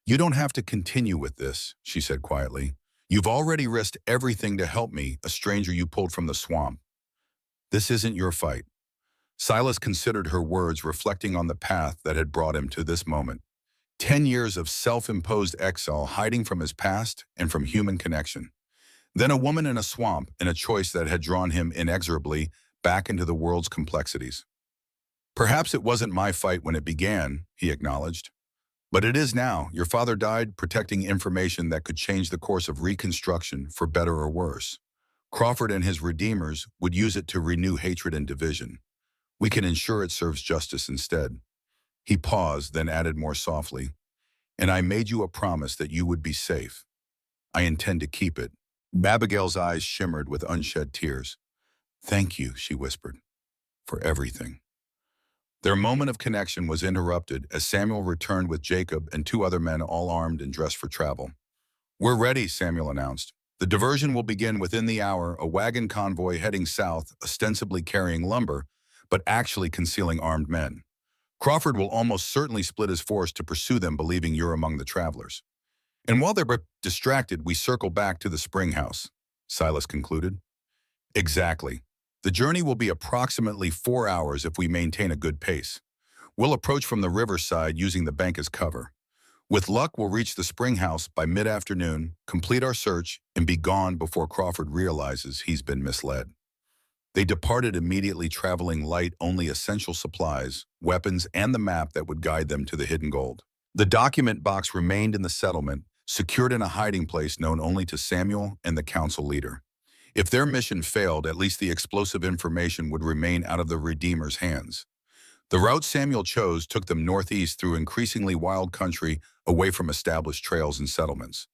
You don't have to continue with this, she said quietly. You've already risked everything to help me, a stranger you pulled from the swamp. This isn't your fight. Silas considered her words, reflecting on the path that had brought him to this moment. 10 years of self-imposed exile, hiding from his past and from human connection. Then a woman in a swamp, and a choice that had drawn him inexorably back into the world's complexities. Perhaps it wasn't my fight when it began, he acknowledged. But it is now. Your father died protecting information that could change the course of Reconstruction for better or worse. Crawford and his redeemers would use it to renew hatred and division. We can ensure it serves justice instead. He paused, then added more softly, and I made you a promise that you would be safe. I intend to keep it. Abigail's eyes shimmered with unshed tears. Thank you, she whispered, for everything. Their moment of connection was interrupted as Samuel returned with Jacob and two other men all armed and dressed for travel. We're ready, Samuel announced. The diversion will begin within the hour, a wagon convoy heading south, ostensibly carrying lumber, but actually concealing armed men. Crawford will almost certainly split his force to pursue them, believing you're among the travelers. And while they're distracted, we circle back to the spring house, Silas concluded. Exactly. The journey will be approximately 4 hours if we maintain a good pace. We'll approach from the riverside using the bank as cover. With luck, we'll reach the spring house by mid-afternoon, complete our search, and be gone before Crawford realizes he's been misled. They departed immediately, traveling light, only essential supplies, weapons, and the map that would guide them to the hidden gold. The document box remained in the settlement, secured in a hiding place known only to Samuel and the council leader. If their mission failed, at least the explosive information would remain out of the Redeemer's hands. The route Samuel chose took them northeast through increasingly wild country, away from established trails and settlements.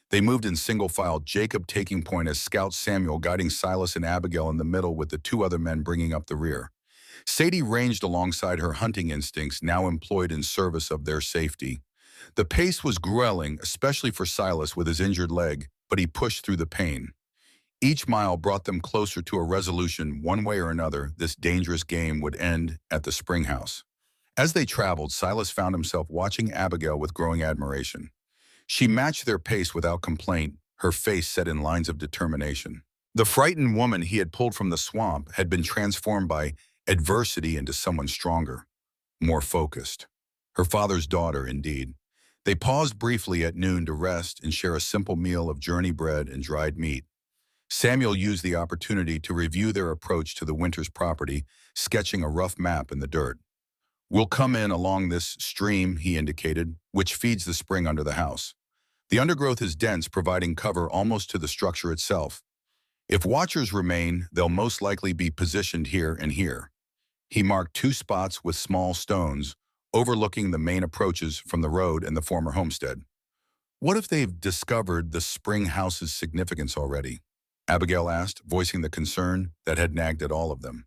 They moved in single file, Jacob taking point as scout, Samuel guiding Silas and Abigail in the middle, with the two other men bringing up the rear. Sadie ranged alongside, her hunting instincts now employed in service of their safety. The pace was grueling, especially for Silas with his injured leg, but he pushed through the pain. Each mile brought them closer to a resolution. One way or another, this dangerous game would end at the spring house. As they traveled, Silas found himself watching Abigail with growing admiration. She matched their pace without complaint, her face set in lines of determination. The frightened woman he had pulled from the swamp had been transformed by adversity into someone stronger, more focused. Her father's daughter, indeed. They paused briefly at noon to rest and share a simple meal of journey bread and dried meat. Samuel used the opportunity to review their approach to the winter's property, sketching a rough map in the dirt. We'll come in along this stream, he indicated, which feeds the spring under the house. The undergrowth is dense, providing cover almost to the structure itself. If watchers remain, they'll most likely be positioned here and here. He marked two spots with small stones, overlooking the main approaches from the road and the former homestead. What if they've discovered the spring house's significance already? Abigail asked, voicing the concern that had nagged at all of them.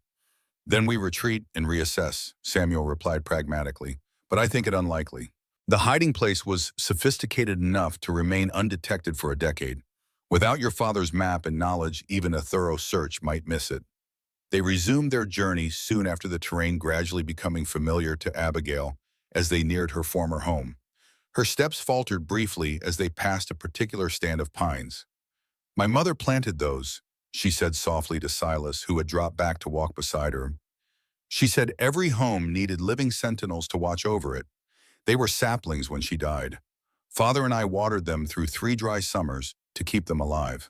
Then we retreat and reassess, Samuel replied pragmatically, but I think it unlikely. The hiding place was sophisticated enough to remain undetected for a decade. Without your father's map and knowledge, even a thorough search might miss it. They resumed their journey soon after, the terrain gradually becoming familiar to Abigail as they neared her former home. Her steps faltered briefly as they passed a particular stand of pines. My mother planted those, she said softly to Silas, who had dropped back to walk beside her. She said every home needed living sentinels to watch over it. They were saplings when she died. Father and I watered them through 3 dry summers to keep them alive.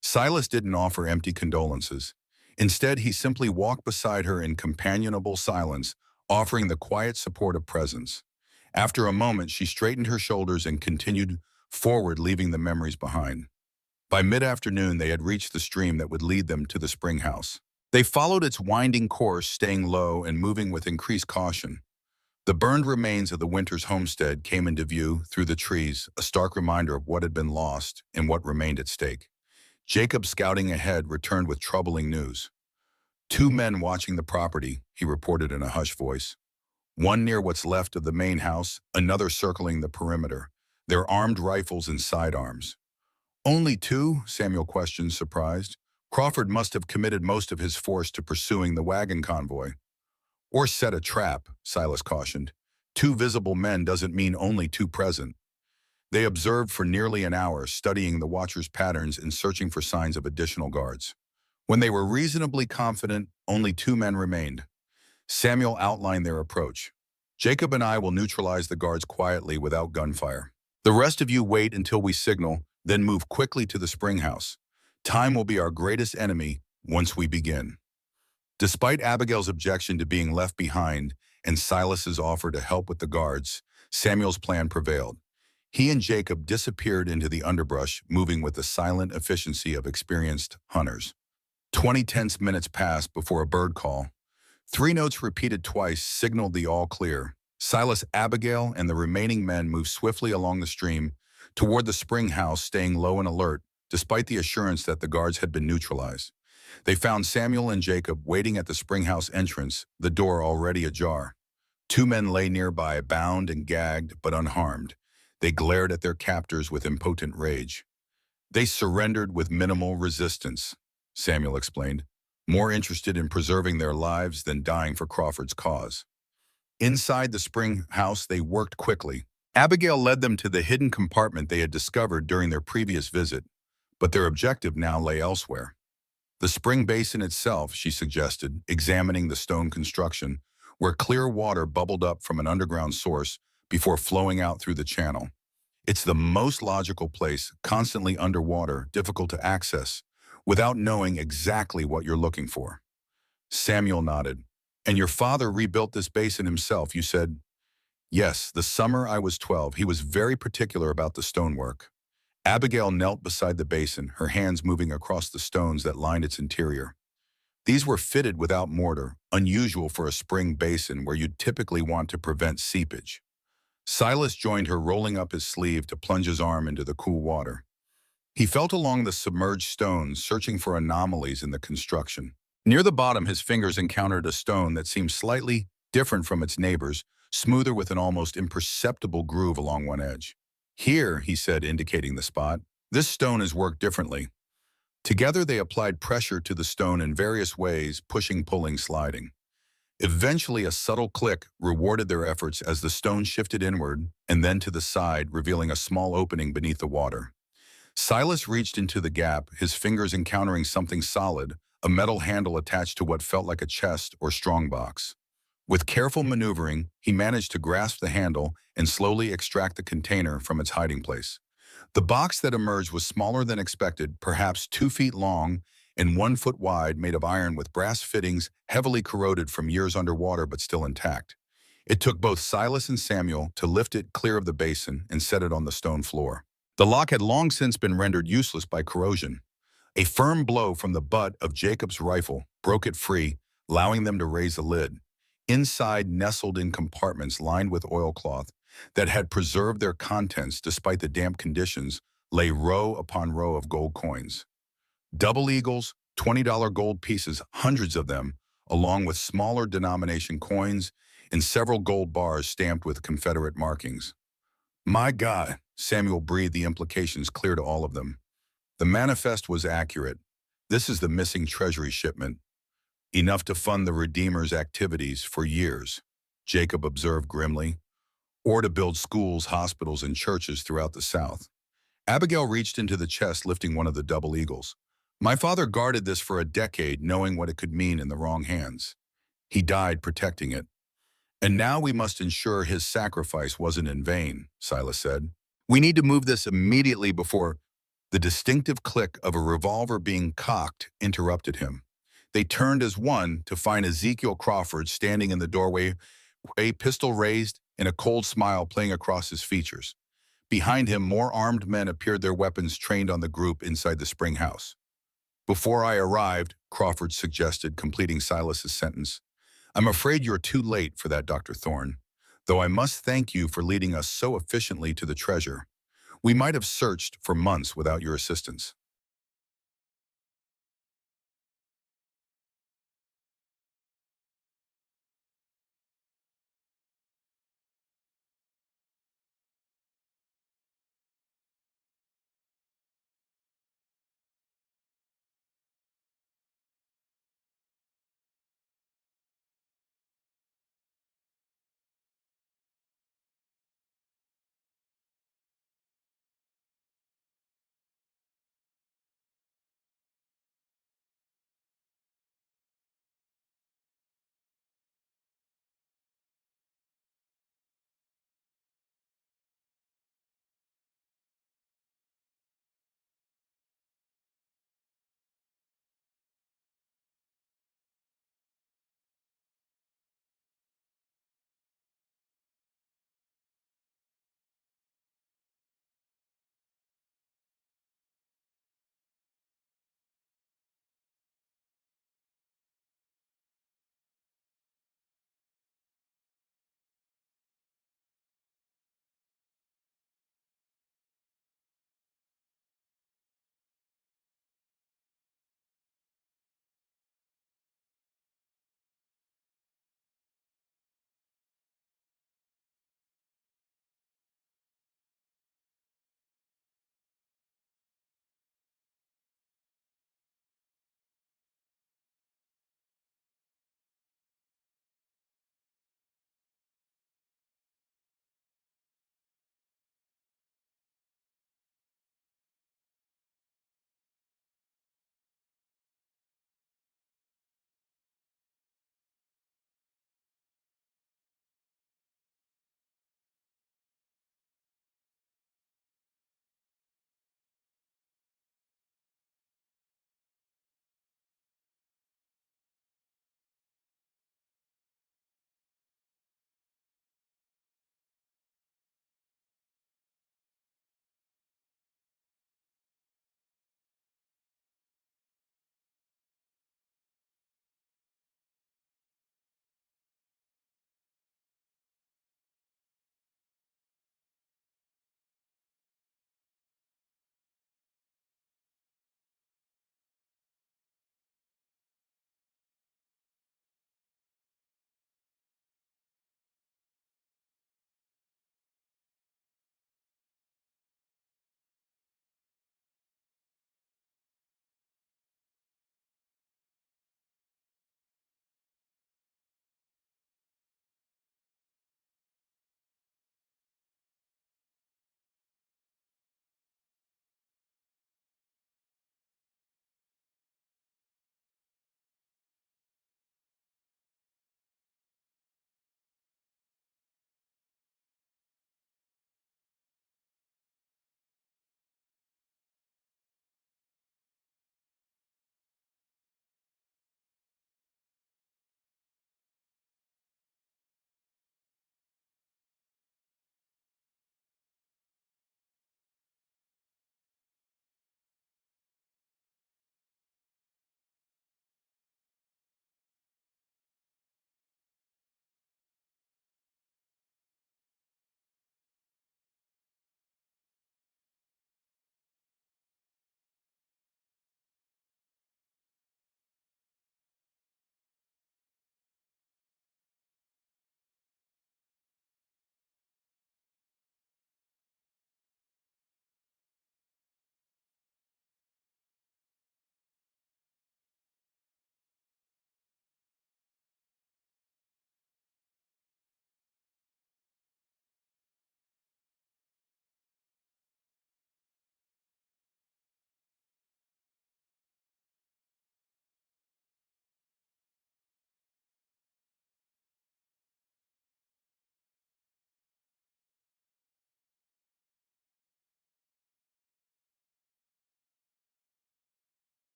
Silas didn't offer empty condolences. Instead, he simply walked beside her in companionable silence, offering the quiet support of presence. After a moment, she straightened her shoulders and continued forward, leaving the memories behind. By mid-afternoon, they had reached the stream that would lead them to the spring house. They followed its winding course, staying low and moving with increased caution. The burned remains of the winter's homestead came into view through the trees, a stark reminder of what had been lost and what remained at stake. Jacob, scouting ahead, returned with troubling news. 2 men watching the property, he reported in a hushed voice. One near what's left of the main house, another circling the perimeter, their armed rifles and sidearms. Only 2? Samuel questioned, surprised. Crawford must have committed most of his force to pursuing the wagon convoy. Or set a trap, Silas cautioned. 2 visible men doesn't mean only 2 present. They observed for nearly an hour, studying the watchers' patterns and searching for signs of additional guards. When they were reasonably confident, only 2 men remained. Samuel outlined their approach. Jacob and I will neutralize the guards quietly without gunfire. The rest of you wait until we signal, then move quickly to the spring house. Time will be our greatest enemy once we begin. Despite Abigail's objection to being left behind and Silas's offer to help with the guards, Samuel's plan prevailed. He and Jacob disappeared into the underbrush, moving with the silent efficiency of experienced hunters. 20 tense minutes passed before a bird call. Three notes repeated twice signaled the all clear. Silas, Abigail, and the remaining men moved swiftly along the stream toward the spring house, staying low and alert, despite the assurance that the guards had been neutralized. They found Samuel and Jacob waiting at the spring house entrance, the door already ajar. Two men lay nearby, bound and gagged, but unharmed. They glared at their captors with impotent rage. They surrendered with minimal resistance, Samuel explained, more interested in preserving their lives than dying for Crawford's cause. Inside the spring house, they worked quickly. Abigail led them to the hidden compartment they had discovered during their previous visit, but their objective now lay elsewhere. The spring basin itself, she suggested, examining the stone construction, where clear water bubbled up from an underground source before flowing out through the channel. It's the most logical place, constantly underwater, difficult to access, without knowing exactly what you're looking for. Samuel nodded. And your father rebuilt this basin himself, you said? Yes, the summer I was 12, he was very particular about the stonework. Abigail knelt beside the basin, her hands moving across the stones that lined its interior. These were fitted without mortar, unusual for a spring basin where you'd typically want to prevent seepage. Silas joined her, rolling up his sleeve to plunge his arm into the cool water. He felt along the submerged stones, searching for anomalies in the construction. Near the bottom, his fingers encountered a stone that seemed slightly different from its neighbors, smoother with an almost imperceptible groove along one edge. Here, he said, indicating the spot, this stone is worked differently. Together, they applied pressure to the stone in various ways, pushing, pulling, sliding. Eventually, a subtle click rewarded their efforts as the stone shifted inward and then to the side, revealing a small opening beneath the water. Silas reached into the gap, his fingers encountering something solid, a metal handle attached to what felt like a chest or strongbox. With careful maneuvering, he managed to grasp the handle and slowly extract the container from its hiding place. The box that emerged was smaller than expected, perhaps 2 feet long and 1 foot wide, made of iron with brass fittings heavily corroded from years underwater but still intact. It took both Silas and Samuel to lift it clear of the basin and set it on the stone floor. The lock had long since been rendered useless by corrosion. A firm blow from the butt of Jacob's rifle broke it free, allowing them to raise the lid. Inside, nestled in compartments lined with oilcloth that had preserved their contents despite the damp conditions, lay row upon row of gold coins. Double eagles, $20 gold pieces, hundreds of them, along with smaller denomination coins and several gold bars stamped with Confederate markings. My God, Samuel breathed, the implications clear to all of them. The manifest was accurate. This is the missing treasury shipment. Enough to fund the Redeemer's activities for years, Jacob observed grimly, or to build schools, hospitals, and churches throughout the South. Abigail reached into the chest, lifting one of the double eagles. My father guarded this for a decade, knowing what it could mean in the wrong hands. He died protecting it. And now we must ensure his sacrifice wasn't in vain, Silas said. We need to move this immediately before the distinctive click of a revolver being cocked interrupted him. They turned as one to find Ezekiel Crawford standing in the doorway, a pistol raised and a cold smile playing across his features. Behind him, more armed men appeared, their weapons trained on the group inside the spring house. Before I arrived, Crawford suggested, completing Silas's sentence. I'm afraid you're too late for that, Dr. Thorne, though I must thank you for leading us so efficiently to the treasure. We might have searched for months without your assistance.